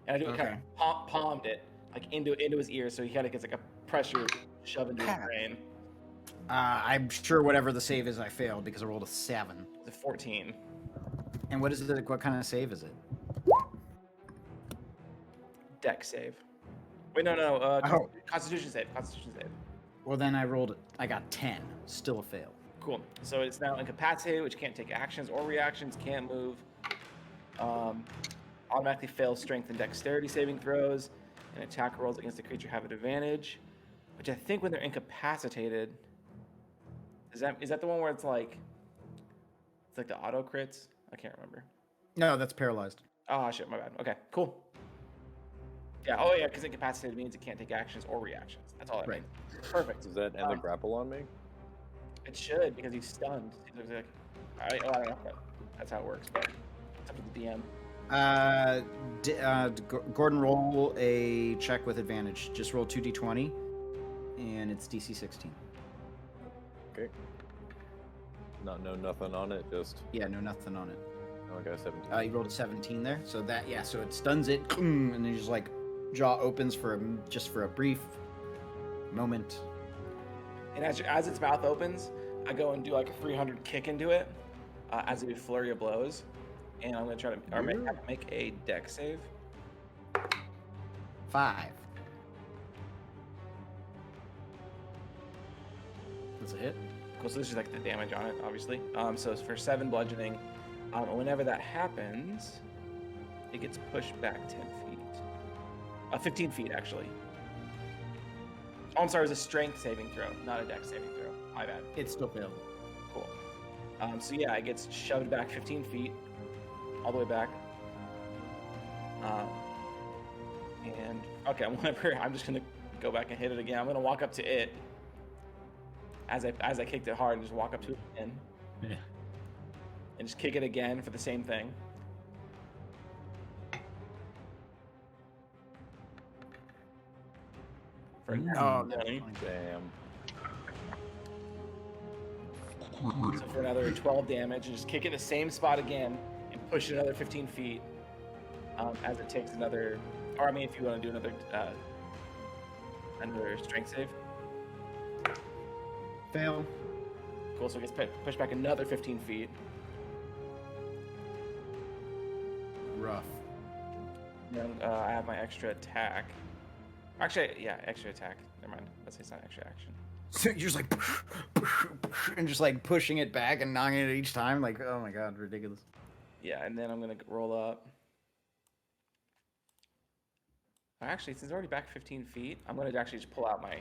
and I do it kind of palmed it like into his ear, so he kind of gets like a pressure shove into his brain. I'm sure whatever the save is, I failed because I rolled a 7. It's a 14. And what is it? What kind of save is it? Deck save. Wait, no. Constitution save. Constitution save. Well, then I got 10. Still a fail. Cool. So it's now incapacitated, which can't take actions or reactions, can't move. Automatically fails strength and dexterity saving throws, and attack rolls against the creature have an advantage. Which I think when they're incapacitated, is that the one where it's like the auto crits? I can't remember. No, that's paralyzed. Oh shit, my bad. Okay, cool. Yeah. Oh yeah, because incapacitated means it can't take actions or reactions. That's all that means. Perfect. Does that end the grapple on me? It should, because he's stunned. He looks like, I don't know. But that's how it works. But it's up to the DM. Gordon, roll a check with advantage. Just roll 2d20, and it's DC 16. Okay. Nothing on it, just... Yeah, no, nothing on it. Oh, I got a 17. You rolled a 17 there, so so it stuns it, and then just like jaw opens for a brief moment. And as its mouth opens, I go and do like a 300 kick into it as I do flurry of blows, and I'm gonna try to make a deck save. 5. That's a hit. Cool. So this is like the damage on it, obviously. So it's for 7 bludgeoning. Whenever that happens, it gets pushed back 10 feet. 15 feet actually. Oh, I'm sorry. It was a strength saving throw, not a dex saving throw. My bad. It still failed. Cool. So yeah, it gets shoved back 15 feet, all the way back. And okay, I'm just gonna go back and hit it again. I'm gonna walk up to it as I kicked it hard and just walk up to it again. Yeah. And just kick it again for the same thing. For Oh, that's 20. fine. Damn. So for another 12 damage, and just kick it in the same spot again and push it another 15 feet as it takes another, or I mean, if you want to do another strength save. Fail. Cool, so it gets pushed back another 15 feet. Rough. And I have my extra attack. Actually, yeah, extra attack. Never mind. Let's say it's not extra action. So you're just like, and just like pushing it back and knocking it each time. Like, oh my god, ridiculous. Yeah, and then I'm gonna roll up. Actually, since it's already back 15 feet, I'm gonna actually just pull out my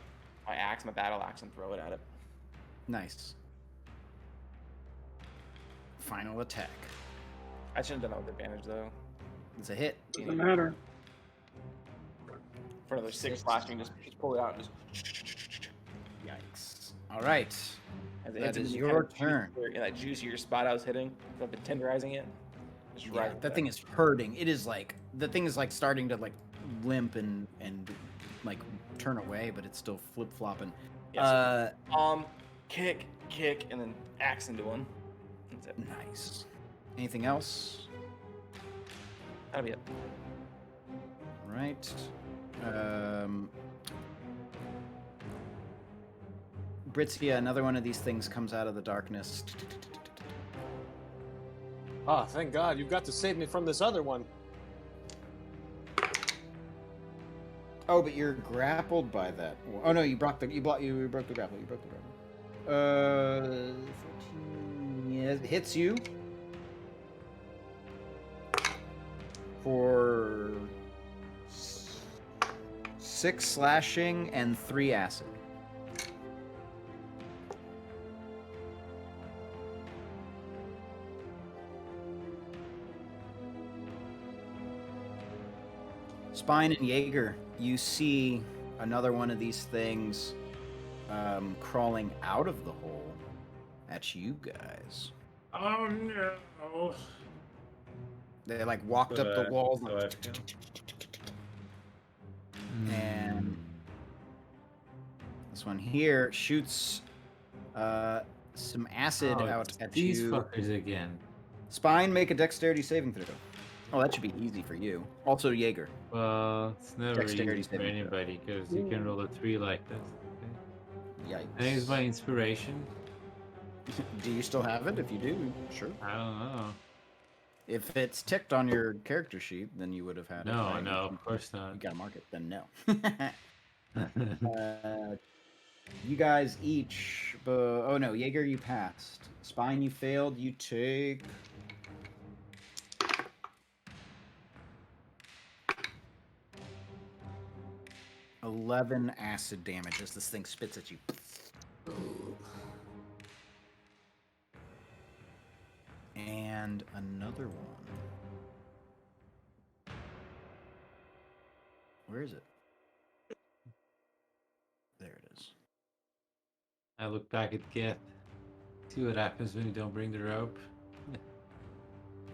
axe, my battle axe, and throw it at it. Nice. Final attack. I shouldn't have done that with advantage though. It's a hit. Doesn't matter. For another 6 slashing, just pull it out and just. Yikes. All right. As it That hits it is in your kind of turn. in that juicier spot I was hitting, so I've been tenderizing it. Just Yeah, right. that thing is hurting. It is like the thing is like starting to like limp and like turn away, but it's still flip flopping. Yeah, kick, and then axe into one. That's it. Nice. Anything else? That'll be it. Right. Britzia, another one of these things comes out of the darkness. Ah, thank God, you've got to save me from this other one. Oh, but you're grappled by that. Oh no, you broke the grapple. You broke the grapple. 14. Yeah, it hits you for 6 slashing and 3 acid. Spine and Jaeger, you see another one of these things crawling out of the hole at you guys. Oh no. They like walked up the wall, So I feel. and this one here shoots some acid Oh, out it's at these you. fuckers again. Spine, make a dexterity saving throw. Oh, that should be easy for you. Also, Jaeger. Well, it's never Dexterity easy for saving throw. anybody because you can roll a 3 like this. Okay? Yikes. I think it's my inspiration. Do you still have it? If you do, sure. I don't know. If it's ticked on your character sheet, then you would have had it. No, right? no, of course You not. gotta mark it. Then no. You guys each. Oh no, Jaeger, you passed. Spine, you failed. You take. $11 acid damage as this thing spits at you. And another one. Where is it? There it is. I look back at Geth. See what happens when you don't bring the rope.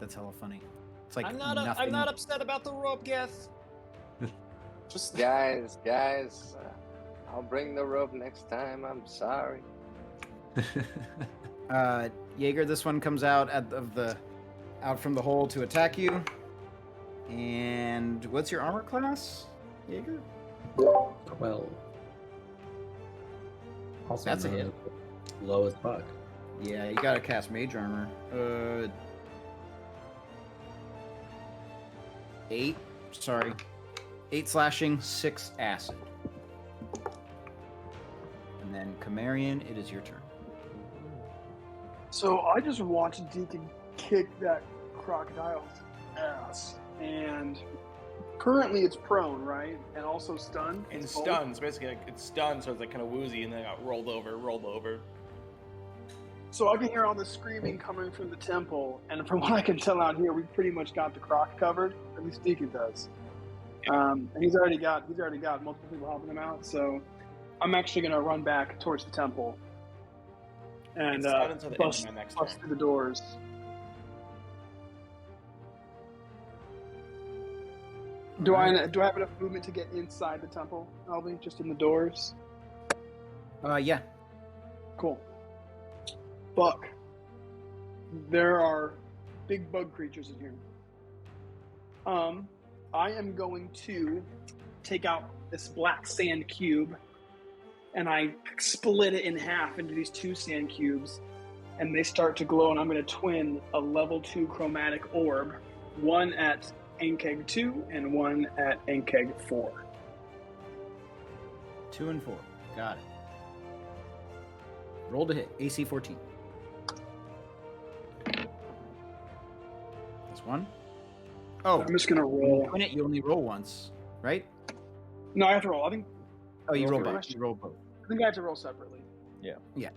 That's hella funny. It's like I'm not nothing. upset about the rope, Geth. Just Guys, I'll bring the rope next time. I'm sorry. Jaeger, this one comes out out from the hole to attack you. And what's your armor class, Jaeger? 12. Also, That's a hit. Low as fuck. Yeah, you gotta cast mage armor. 8 slashing, 6 acid. And then Kamarian, it is your turn. So I just watched Deacon kick that crocodile's ass, and currently it's prone, right? And also stunned. And It's both? stunned. So basically, like, it's stunned, so it's like kind of woozy, and then it got rolled over. So I can hear all the screaming coming from the temple, and from what I can tell out here, we pretty much got the croc covered. At least Deacon does. And he's already got multiple people helping him out. So I'm actually going to run back towards the temple and It's not until the end of bust my next through turn. the doors. Do I have enough movement to get inside the temple, Albie? Just in the doors? Yeah. Cool. Buck, there are big bug creatures in here. I am going to take out this black sand cube, and I split it in half into these 2 sand cubes, and they start to glow, and I'm going to twin a level 2 chromatic orb, one at Ankeg 2 and one at Ankeg 4. 2 and 4. Got it. Roll to hit. AC 14. This one. Oh, I'm just going to roll. Twin it, you only roll once, right? No, I have to roll. I think Oh, you roll Okay. both. You roll both. I think I have to roll separately. Yeah. Yeah.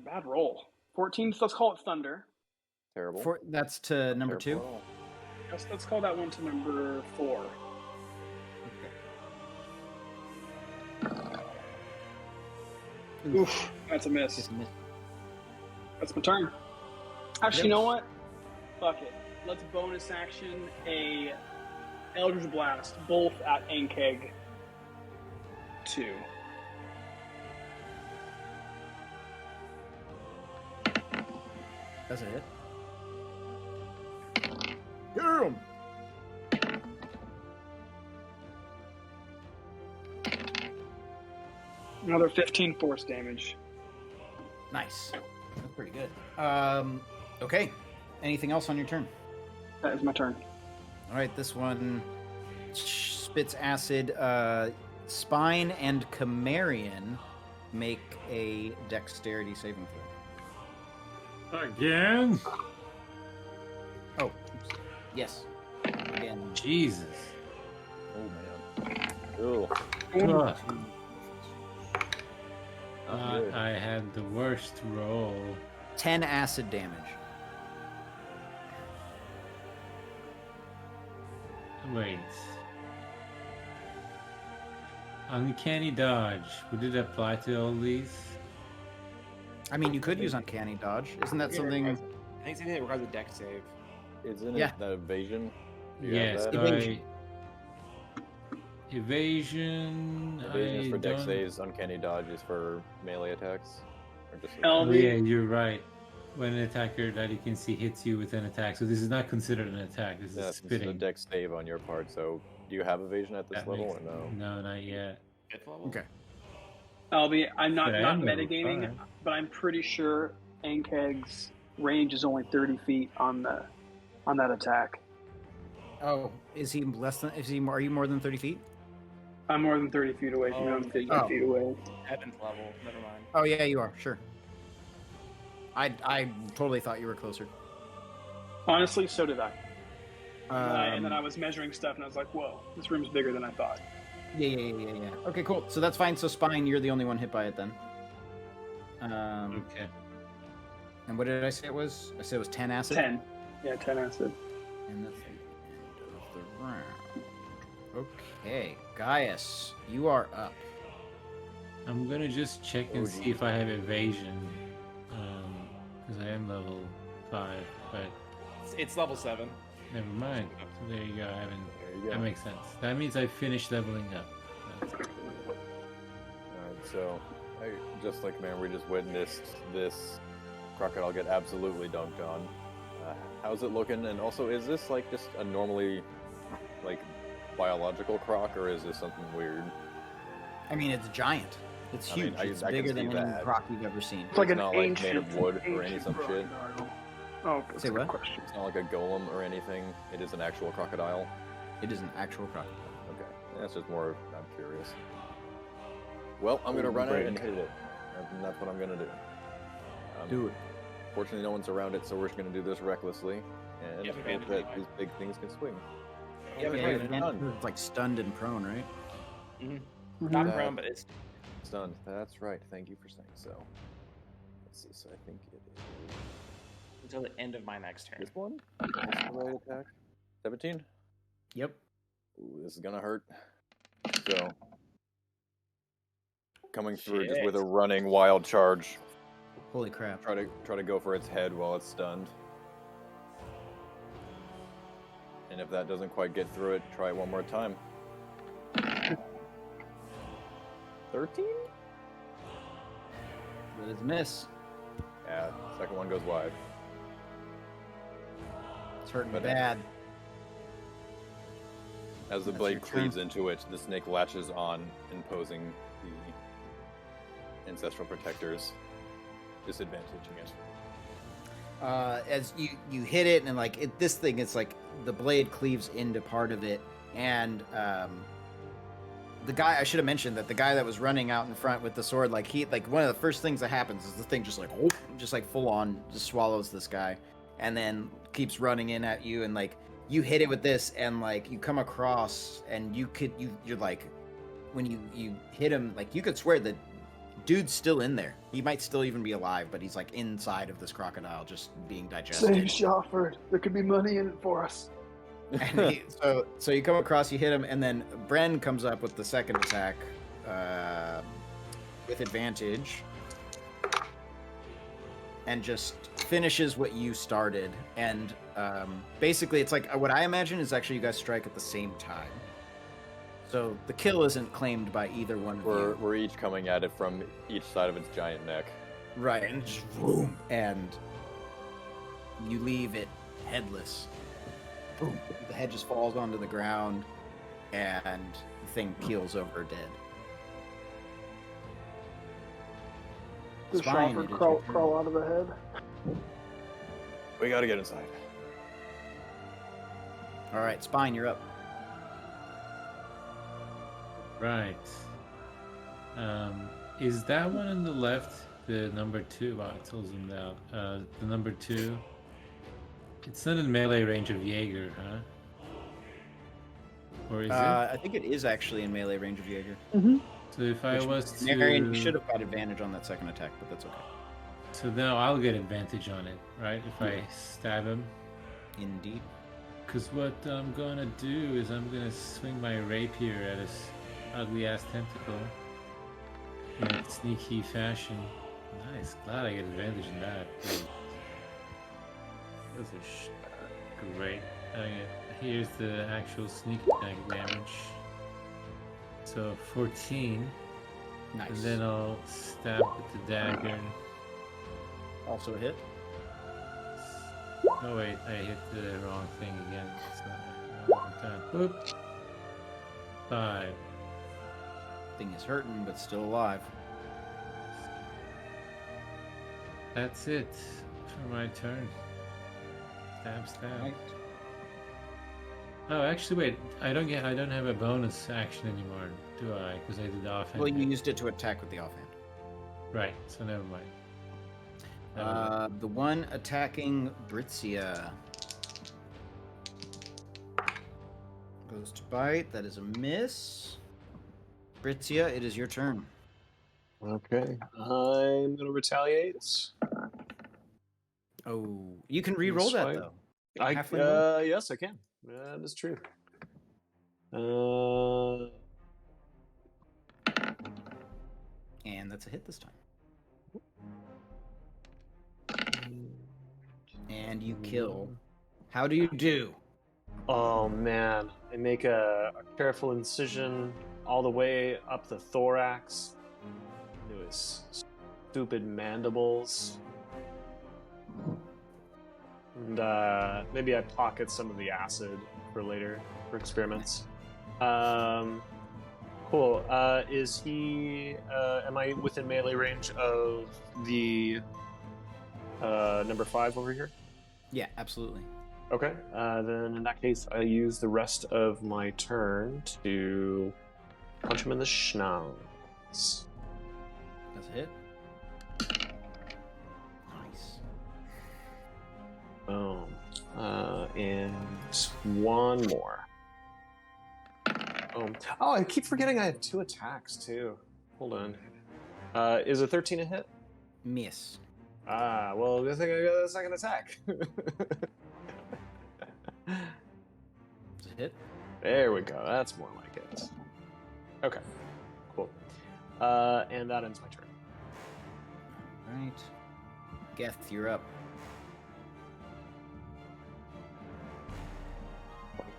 Bad roll. 14, so let's call it Thunder. Terrible. That's to number Terrible 2. roll. Let's call that one to number 4. Okay. Oof, that's a miss. Just missed. That's my turn. Actually, you Yep. know what? Fuck it. Let's bonus action a Eldritch Blast, both at Ankeg 2. That's a hit. Boom! Another 15 force damage. Nice. That's pretty good. Okay. Anything else on your turn? That is my turn. All right, this one spits acid. Spine and Chimerian make a dexterity saving throw. Again? Oh, oops. Yes. Again. Jesus. Oh man. Ew. Ugh. Not good. I had the worst roll. 10 acid damage. Wait. Uncanny dodge. Would it apply to all these? I mean, you could use Uncanny Dodge. Isn't that something? I think it's anything that requires a deck save. Isn't Yeah. it that evasion? Do you have Yes. that? Evasion. Evasion. Evasion is I for dex don't- saves. Uncanny dodge is for melee attacks. Or just Oh, LB. yeah, you're right. When an attacker that you can see hits you with an attack, so this is not considered an attack. This is This is a spitting. dex save on your part. So, do you have evasion at this That level makes- or no? No, not yet. 5th level? Okay. Albie, I'm not But I am level metagaming, 5. but I'm pretty sure Ankeg's range is only 30 feet on that attack. Oh, is he less than? Are you more than 30 feet? I'm more than 30 feet away from you. Oh, I'm 50 oh. feet away. 7th level. Never mind. Oh yeah, you are. Sure. I totally thought you were closer. Honestly, so did I. And then I Um, was measuring stuff, and I was like, "Whoa, this room's bigger than I thought." yeah. Okay, cool. So that's fine. So spine, you're the only one hit by it then. Okay. And what did I say it was? I said it was 10 acid. 10. Yeah, 10 acid. And that's the end of the round. Okay, Gaius, you are up. I'm gonna just check and see if I have evasion, because I am level 5. But It's level 7. never mind. So there you go. I haven't. There you go. That makes sense. That means I finished leveling up. That's Alright, so just like man, we just witnessed this crocodile get absolutely dunked on. How's it looking? And also, is this like just a normally like biological croc, or is this something weird? I mean, it's giant. It's I mean, huge. I It's can bigger see than any that. croc you've ever seen. It's like It's an not, like, made ancient of wood or any ancient some shit? crocodile. Oh, that's Say a good what? question. It's not like a golem or anything. It is an actual crocodile. It is an actual crocodile. Okay, that's just more. I'm curious. Well, I'm gonna run out and hit it, and that's what I'm gonna do. Do it. Fortunately, no one's around it, so we're just gonna do this recklessly, and Yeah, hope advantage that anyway. these big things can swing. Yeah, Yeah, advantage. it's like stunned and prone, right? Not That- prone, but it's Stunned. That's right. Thank you for saying so. So I think it is Until the end of my next turn. this one. This melee attack. 17. Yep. Ooh, this is gonna hurt. So coming through just with a Shit. running wild charge. Holy crap. Try to go for its head while it's stunned. And if that doesn't quite get through it, try it one more time. 13? That is a miss. Yeah, second one goes wide. It's hurting But, bad. As the That's blade your turn. cleaves into it, the snake latches on, imposing the ancestral protectors, disadvantaging it. As you hit it, and like this thing, it's like the blade cleaves into part of it, and the guy, I should have mentioned that the guy that was running out in front with the sword, like one of the first things that happens is the thing just like full on just swallows this guy, and then keeps running in at you, and like you hit it with this, and like you come across, and you're like, when you hit him, like you could swear that dude's still in there. He might still even be alive, but he's like inside of this crocodile, just being digested. Save Shofford. There could be money in it for us. And so you come across, you hit him, and then Bren comes up with the second attack with advantage, and just finishes what you started. And basically, it's like what I imagine is actually you guys strike at the same time. So the kill isn't claimed by either one of you. We're each coming at it from each side of its giant neck. Right, and just boom, and you leave it headless. Boom. The head just falls onto the ground, and the thing keels over dead. Does Spine, Shofford it is crawl, your turn. crawl out of the head? We gotta get inside. All right, Spine, you're up. Right. Is that one on the left the number 2? Wow, it tells them out. The number 2. It's not in melee range of Jaeger, huh? Or is it? I think it is actually in melee range of Jaeger. So if I was to... Marion, you should have got advantage on that second attack, but that's okay. So now I'll get advantage on it, right? If I stab him. Indeed. Because what I'm gonna do is I'm gonna swing my rapier at his ugly ass tentacle in a sneaky fashion. Nice, glad I get advantage in that. Those are great. Here's the actual sneak attack damage. So 14. Nice. And then I'll stab with the dagger. Also a hit. Oh wait, I hit the wrong thing again. It's not one time. Oop. 5. Thing is hurting, but still alive. That's it for my turn. Stab, stab. Right. Oh, actually, wait. I don't have a bonus action anymore, do I? Because I did the offhand. Well, you used it to attack with the offhand. Right. So never mind. The one attacking Britzia goes to bite. That is a miss. Britzia, it is your turn. Okay. I'm gonna retaliate. Oh, you can re-roll that Swipe. though. I Halfway roll? yes, I can. That is true. And that's a hit this time. And you kill. How do you do? Oh man, I make a careful incision all the way up the thorax into his stupid mandibles. And maybe I pocket some of the acid for later for experiments. Cool. Is he? Am I within melee range of the number 5 over here? Yeah, absolutely. Okay. Then in that case, I use the rest of my turn to punch him in the schnoz. That's a hit. Nice. Boom. And one more. Boom. Oh, I keep forgetting I have 2 attacks too. Hold on. Is a 13 a hit? Miss. Ah, well, good thing I got a second attack. Does it hit? There we go. That's more like it. Okay, cool. And that ends my turn. Right. Geth, you're up.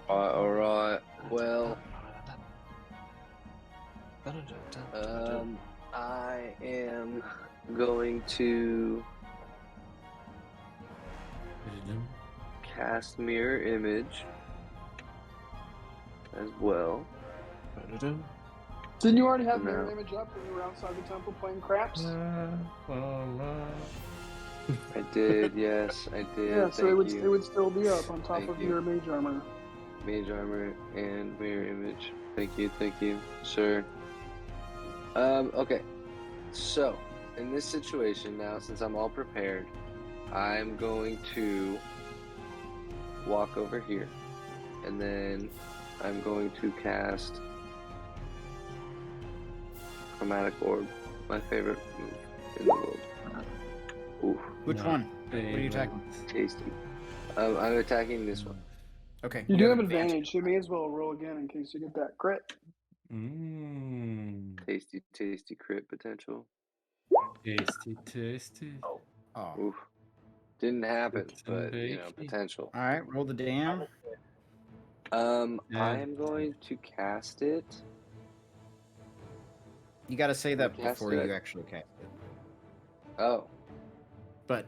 All right. Well, I am going to cast Mirror Image as well. Didn't you already have No. mirror image up when you were outside the temple playing craps? I did, yes, I did. Yeah, so Thank it you. would still be up on top Thank of you. your mage armor. Mage armor and mirror image. Thank you, sir. Okay. So, in this situation now, since I'm all prepared, I'm going to walk over here, and then I'm going to cast Chromatic Orb, my favorite move in the world. Ooh, Which one? What are you attacking? tasty. I'm attacking this one. Okay. You do have advantage, so you may as well roll again in case you get that crit. Tasty crit potential. Tasty. Oh. Oof. Didn't happen, It's some but potential. All right, roll the damn. I am going to cast it. You got to say that Cast before it. you actually cast it. Oh, but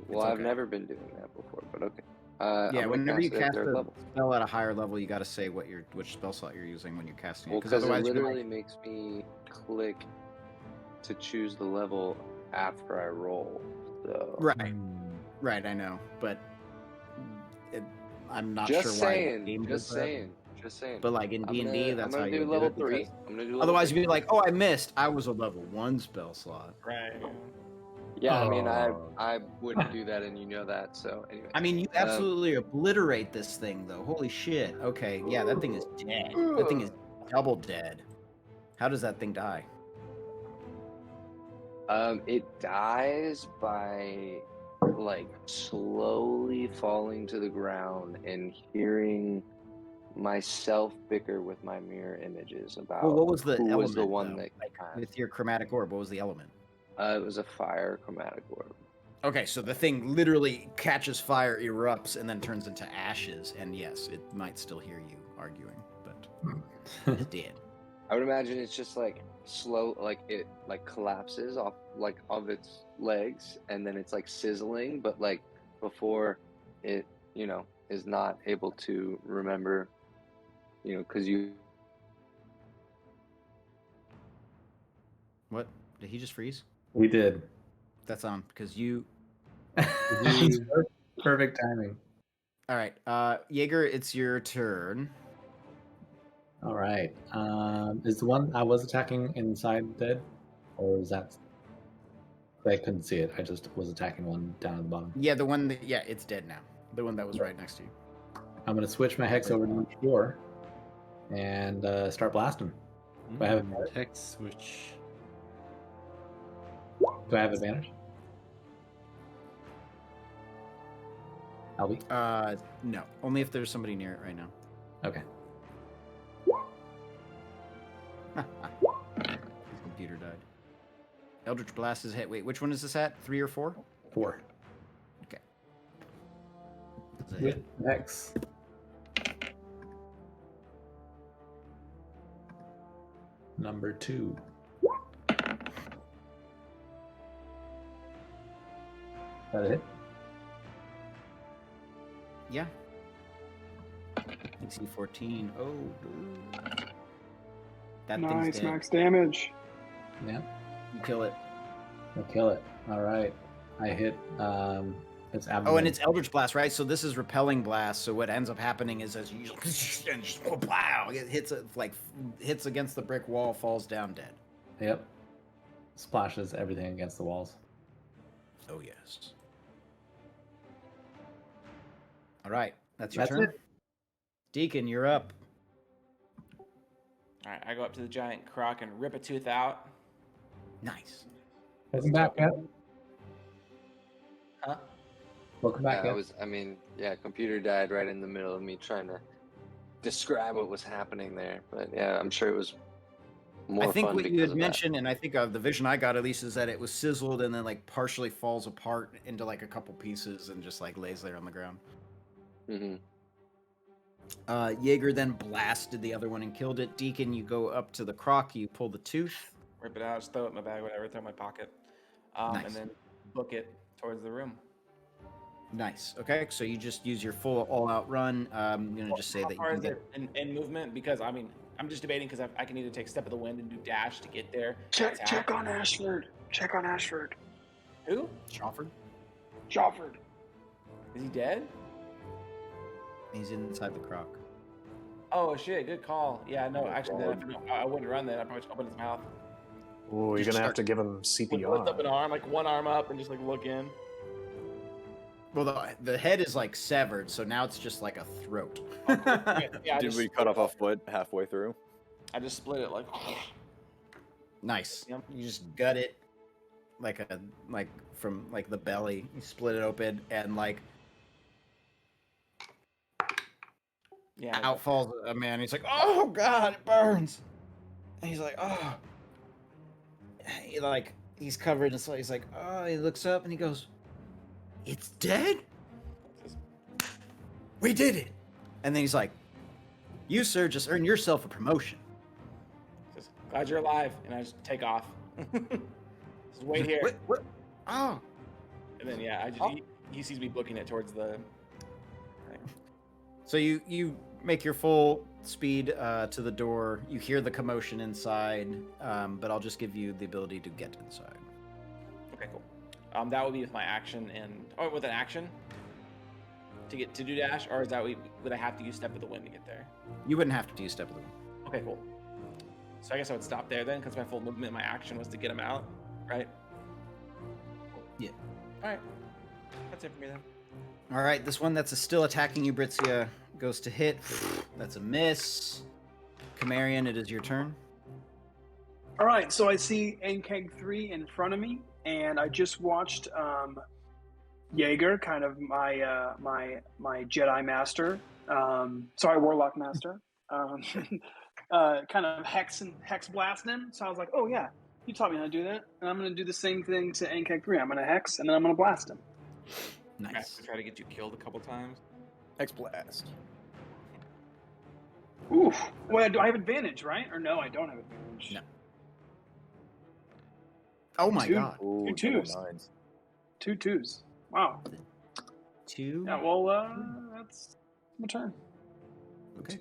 well, it's I've okay. never been doing that before, but okay. Yeah, I'm whenever you it at cast third a level. spell at a higher level, you got to say which spell slot you're using when you're casting Well, it, because it otherwise literally makes me click to choose the level after I roll. So Right, I know, but I'm not just sure saying, why. The game does just that. saying, just saying. But like in D&D, that's how I'm you gonna would do level do it. 3. because I'm gonna do level Otherwise, 3. you'd be like, "Oh, I missed. I was a level 1 spell slot." Right. Yeah, I mean, Oh. I wouldn't do that, and you know that. So anyway. I mean, you absolutely obliterate this thing, though. Holy shit. Okay, yeah, that thing is dead. That thing is double dead. How does that thing die? It dies by like slowly falling to the ground and hearing myself bicker with my mirror images about Well, what was the who element, was the one though? that Like, with your chromatic orb, what was the element? it was a fire chromatic orb. Okay, so the thing literally catches fire, erupts, and then turns into ashes. And yes, it might still hear you arguing, but it's dead. I would imagine it's just like slow, like it like collapses off like of its legs, and then it's like sizzling, but like before it, is not able to remember, because you. What? Did he just freeze? We did. That's on because you. Perfect timing. All right, Jaeger, it's your turn. All right. Is the one I was attacking inside dead, or is that? I couldn't see it. I just was attacking one down at the bottom. Yeah, the one that it's dead now. The one that was right next to you. I'm gonna switch my hex over to each door and start blasting. Do I have advantage? Hex switch. Do I have advantage? Albie? No. Only if there's somebody near it right now. Okay. His computer died. Eldritch Blast is hit. Wait, which one is this at? 3 or 4? 4. Okay. That's a With hit. hex. Number 2. Is that a hit? Yeah. DC 14. Oh, dude. That thing's Nice, dead. max damage. Yeah. You kill it. I'll kill it. All right. I hit its abdomen. Oh, and it's Eldritch Blast, right? So this is Repelling Blast. So what ends up happening is as you and just wow, it hits against the brick wall, falls down dead. Yep. Splashes everything against the walls. Oh yes. All right, that's your turn. It. Deacon, you're up. All right, I go up to the giant croc and rip a tooth out. Nice. Isn't back yet? Welcome back. Yeah, computer died right in the middle of me trying to describe what was happening there. But yeah, I'm sure it was more I think fun what you because had of that. mentioned, and I think the vision I got at least is that it was sizzled and then like partially falls apart into like a couple pieces and just like lays there on the ground. Mm-hmm. Jaeger then blasted the other one and killed it. Deacon, you go up to the croc, you pull the tooth. Rip it out, just throw it in my bag, whatever, throw it in my pocket, Nice. and then book it towards the room. Nice. Okay, so you just use your full all-out run. I'm gonna just say that you How far can is get. it in movement? Because I mean, I'm just debating because I can either take Step of the Wind and do dash to get there. Check on Ashford. Check on Ashford. Who? Shofford. Jofford. Is he dead? He's inside the croc. Oh shit! Good call. Yeah, no, actually, then I wouldn't run that. I'd probably just open his mouth. Oh, you're Just gonna have start- to give him Lift up an CPR. arm, like one arm up, and just like look in. Well, the head is like severed, so now it's just like a throat. Yeah, Did we cut off a foot halfway through? I just split it like. Nice. Yep. You just gut it from like the belly. You split it open and like Yeah. out falls a man. He's like, "Oh God, it burns!" And he's like, "Oh." He's covered in sweat. He's like, "Oh." He looks up and he goes, "It's dead. We did it." And then he's like, "You, sir, just earned yourself a promotion." Says, glad you're alive, and I just take off. Just wait here, What? Oh. and then yeah, he sees me booking it towards the. So you make your full speed to the door. You hear the commotion inside, but I'll just give you the ability to get inside. Okay, cool. That would be with my action with an action to do dash, or is that would I have to use Step of the Wind to get there? You wouldn't have to use Step of the Wind. Okay, cool. So I guess I would stop there then, because my full movement, my action was to get him out, right? Yeah. All right. That's it for me then. All right, this one that's still attacking you, Britzia, goes to hit. That's a miss. Camarian, it is your turn. All right, so I see Ankeg 3 in front of me, and I just watched Jaeger, kind of my Jedi master, Warlock master, kind of hex blast him. So I was like, oh yeah, you taught me how to do that, and I'm going to do the same thing to Ankeg 3. I'm going to hex, and then I'm going to blast him. I have Nice. to try to get you killed a couple times. X blast. Oof. Well, do I have advantage, right? Or no, I don't have advantage. No. Oh my Two. God. Ooh, Two double twos. nines. 2 twos. Wow. 2. Yeah. Well, that's my turn. Okay.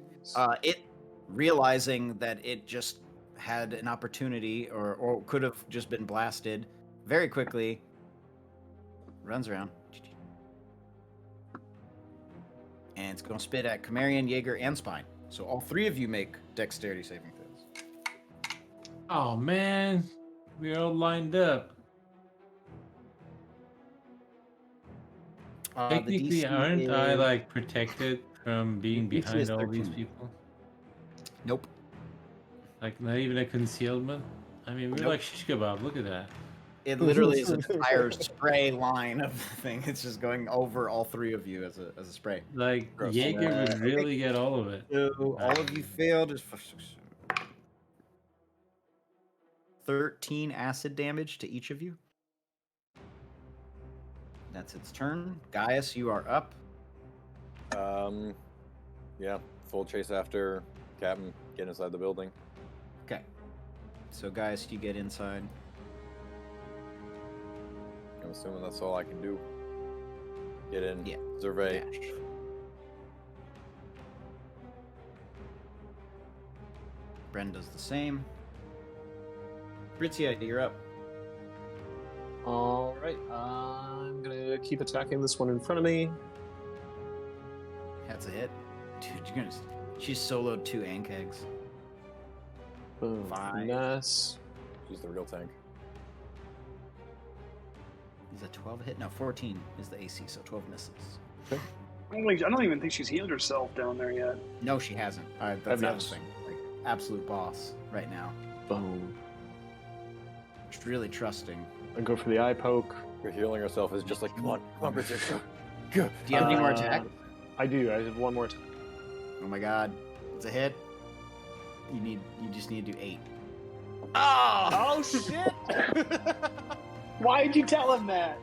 It realizing that it just had an opportunity or could have just been blasted very quickly, runs around. And it's going to spit at Camarian, Jaeger, and Spine. So all three of you make dexterity saving throws. Oh man, we're all lined up. The Technically, DC aren't I is- like protected from being DC behind is all these 13. people? Nope. Like not even a concealment. I mean, we're Nope. like shish kebab. Look at that. It literally is an entire spray line of the thing. It's just going over all three of you as a spray. Like Gross. Jaeger would Okay. really get all of it. So all of you failed. 13 acid damage to each of you. That's its turn. Gaius, you are up. Yeah, full chase after Captain. Get inside the building. Okay. So Gaius, you get inside. I'm assuming that's all I can do. Get in. Yeah. Survey. Dash. Bren does the same. Britzia, you're up. All right, I'm gonna keep attacking this one in front of me. That's a hit. Dude, you're gonna. She's soloed 2 Ankegs. Boom. Five. Finesse. She's the real tank. Is that 12 a hit? No, 14 is the AC, so 12 misses. I don't even think she's healed herself down there yet. No, she hasn't. That's the other Nice. thing. Like, absolute boss right now. Boom. Just really trusting. I go for the eye poke. Her healing herself is just like, come on, Bridget. Do you have any more attack? I do. I have one more time. Oh my god. It's a hit. You just need to do 8. Oh shit! Why did you tell him that?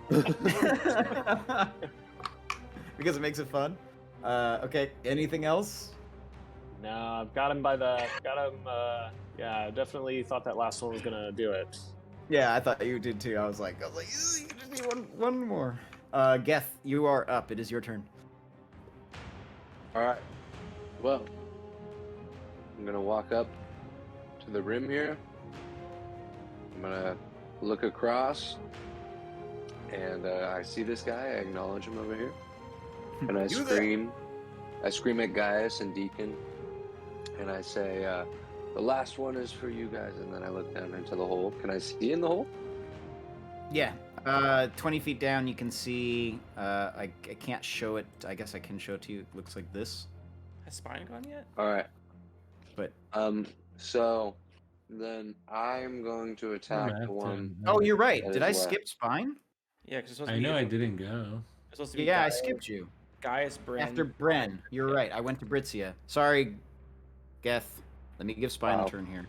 Because it makes it fun. Okay, anything else? No, I've got him yeah, I definitely thought that last one was gonna do it. Yeah, I thought you did too. I was like, you just need one more. Geth, you are up. It is your turn. Alright. Well, I'm gonna walk up to the rim here. I'm gonna look across, and I see this guy. I acknowledge him over here, and I scream. I scream at Gaius and Deacon, and I say, "The last one is for you guys." And then I look down into the hole. Can I see in the hole? Yeah. 20 feet down, you can see. I can't show it. I guess I can show it to you. It looks like this. Has Spine gone yet? All right. But so then I'm going to attack the one. Oh, you're right. that Did is I left. skip Spine? Yeah, because I know I didn't go. It's supposed to be Yeah, I Gaius- skipped you. Gaius, Bren. After Bren. You're right. I went to Britzia. Sorry, Geth. Let me give Spine Wow. a turn here.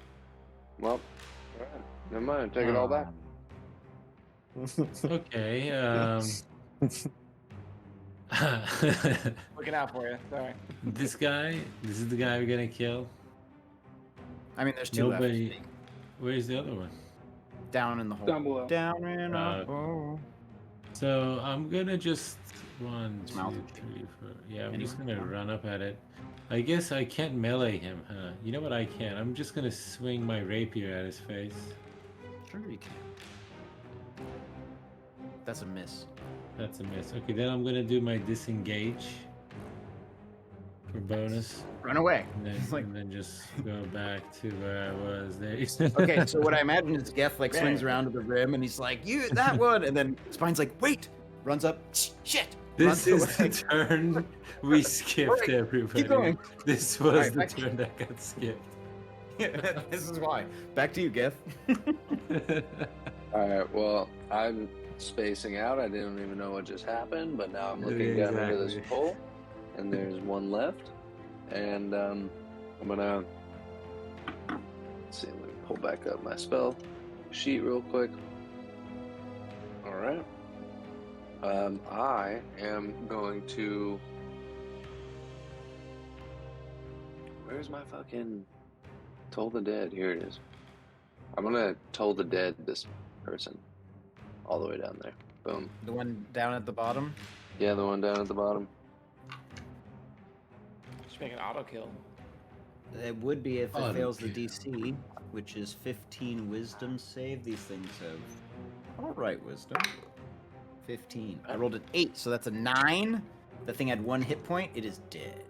Well, all right. Never mind. Take it all back. Okay. Looking out for you. Sorry. This is the guy we're gonna kill. I mean, there's 2 Nobody. left. Where's the other one? Down in the hole. Down below. Down in the Uh, hole. So I'm gonna just 1, It's 2, mouth. 3, 4. Yeah, I'm Anywhere. just gonna run up at it. I guess I can't melee him, huh? You know what I can? I'm just gonna swing my rapier at his face. Sure you can. That's a miss. That's a miss. Okay, then I'm gonna do my disengage for bonus, Run away. and then, It's like- and then just go back to where I was. There. Okay, so what I imagine is Geth like swings around to the rim and he's like, "You that one," and then Spine's like, "Wait!" Runs up. Shit. This runs is away. the turn we skipped, Alright, everybody. keep going. This was Alright, the back- turn that got skipped. This is why. Back to you, Geth. All right. Well, I'm spacing out. I didn't even know what just happened, but now I'm looking down into this Exactly. hole, and there's one left. And I'm gonna let's see. Let me pull back up my spell sheet real quick. All right. I am going to. Where's my fucking Toll the Dead? Here it is. I'm gonna Toll the Dead this person. All the way down there. Boom. The one down at the bottom. Yeah, the one down at the bottom. Just make an auto kill. It would be if it Oh, fails the okay. DC, which is 15 Wisdom save. These things have all right Wisdom. 15. I rolled an 8, so that's a 9. The thing had 1 hit point. It is dead.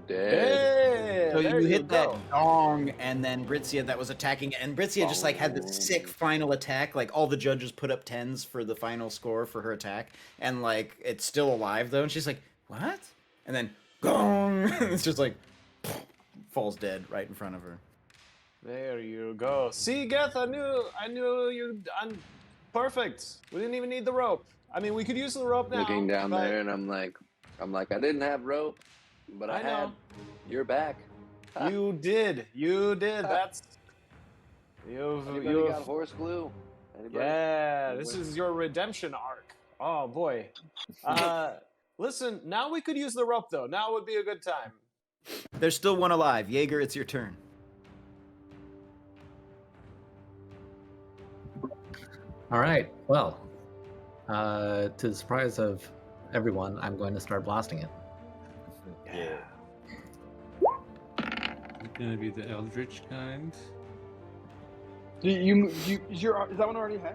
Dead. So there you you hit go. that gong, and then Britzia that was attacking, and Britzia just like had this sick final attack. Like all the judges put up 10s for the final score for her attack, and like it's still alive though, and she's like, "What?" And then gong, it's just like falls dead right in front of her. There you go. See, Geth, I knew you. Perfect. We didn't even need the rope. I mean, we could use the rope now. Looking down but there, and I'm like, I didn't have rope, but I I had. know. You're back. You did. You did. That's. Anybody got horse glue? Anybody? Yeah, this is your redemption arc. Oh boy. Listen, now we could use the rope though. Now would be a good time. There's still one alive. Jaeger, it's your turn. All right. Well, to the surprise of everyone, I'm going to start blasting it. Yeah. It's gonna be the Eldritch kind. Is that one already hexed?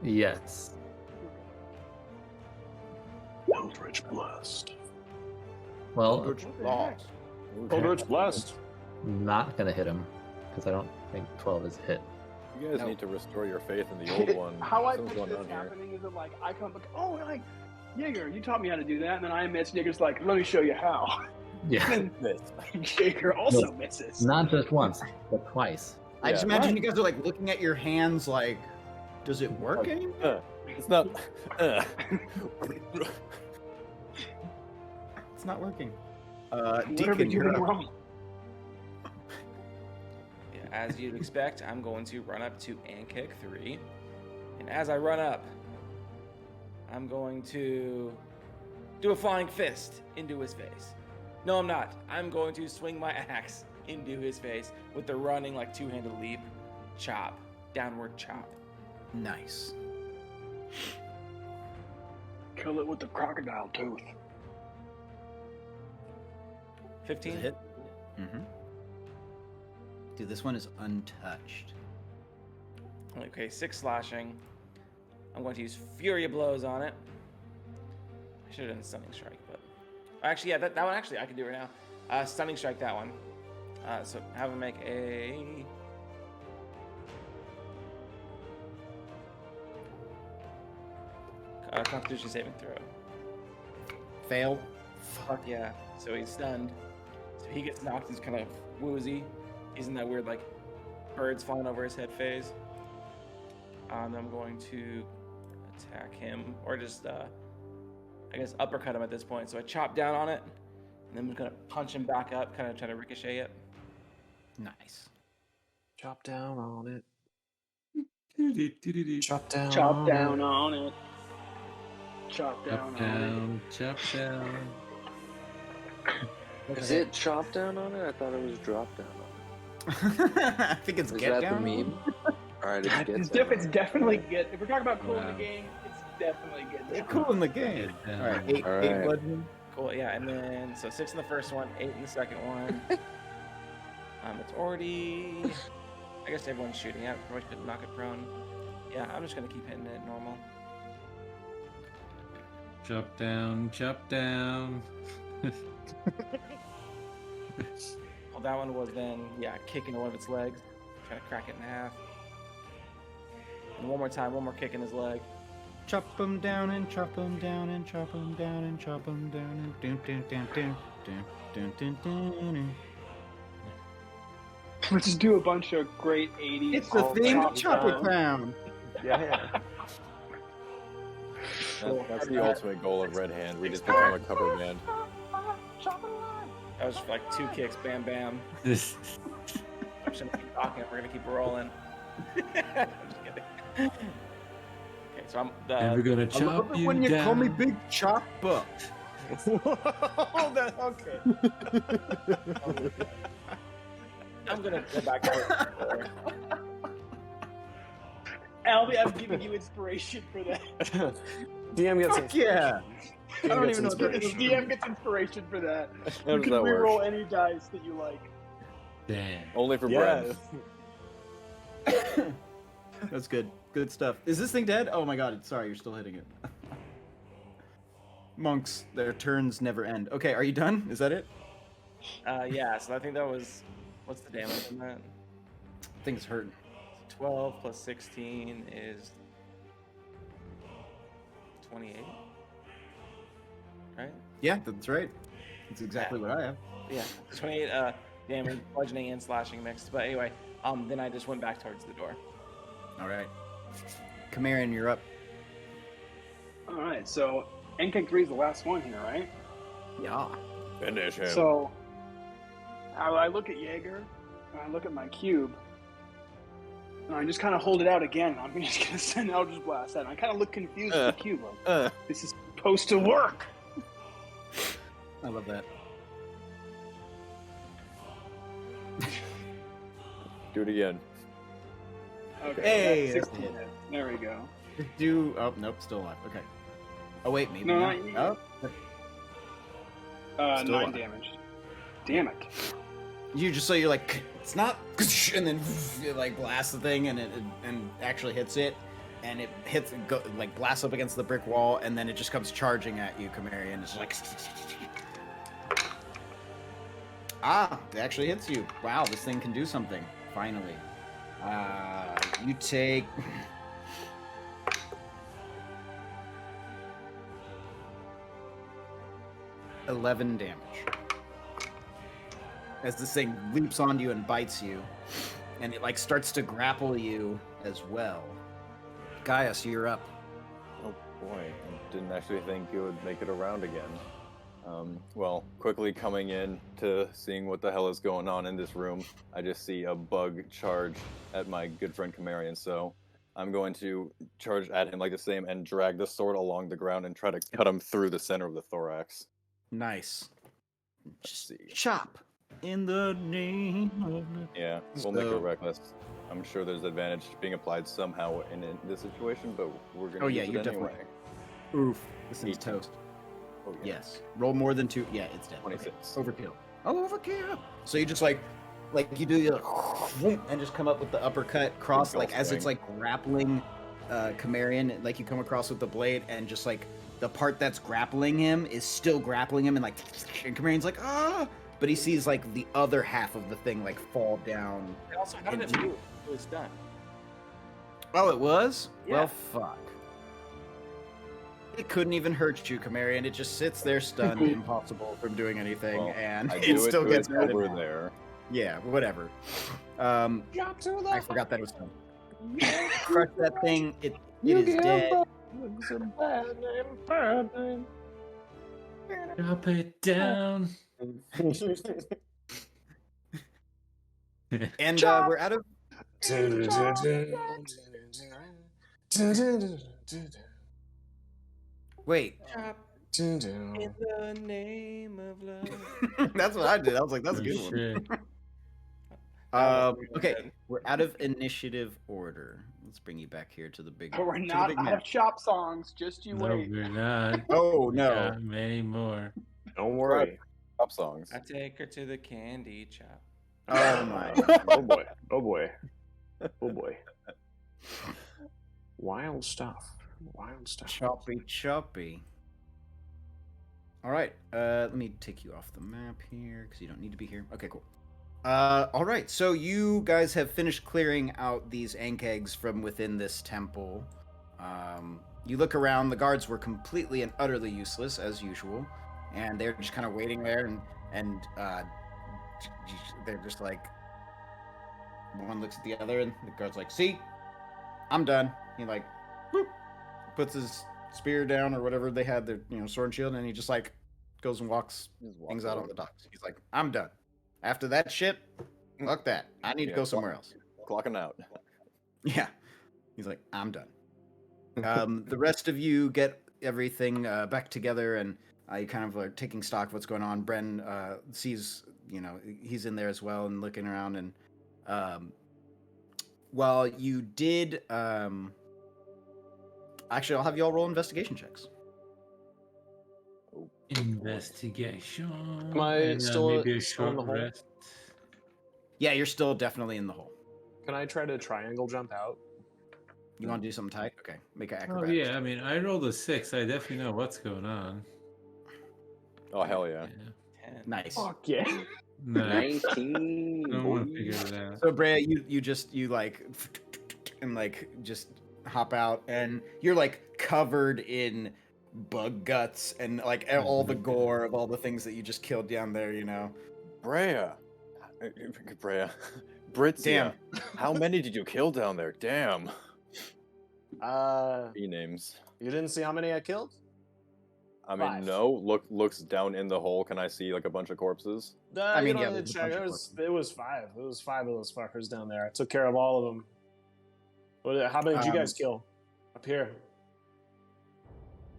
Yes. Eldritch Blast. Well, Eldritch Blast. not gonna hit him because I don't think 12 is a hit. You guys No. need to restore your faith in the old one. How I Something's picture going this on here. happening is that like I come back, oh like Jaeger, you taught me how to do that, and then I miss. Jaeger's like, let me show you how. Yeah. And Jaeger also misses. Not just once, but twice. I just Yeah. imagine you guys are like looking at your hands, like, does it work anymore? It's not. It's not working. What are we Deacon, you're doing up. wrong? Yeah, as you'd expect, I'm going to run up to and kick 3. And as I run up, I'm going to do a flying fist into his face. No, I'm not. I'm going to swing my axe into his face with the running, like, two-handed leap, chop, downward chop. Nice. Kill it with the crocodile tooth. 15? Does it hit? Mm-hmm. Dude, this one is untouched. Okay, 6 slashing. I'm going to use Fury of Blows on it. I should have done Stunning Strike, but... Actually, yeah, that one, actually, I can do it right now. Stunning Strike that one. So have him make a... Constitution saving throw. Fail. Fuck yeah. So he's stunned. So he gets knocked. He's kind of woozy. He's in that weird, like, birds flying over his head phase. And I'm going to attack him, or just, I guess, uppercut him at this point. So I chop down on it, and then I'm going to punch him back up, kind of try to ricochet it. Nice. Chop down on it. Chop Chop down on it. Chop down on down, chop down. Is it chop down on it? I thought it was drop down on I think it's it. Is get that down. the meme? Alright, it's it. get It's, down. it's definitely good. If we're talking about cool in Wow. the game, it's definitely good. They're cool in the game. Get All right, down. 8 All right. bludgeoning. Cool, yeah, and then, so 6 in the first one, 8 in the second one. It's already... I guess everyone's shooting at it. Probably should knock it prone. Yeah, I'm just going to keep hitting it normal. Chop down, chop down. Well, that one was then, yeah, kicking one of its legs. Trying to crack it in half. And one more time, one more kick in his leg. Chop them down and chop them down and chop them down and chop them down and dun dun dun dun dun dun dun dun. Let's just do a bunch of great 80s. It's the all thing, chopped Chopper down. Town. Yeah. That's the ultimate goal of Red Hand. We just become a cover band. That was like 2 kicks, bam, bam. I'm just gonna keep talking. We're gonna keep rolling. I'm just kidding. Okay, so I'm And we're gonna I chop love it you when you down. call me Big Chopper. Okay. I'm gonna go back to Albie, I'm giving you inspiration for that. DM gets Fuck yeah. I don't gets even know what that The is. DM gets inspiration for that. How You does can that reroll work? any dice that you like. Damn. Only for Yeah. Brent. That's good. Good stuff. Is this thing dead? Oh my god, sorry, you're still hitting it. Monks, their turns never end. Okay, are you done? Is that it? yeah, so I think that was... What's the damage on that? I think it's hurting. 12 plus 16 is 28, right? Yeah, that's right. That's exactly what I have. Yeah, 28 damage, bludgeoning and slashing mixed. But anyway, then I just went back towards the door. All right. Kamarian, you're up. All right, so NK3 is the last one here, right? Yeah. Finish him. So I look at Jaeger, and I look at my cube, and I just kind of hold it out again. I'm just going to send Eldritch Blast at it. I kind of look confused at the cube. Like, this is supposed to work. I love that. Do it again. Okay, Hey, that's that's 16 hits. There we go. Do oh nope, still alive. Okay. Oh wait, maybe No, not. not Oh, Still 9 alive. damage. Damn it. you just so you're like it's not, and then it like blasts the thing and it and actually hits it, and it hits like blasts up against the brick wall, and then it just comes charging at you, Kamarian. It's like it actually hits you. Wow, this thing can do something. Finally. You take 11 damage as this thing leaps onto you and bites you, and it like starts to grapple you as well. Gaius, you're up. Boy, I didn't actually think it would make it around again. Well, quickly coming in to seeing what the hell is going on in this room, I just see a bug charge at my good friend Camarian, so I'm going to charge at him like the same and drag the sword along the ground and try to cut him through the center of the thorax. Nice. Let's see. Chop in the name of... Yeah, we'll make it reckless. I'm sure there's advantage being applied somehow in this situation, but we're going to use it anyway. Oof. This is toast. Oh, yeah. Yes. Roll more than 2. Yeah, it's dead. 26. Okay. Overkill. Oh, overkill. So you just like you do your and just come up with the uppercut cross like as it's like grappling Camarian, like you come across with the blade and just like the part that's grappling him is still grappling him and like and Camarian's like but he sees like the other half of the thing like fall down. Also, how did it move? It was done. Oh, it was? Yeah. Well, fuck. It couldn't even hurt you, Camarian. It just sits there stunned, impossible from doing anything, Well, and I it do still to gets it mad over at me. there. Yeah, whatever. I forgot that it was done. Crush that thing. It is dead. Drop it down. And we're out of... Wait. In the name of love. That's what I did. I was like, that's a good one. Okay, we're out of initiative order. Let's bring you back here to the big. But we're to the not big out map. of chop songs. Just you No, wait. we're not. Oh We no! got many more. Don't worry. Pop songs. I take her to the candy shop. Oh my! Oh boy. Oh boy. Oh boy. Wild stuff. Wild stuff. Choppy, choppy. All right. Let me take you off the map here because you don't need to be here. Okay, cool. All right. So you guys have finished clearing out these ankegs from within this temple. You look around. The guards were completely and utterly useless as usual, and they're just kind of waiting there, and they're just like, one looks at the other, and the guard's like, "See, I'm done." He like, whoop, puts his spear down or whatever they had, their sword and shield, and he just like goes and walks things out on the docks. He's like, "I'm done. After that shit, fuck that. I need to go somewhere else." Clocking out. Yeah. He's like, "I'm done." The rest of you get everything back together, and you kind of are taking stock of what's going on. Bren sees, he's in there as well and looking around. And while you did, actually, I'll have you all roll investigation checks. Investigation. Am I And, still maybe a still in short the hole? rest. Yeah, you're still definitely in the hole. Can I try to triangle jump out? You want to do something tight? Okay, make an Oh acrobatics. yeah, I mean, I rolled a 6. I definitely know what's going on. Oh, hell yeah. 10. Nice. Fuck yeah. No, 19. I don't want to figure it out. So Brea, you like and like just hop out, and you're like covered in bug guts and like all the gore of all the things that you just killed down there. Brea. Britzia. Damn. How many did you kill down there? Damn. Uh, B names. you didn't see how many I killed? I mean, 5. no. Looks down in the hole. Can I see like a bunch of corpses? I mean, you yeah, don't need there's to a check. bunch of It was 5. It was 5 of those fuckers down there. I took care of all of them. How many did you guys kill up here?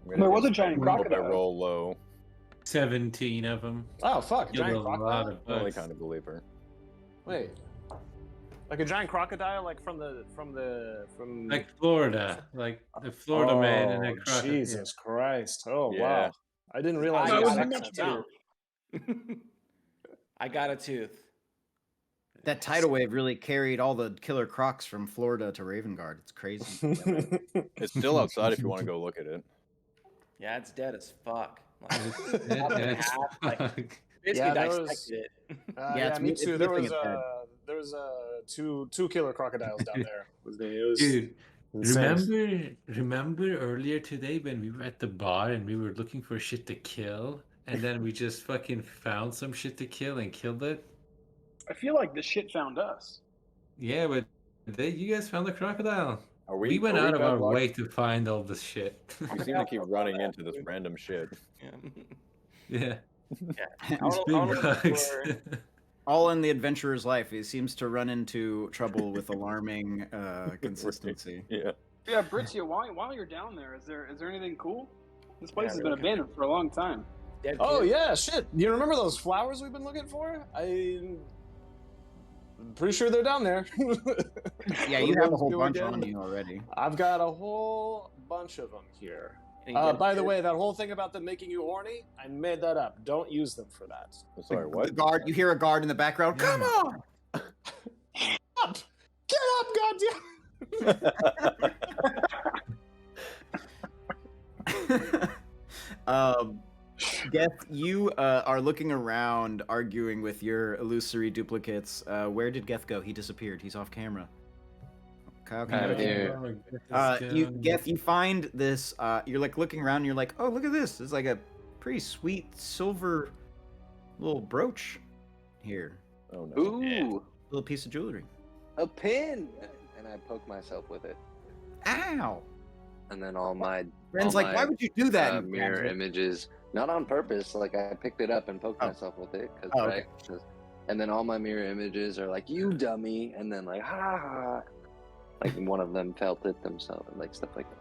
There was a giant Hope I crocodile. roll low. 17 of them. Oh fuck, Killed giant a lot crocodile. of Only bugs. kind of believer. Wait, like a giant crocodile, like from Like Florida, like the Florida man and a crocodile. Jesus Christ! Oh Yeah. wow, I didn't realize I it was got that a town. I got a tooth. That tidal wave really carried all the killer crocs from Florida to Ravengard. It's crazy. It's still outside if you want to go look at it. Yeah, it's dead as fuck. Like, That's like, fuck. basically Yeah, there dissected was- it. Yeah, me it's too. There missing was its head. there was two killer crocodiles down there. It was Dude, insane. remember earlier today when we were at the bar and we were looking for shit to kill, and then we just fucking found some shit to kill and killed it? I feel like this shit found us. Yeah, but you guys found the crocodile. We went out of our way to find all this shit. We seem to keep running into this random shit. Yeah. I These big wanna look bugs. for- All in the adventurer's life, he seems to run into trouble with alarming consistency. Yeah. Yeah, Britzia, while you're down there, is there anything cool? This place Yeah, has been really. abandoned for a long time. Dead Oh kid. yeah, shit. You remember those flowers we've been looking for? I'm pretty sure they're down there. Yeah, What you do have a those whole do bunch again? on you already. I've got a whole bunch of them here. Any dead By the kid? way, that whole thing about them making you horny, I made that up. Don't use them for that. Sorry, The what? guard, you hear a guard in the background. Come on! Up! Get up, goddamn! Geth, you are looking around, arguing with your illusory duplicates. Where did Geth go? He disappeared. He's off camera. Okay. I'm here. Geth, you find this. You're like looking around. And you're like, oh, look at this. It's like a pretty sweet silver little brooch here. Oh no. Ooh, Little piece of jewelry. a pin! And I poke myself with it. Ow! And then all my Friends, all like, my, why would you do that? you mirror bastard? images, not on purpose. Like I picked it up and poked myself with it, cause, Oh, right? 'Cause- and then all my mirror images are like, "You dummy," and then like, "Ha ha." Like one of them felt it themselves, and like stuff like that.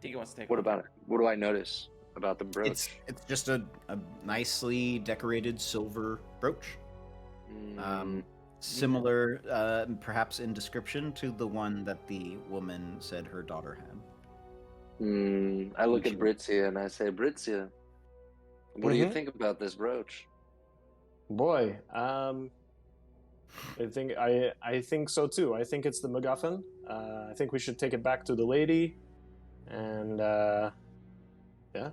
Tiki wants to take What one. about it? What do I notice about the brooch? It's just a nicely decorated silver brooch. Similar, perhaps in description, to the one that the woman said her daughter had. I look at Britzia and I say, Britzia, what do you Mhm. think about this brooch? Boy, I think so too. I think it's the MacGuffin. I think we should take it back to the lady, and yeah,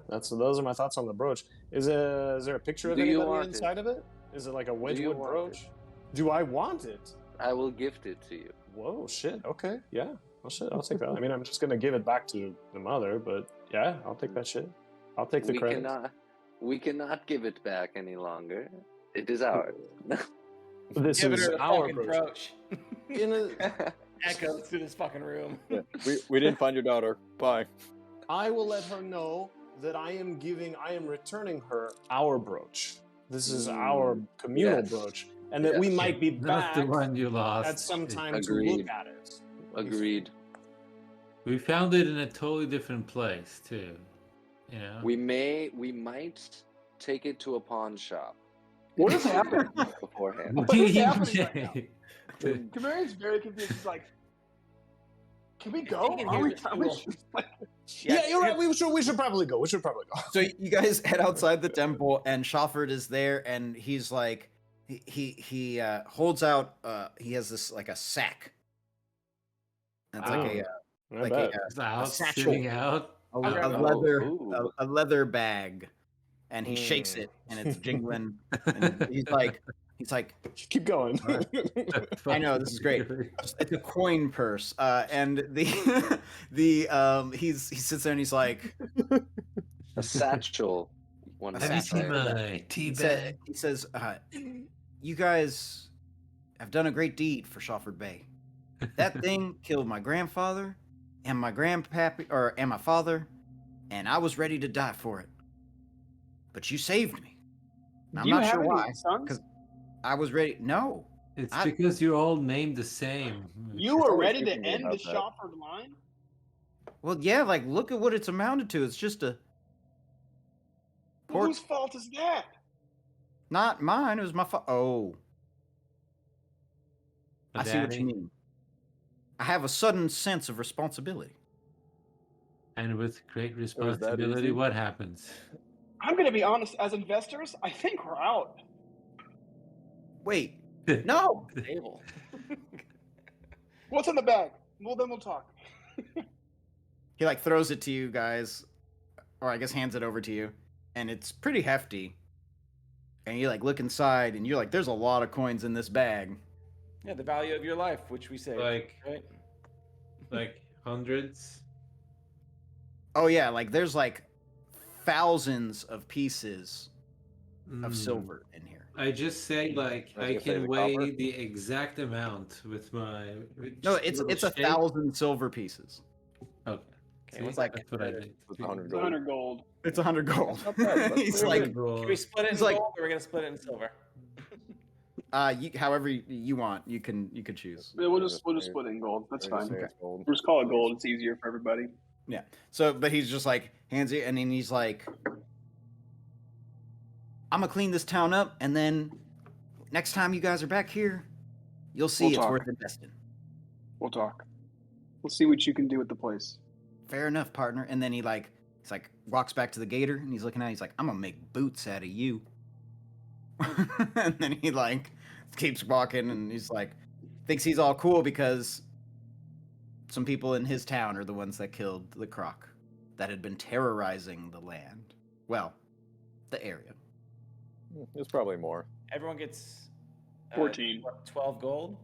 those are my thoughts on the brooch. Is there a picture of Do you anybody want it? inside of it? Is it like a Wedgwood want brooch? Do I want it? I will gift it to you. Whoa, shit. Okay, yeah. Well, shit, I'll take that. I mean, I'm just gonna give it back to the mother, but yeah, I'll take that shit. I'll take the credit. We cannot give it back any longer. It is ours. This Giving is her the our fucking brooch. brooch. In a, Echoes through this fucking room. Yeah. We didn't find your daughter. Bye. I will let her know that I am returning her our brooch. This is our communal Yes. brooch, and that we Yes. might be Not back the one you lost. at some time to Agreed. look at it. Agreed. We found it in a totally different place too. You know. We might take it to a pawn shop What is happening? beforehand. What is happening right now? Kamari's very confused. He's like, "Can we go? can Are hear we, the are we school. just like, Yeah, you're right. We should probably go. We should probably go. So you guys head outside the temple, and Shofford is there, and he's like, he holds out. He has this like a sack. It's like a I like bet. It's out, satchel. sitting out. a Oh, leather ooh. a leather bag, and he shakes it, and it's jingling. And he's like, Keep going. I know, this is great. It's a coin purse, and the he sits there and he's like, A satchel. One Have you might seen say. my tea he bag? says, you guys have done a great deed for Shofford Bay. That thing killed my grandfather and my grandpappy, and my father, and I was ready to die for it. But you saved me. I'm do you not have sure any why, sons? because I was ready. No, It's I- because you're all named the same. You were always ready to thinking end the about that. Shofford line? well, yeah, like look at what it's amounted to. It's just a Well, whose fault is that? not mine. It was my fault. Oh, But I see what Daddy, you mean. I have a sudden sense of responsibility. And with great that responsibility, easy? what happens? I'm going to be honest. As investors, I think we're out. Wait, no. Table. What's in the bag? Well, then we'll talk. He like throws it to you guys, or I guess hands it over to you, and it's pretty hefty. And you like look inside, and you're like, "There's a lot of coins in this bag." Yeah, the value of your life, which we say. Like, right? like hundreds. Oh yeah, like there's like thousands of pieces of Mm. silver in here. I just say like I was I gonna say can the weigh copper. the exact amount with my No, just little it's 1,000 silver pieces. Okay. Okay, one It's like second. That's what I did. It's 100 It's gold. 100 gold. it's 100 gold. Not bad. That's He's pretty like, good. Should we split it in He's like- gold, or are we gonna split it in silver? however you want, you can choose. Yeah, we'll just split it in gold. That's Or just fine. say it's gold. We'll just call it gold. It's easier for everybody. So, but he's just like hands it, and then he's like, "I'm gonna clean this town up, and then next time you guys are back here, you'll see We'll it's talk. worth investing." We'll talk. We'll see what you can do with the place. Fair enough, partner. And then he's like walks back to the gator, and he's looking at it, he's like, "I'm gonna make boots out of you." And then he like keeps walking, and he's like, thinks he's all cool because some people in his town are the ones that killed the croc that had been terrorizing the land. Well, the area. It's probably more. Everyone gets 14. 12 gold.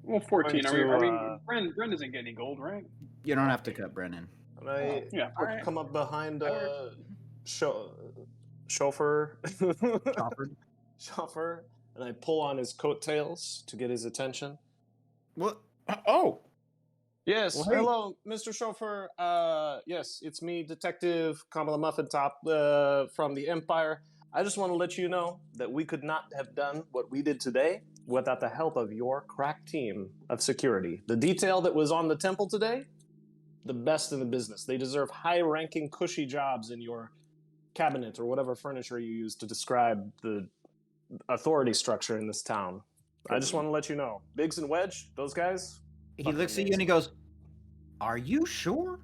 Well, 14. Going Are we? to, Bren doesn't get any gold, right? You don't have to cut Brennan. and I Yeah. Alright. come up behind chauffeur, Choppered. chauffeur, and I pull on his coattails to get his attention. What? Oh, Yes, Well, hey. hello, Mr. Chauffeur. Yes, it's me, Detective Kamala Muffintop from the Empire. I just want to let you know that we could not have done what we did today without the help of your crack team of security. The detail that was on the temple today, the best in the business. They deserve high-ranking, cushy jobs in your cabinet or whatever furniture you use to describe the authority structure in this town. I just want to let you know. Biggs and Wedge, those guys, he fucking looks at you and he goes, "Are you sure?"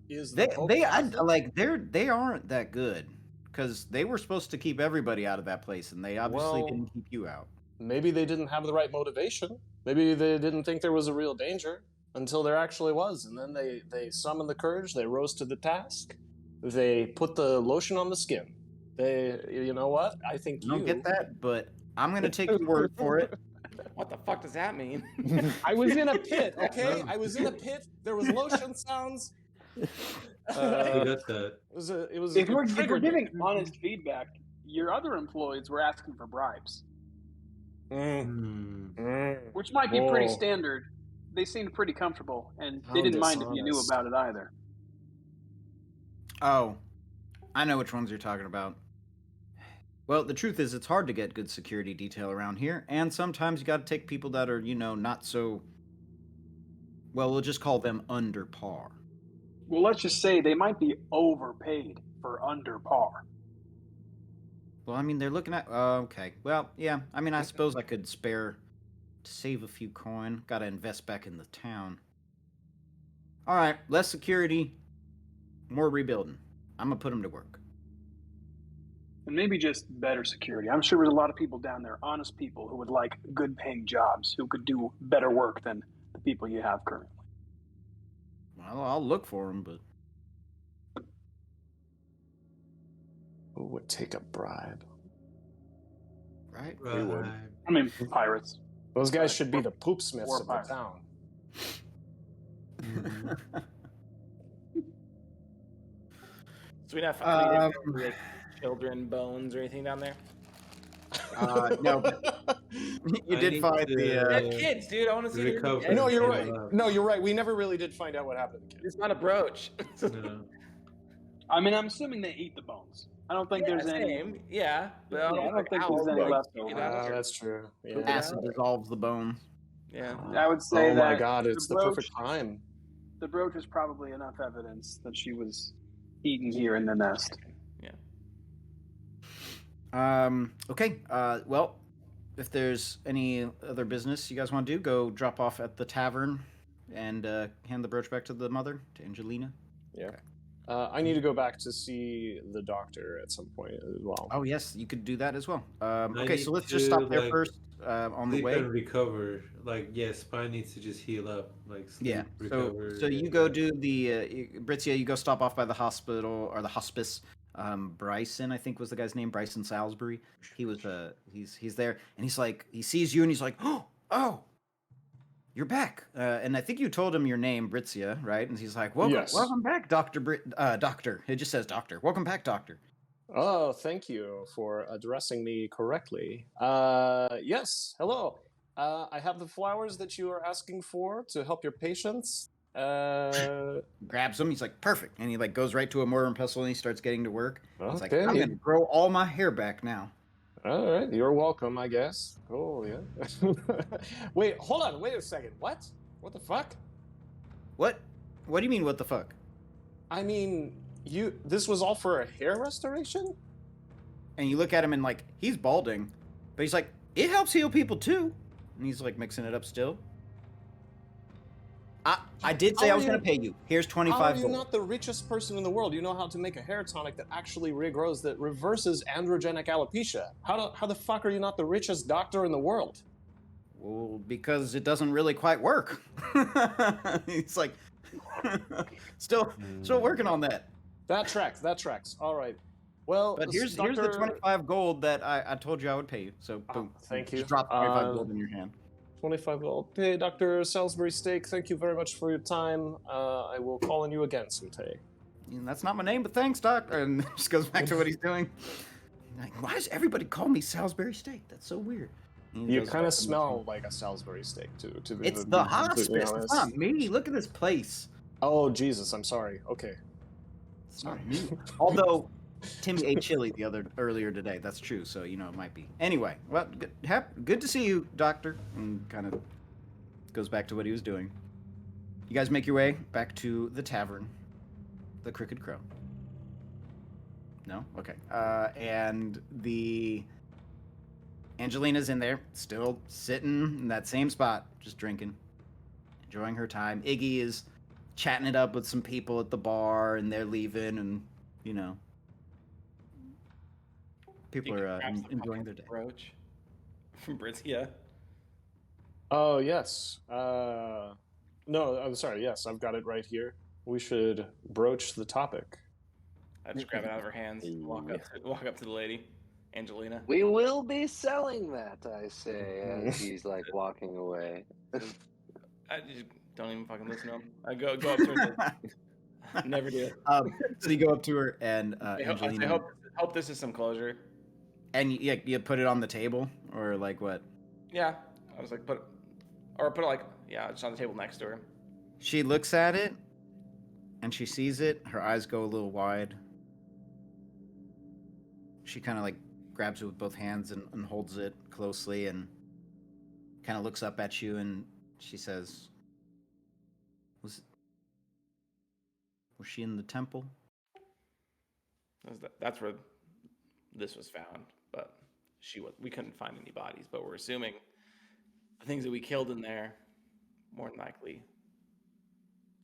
is the They Pope they Catholic? they aren't that good because they were supposed to keep everybody out of that place, and they obviously Well- didn't keep you out. Maybe they didn't have the right motivation. Maybe they didn't think there was a real danger until there actually was. And then they summoned the courage, they rose to the task, they put the lotion on the skin. You know what? I think I don't get that, but I'm gonna take your word for it. What the fuck does that mean? I was in a pit, okay? I was in a pit. There was lotion sounds. I got that. It was. If we're triggered me. giving honest feedback, your other employees were asking for bribes, which might be pretty Whoa. standard. They seemed pretty comfortable, and How they didn't mind if you knew dishonest. about it either. Oh, I know which ones you're talking about. Well, the truth is, it's hard to get good security detail around here, and sometimes you got to take people that are, not so. Well, we'll just call them under par. Well, let's just say they might be overpaid for under par. Well, I mean, they're looking at. Okay. Well, yeah. I mean, I suppose I could spare to save a few coin. Got to invest back in the town. All right, less security, more rebuilding. I'm gonna put them to work. And maybe just better security. I'm sure there's a lot of people down there, honest people, who would like good paying jobs, who could do better work than the people you have currently. Well, I'll look for them, but Who would take a bribe? right. We would. I mean, pirates. Those guys should be the poop smiths Or of the pirates. town. So we don't have any like, children bones or anything down there. No, but you I did need find to- the. We have kids, dude. I want to see their Recover. kids. No, you're Yeah, right. love. No, you're right. We never really did find out what happened to the kids. It's not a brooch. No. I mean, I'm assuming they eat the bones. I don't think Yeah, there's any. same. Yeah, but Yeah, I don't think there's any left over. You know, That's true. Yeah. Acid dissolves the bone. yeah. I would say Oh that my god, it's the brooch- perfect time. The brooch is probably enough evidence that she was eaten here in the nest. Okay. Well, if there's any other business you guys want to do, go drop off at the tavern and hand the brooch back to the mother, to Angelina. I need to go back to see the doctor at some point as well. Oh yes, you could do that as well. I Okay, so need let's just to, stop there like, first on the Sleep way. and recover. Like, yeah, spine needs to just heal up. Like, sleep, Yeah. recover. So you go do the Britzia. You go stop off by the hospital or the hospice. Bryson, I think was the guy's name. Bryson Salisbury. He was he's there, and he's like, he sees you, and he's like, oh, you're back. And I think you told him your name, Britzia, right? And he's like, welcome, Yes. welcome back, Doctor. Doctor. It just says Doctor. Welcome back, Doctor. Oh, thank you for addressing me correctly. Yes, hello. I have the flowers that you are asking for to help your patients. Grabs them. He's like, perfect. And he like goes right to a mortar and pestle and he starts getting to work. He's like, Okay. I'm going to grow all my hair back now. All right, you're welcome, I guess. Oh, yeah. Wait, hold on. Wait a second. What? What the fuck? What? What do you mean, what the fuck? I mean, this was all for a hair restoration? And you look at him and like, he's balding. But he's like, it helps heal people too. And he's like mixing it up still. I did say I was going to pay you. Here's 25 How are you gold. not the richest person in the world? You know how to make a hair tonic that actually regrows, that reverses androgenic alopecia. How the fuck are you not the richest doctor in the world? Well, because it doesn't really quite work. He's like, still working on that. That tracks. All right. Well, But here's the 25 gold that I told you I would pay you. So boom. Thank you. Just drop 25 gold in your hand. 25 gold. Hey, Dr. Salisbury Steak, thank you very much for your time. I will call on you again someday. That's not my name, but thanks, Doc. And just goes back to what he's doing. Like, why does everybody call me Salisbury Steak? That's so weird. You kind of smell like a Salisbury steak, too. It's the hospice. It's not me. Look at this place. Oh, Jesus. I'm sorry. Okay. It's not me. Although Timmy ate chili earlier today. That's true. So, it might be. Anyway, well, good to see you, Doctor. And kind of goes back to what he was doing. You guys make your way back to the tavern, the Crooked Crow. No? Okay. And the Angelina's in there, still sitting in that same spot, just drinking, enjoying her time. Iggy is chatting it up with some people at the bar, and they're leaving, and, people are enjoying their day. Roach from Britzia. Oh, yes. No, I'm sorry. Yes, I've got it right here. We should broach the topic. I just grab it out of her hands, walk up to the lady, Angelina. We will be selling that, I say, as he's like walking away. I just don't even fucking listen to him. I go up to her. Never do. So you go up to her and Angelina. I hope this is some closure. And you put it on the table, or like what? Yeah, I was like, put it like, yeah, it's on the table next to her. She looks at it, and she sees it. Her eyes go a little wide. She kind of like grabs it with both hands and holds it closely, and kind of looks up at you, and she says, "Was she in the temple?" That's where this was found, but we couldn't find any bodies, but we're assuming the things that we killed in there more than likely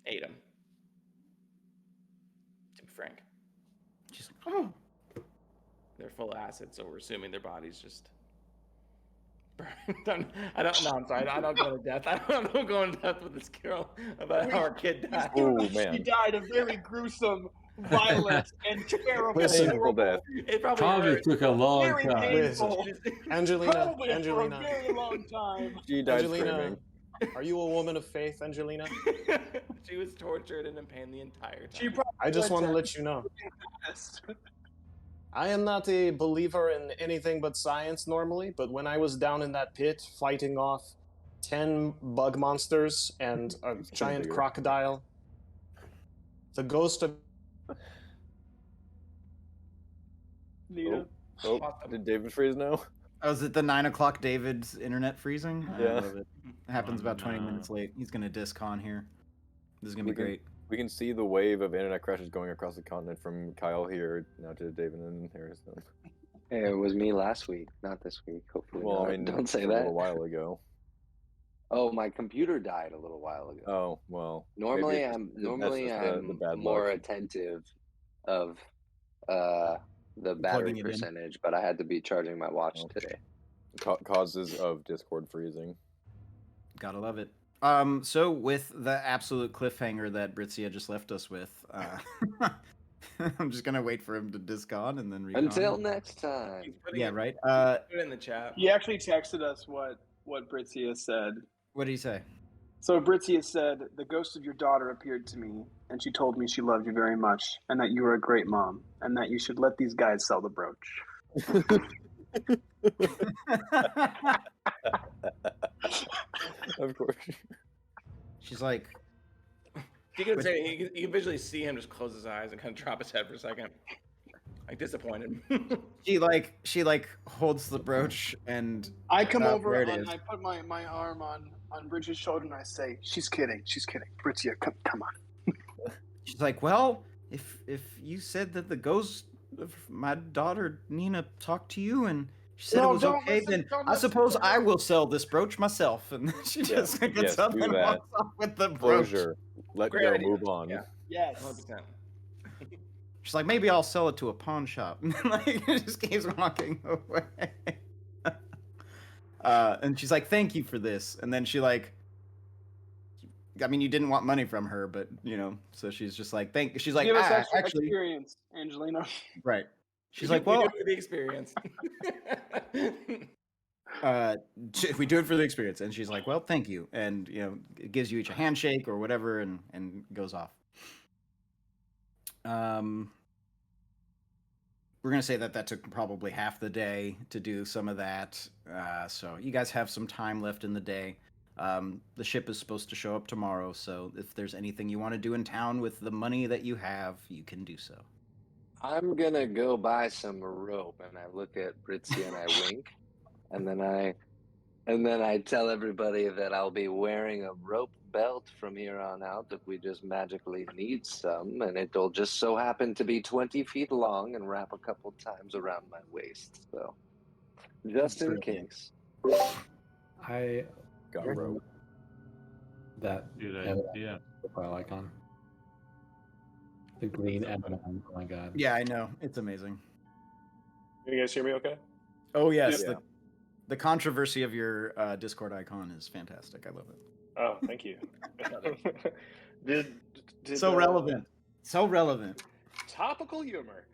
ate them. To be frank. She's like, "Oh." They're full of acid, so we're assuming their bodies just burned. I don't know. I'm sorry. I don't go to death. I don't go into death with this girl about how our kid died. Oh, man. She died a very gruesome, violent, and terrible Painful death. It probably Probably hurt. took a long Very time. painful. Angelina, Probably for a Angelina, very long time. She died Angelina, screaming. are you a woman of faith, Angelina? She was tortured and in pain the entire time. She probably I just went want to let you know. I am not a believer in anything but science normally, but when I was down in that pit fighting off 10 bug monsters and a giant bigger. crocodile, the ghost of... Nita. Oh, did David freeze now? Oh, is it the 9 o'clock David's internet freezing? I Yeah. love it. It happens Oh, about 20 no. minutes late. He's going to discon here. This is going to be We can- great. We can see the wave of internet crashes going across the continent from Kyle here now to David and Harrison. Hey, it was me last week, not this week. Hopefully, Well, not. I mean, Don't say a that. little while ago. Oh, my computer died a little while ago. Oh, well. Normally, maybe it's I'm just the bad more luck. attentive of the Plugging battery it in. percentage, but I had to be charging my watch Oh. today. Causes of Discord freezing. Gotta love it. So with the absolute cliffhanger that Britzia just left us with, I'm just gonna wait for him to discon and then recon. Until next time. He's putting Yeah, it- right. Put it in the chat. He actually texted us what Britzia said. What did he say? So Britzia said, the ghost of your daughter appeared to me, and she told me she loved you very much, and that you were a great mom, and that you should let these guys sell the brooch. Of course. She's like, You can say you can visually see him just close his eyes and kind of drop his head for a second, like disappointed. she holds the brooch and I come over there it and is. I put my arm on Bridget's shoulder and I say, she's kidding. Britzia, come on. She's like, well, if you said that the ghost of my daughter Nina talked to you and she said it was okay, then I suppose I will sell this brooch myself. And she just gets up and walks off with the brooch. Closure. Let Great go. idea. Move on. Yeah. Yes. 100%. She's like, maybe I'll sell it to a pawn shop. And like, just keeps walking away. And she's like, thank you for this. And then she like, I mean, you didn't want money from her, but you know, so she's just like, she's like, give us extra actually, experience, Angelina. right. She's We like, do well, it for the experience. we do it for the experience. And she's like, well, thank you. And, you know, it gives you each a handshake or whatever and goes off. We're going to say that took probably half the day to do some of that. So you guys have some time left in the day. The ship is supposed to show up tomorrow. So if there's anything you want to do in town with the money that you have, you can do so. I'm gonna go buy some rope, and I look at Britzy and I wink, and then I tell everybody that I'll be wearing a rope belt from here on out if we just magically need some, and it'll just so happen to be 20 feet long and wrap a couple times around my waist. So, just in case. I Got rope. that Good idea. profile icon. The green M&M. Oh my god. Yeah, I know. It's amazing. Can you guys hear me okay? Oh, yes. Yeah. The controversy of your Discord icon is fantastic. I love it. Oh, thank you. did So relevant. So relevant. Topical humor.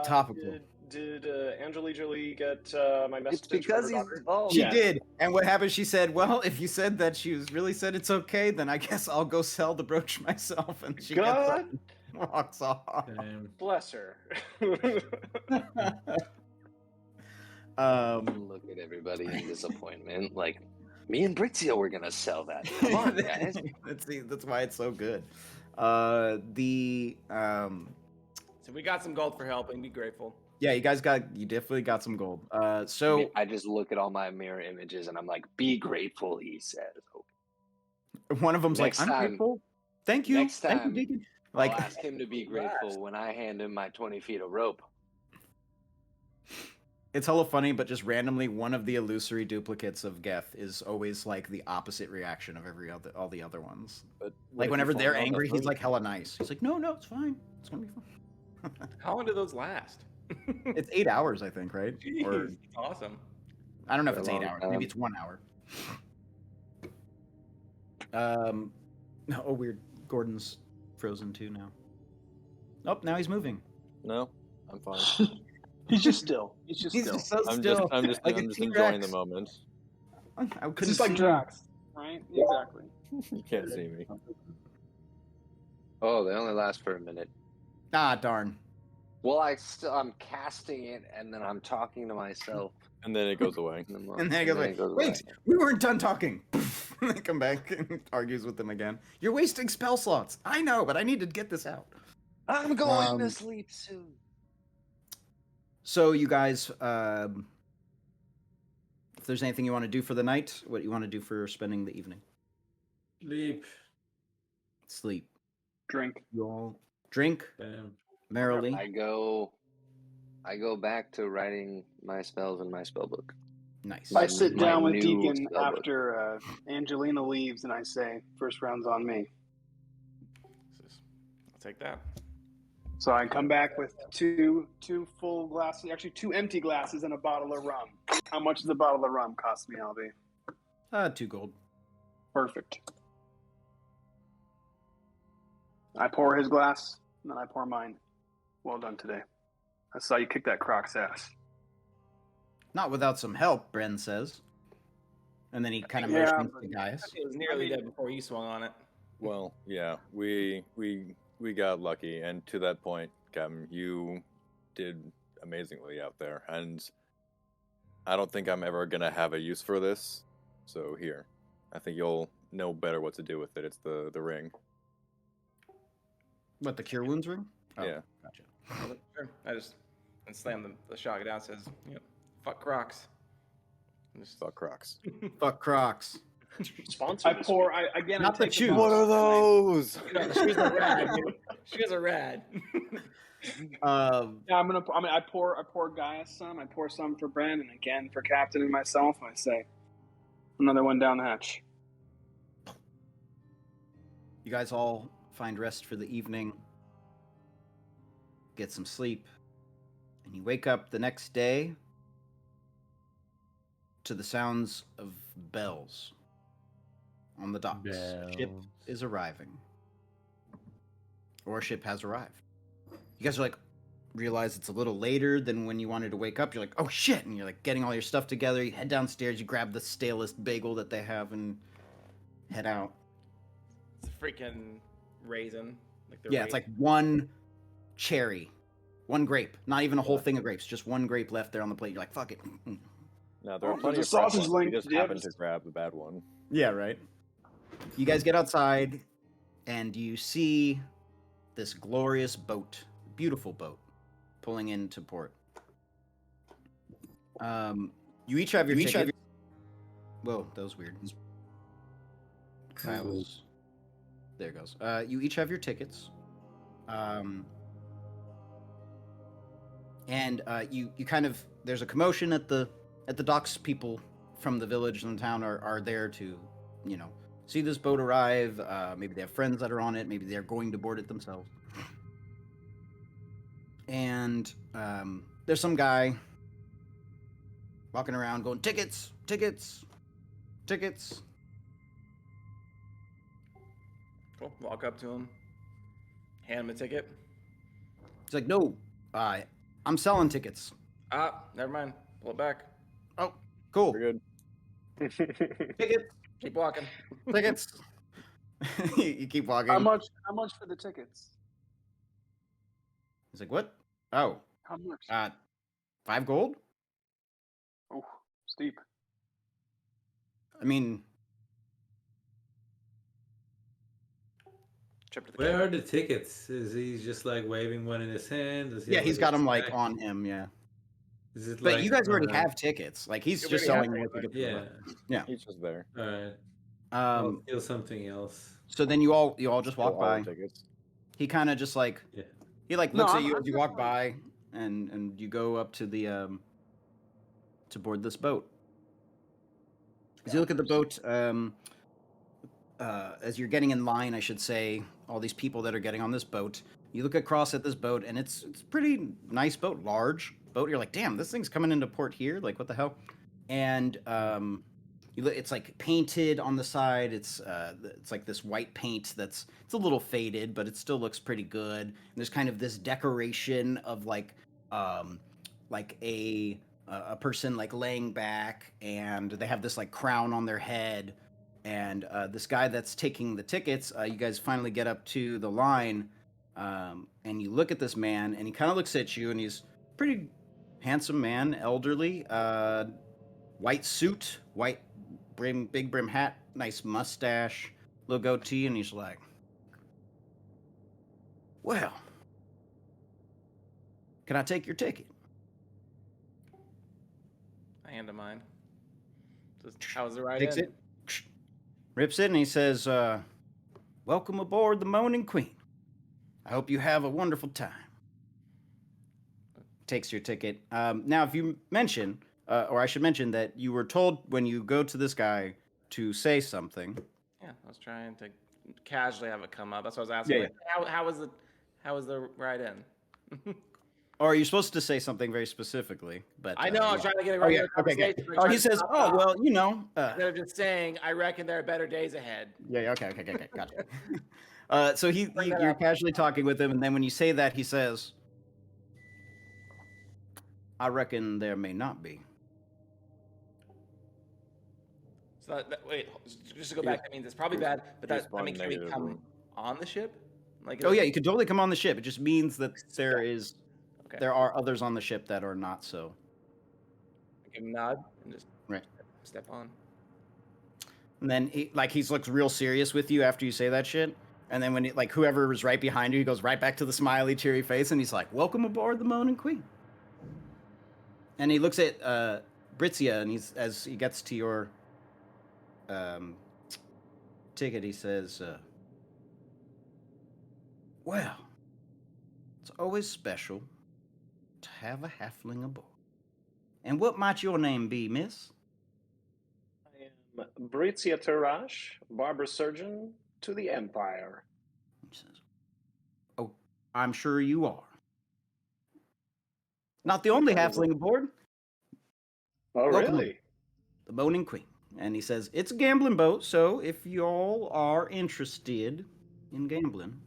Topical. Did Angelina Jolie get my message? It's because from her he's daughter? bald. She did. And what happened? She said, well, if you said that really said it's okay, then I guess I'll go sell the brooch myself. And she gets up God and walks off. Damn. bless her. Look at everybody in disappointment. Like, me and Britzy were gonna sell that. Come on, guys. That's why it's so good. So we got some gold for helping. Be grateful. Yeah, you definitely got some gold. I just look at all my mirror images and I'm like, be grateful, he says. One of them's Next like, I'm time- grateful. Thank you. next Thank you, time, Deacon. I'll Like, ask him to be grateful when I hand him my 20 feet of rope. it's hella funny, but just randomly, one of the illusory duplicates of Geth is always like the opposite reaction of all the other ones. But Like whenever they're angry, he's like hella nice. He's like, no, it's fine. It's gonna be fine. How long do those last? It's 8 hours, I think, right? Jeez, Or that's awesome. I don't know if For a it's 8 long hours. time. Maybe it's 1 hour. Oh, weird. Gordon's frozen too now. Oh, now he's moving. No, I'm fine. He's just still. He's just He's still. just so I'm still. just like a enjoying T-Rex. the moment. I It's couldn't just like see Drax, right? Exactly. You can't see me. Oh, they only last for a minute. Ah, darn. Well, I'm casting it and then I'm talking to myself. And then it goes away. And then he goes, wait, we weren't done talking. And they come back and argues with them again. You're wasting spell slots. I know, but I need to get this out. I'm going to sleep soon. So you guys, if there's anything you want to do for the night, what you want to do for spending the evening? Sleep. Sleep. Drink. You all drink Damn. merrily. I go back to writing my spells in my spell book. Nice. I sit My down with new Deacon spell book. after Angelina leaves, and I say, "First round's on me." I'll take that. So I come back with two full glasses, actually 2 empty glasses, and a bottle of rum. How much does a bottle of rum cost me, Albie? 2 gold. Perfect. I pour his glass, and then I pour mine. Well done today. I saw you kick that Croc's ass. Not without some help, Bren says. And then he kind of Yeah, motions but- to Gaius. It was nearly dead before you swung on it. Well, yeah, we got lucky, and to that point, Captain, you did amazingly out there, and I don't think I'm ever gonna have a use for this. So here, I think you'll know better what to do with it. It's the ring. What, the cure wounds ring? Oh, Yeah. Gotcha. Sure. I just and slammed the shotgun down. Says, fuck Crocs. And just Fuck Crocs. Fuck Crocs. Sponsor. I pour. Again. Not I the take shoes. box. What are those? She's a rad. Dude. She's a rad. Yeah, I pour Gaius some. I pour some for Brand, and again for Captain and myself. I say, another one down the hatch. You guys all find rest for the evening, get some sleep, and you wake up the next day to the sounds of bells on the docks. A ship Bells. is arriving. Or a ship has arrived. You guys are like, realize it's a little later than when you wanted to wake up. You're like, oh shit! And you're like getting all your stuff together. You head downstairs, you grab the stalest bagel that they have and head out. It's a freaking raisin. Like the Yeah, it's like one cherry, one grape, not even a whole Yeah. thing of grapes, just one grape left there on the plate. You're like, fuck it. Now there are Oh, plenty there's of a fresh sausage ones. We link. just Yeah, happened to just- grab the bad one. Yeah, right. You guys get outside, and you see this glorious boat, beautiful boat, pulling into port. You each have your tickets. Whoa, that was weird. Kyle's. There it goes. You each have your tickets. And you kind of, there's a commotion at the docks. People from the village and the town are there to, see this boat arrive. Maybe they have friends that are on it. Maybe they're going to board it themselves. And there's some guy walking around going, tickets, tickets, tickets. Cool. Walk up to him. Hand him a ticket. He's like, no, I'm selling tickets. Never mind. Pull it back. Oh, cool. We're good. Tickets, Keep walking. tickets. You keep walking. How much for the tickets? He's like, what? Oh, How much? 5 gold? Oh, steep. I mean, Trip to the Where cabin. are the tickets? Is he just like waving one in his hand? Does he yeah, have, he's a got them like stack? on him, yeah. Is it But like, you guys already have tickets. Like he's Yeah, just we already selling have more tickets, tickets. Yeah. He's just there. All right. I'll Um. steal something else. So then you all just Steal walk all by. the tickets. He kind of just like Yeah. he like No, looks at I'm- you I'm as you just walk like- by, and you go up to the to board this boat. As you look at the boat, as you're getting in line, I should say, all these people that are getting on this boat, you look across at this boat, and it's a pretty nice boat, large boat. You're like, damn, this thing's coming into port here. Like, what the hell? And it's like painted on the side. It's like this white paint it's a little faded, but it still looks pretty good. And there's kind of this decoration of like a person like laying back, and they have this like crown on their head. And this guy that's taking the tickets, you guys finally get up to the line, and you look at this man, and he kind of looks at you, and he's pretty handsome man, elderly, white suit, white big brim hat, nice mustache, little goatee, and he's like, well, can I take your ticket? I hand him mine. Says, how was the ride Takes in? it, rips it, and he says, welcome aboard the Moaning Queen. I hope you have a wonderful time. Takes your ticket. Now, if you mention, or I should mention that you were told when you go to this guy to say something. Yeah, I was trying to casually have it come up. That's what I was asking. Yeah, Like, how was the ride in? Or you're supposed to say something very specifically, but I know. I was trying to get a Oh, yeah. regular Okay, good. conversation. but Oh, trying he to says, stop oh, that. well, Instead of just saying, I reckon there are better days ahead. Yeah, okay, gotcha. So you're casually talking with him, and then when you say that, he says, I reckon there may not be. So wait, just to go back, that means it's probably bad, but that Respond means can we negative come room. on the ship? Like, Oh yeah, you can totally come on the ship. It just means that there Okay. there are others on the ship that are not so. Give him a nod and just Right. step on. And then he looks real serious with you after you say that shit. And then when whoever was right behind you, he goes right back to the smiley, cheery face, and he's like, "Welcome aboard the Moaning Queen." And he looks at Britzia, and as he gets to your ticket, he says, "Well, it's always special to have a halfling aboard. And what might your name be, miss?" I am Britzia Tarash, barber surgeon to the Empire. He says, "Oh, I'm sure you are. Not the only halfling aboard. Oh, Welcome really? the Moaning Queen." And he says, "It's a gambling boat, so if y'all are interested in gambling,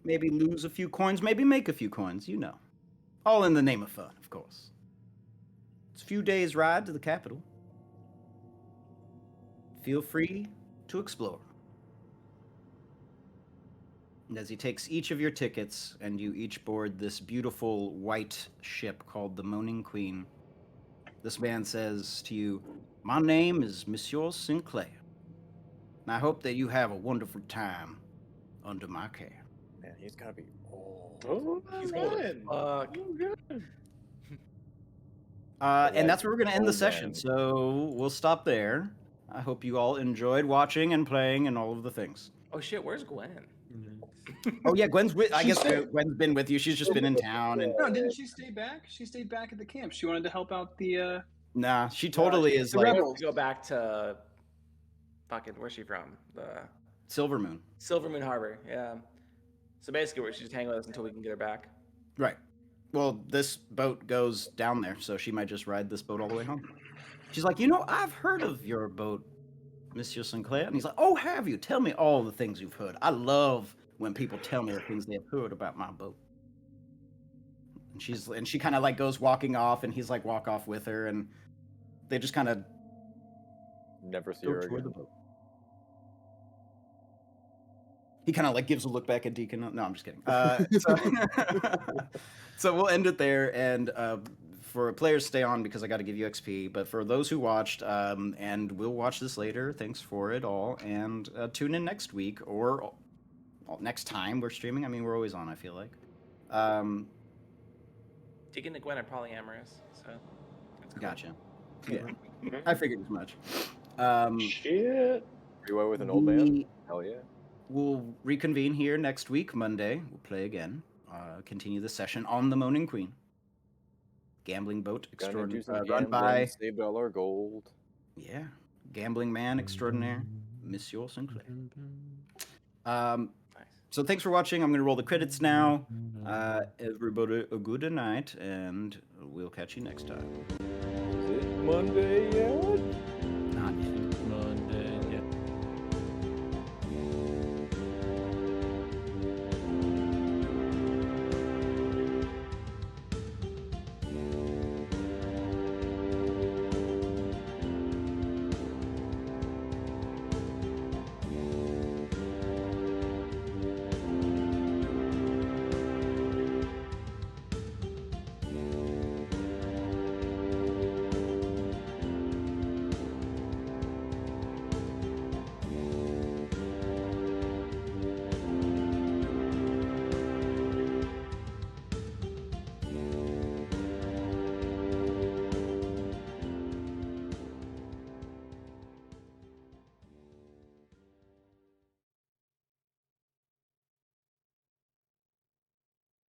maybe lose a few coins, maybe make a few coins, you know. All in the name of fun, of course. It's a few days' ride to the capital. Feel free to explore." And as he takes each of your tickets and you each board this beautiful white ship called the Moaning Queen, this man says to you, "My name is Monsieur Sinclair, and I hope that you have a wonderful time under my care." Man, he's gotta be old. Oh, He's old as fuck. And that's where we're going to end the old session, man. so we'll stop there. I hope you all enjoyed watching and playing and all of the things. Oh shit, where's Gwen? Oh yeah, Gwen's with. I She guess stayed. Gwen's been with you. She's just been in town, and No, didn't she stay back? She stayed back at the camp. She wanted to help out the. nah, she totally is the like rebels. Go back to fucking where's she from? The Silver Moon. Silver Moon Harbor. Yeah. So basically, she's just hanging with us until we can get her back. Right. Well, this boat goes down there, so she might just ride this boat all the way home. She's like, I've heard of your boat, Monsieur Sinclair. And he's like, "Oh, have you? Tell me all the things you've heard. I love when people tell me the things they have heard about my boat." And she kind of like goes walking off, and he's like walk off with her, and they just kind of Never see go her toward the again. boat. He kind of like gives a look back at Deacon. No, I'm just kidding. So we'll end it there. And for players, stay on because I got to give you XP. But for those who watched, and we'll watch this later, thanks for it all. And tune in next week or next time we're streaming. I mean, we're always on, I feel like. Deacon and Gwen are polyamorous, so that's cool. Gotcha. Yeah, I figured as much. Shit. You went with an old man? Hell yeah. We'll reconvene here next week, Monday. We'll play again. Continue the session on the Moaning Queen. Gambling boat Gonna do extraordinaire. some Run gambling, by, saved all our gold. yeah, gambling man extraordinaire, Monsieur Sinclair. So thanks for watching. I'm going to roll the credits now. Everybody, a good night, and we'll catch you next time. Is it Monday yet? Not yet.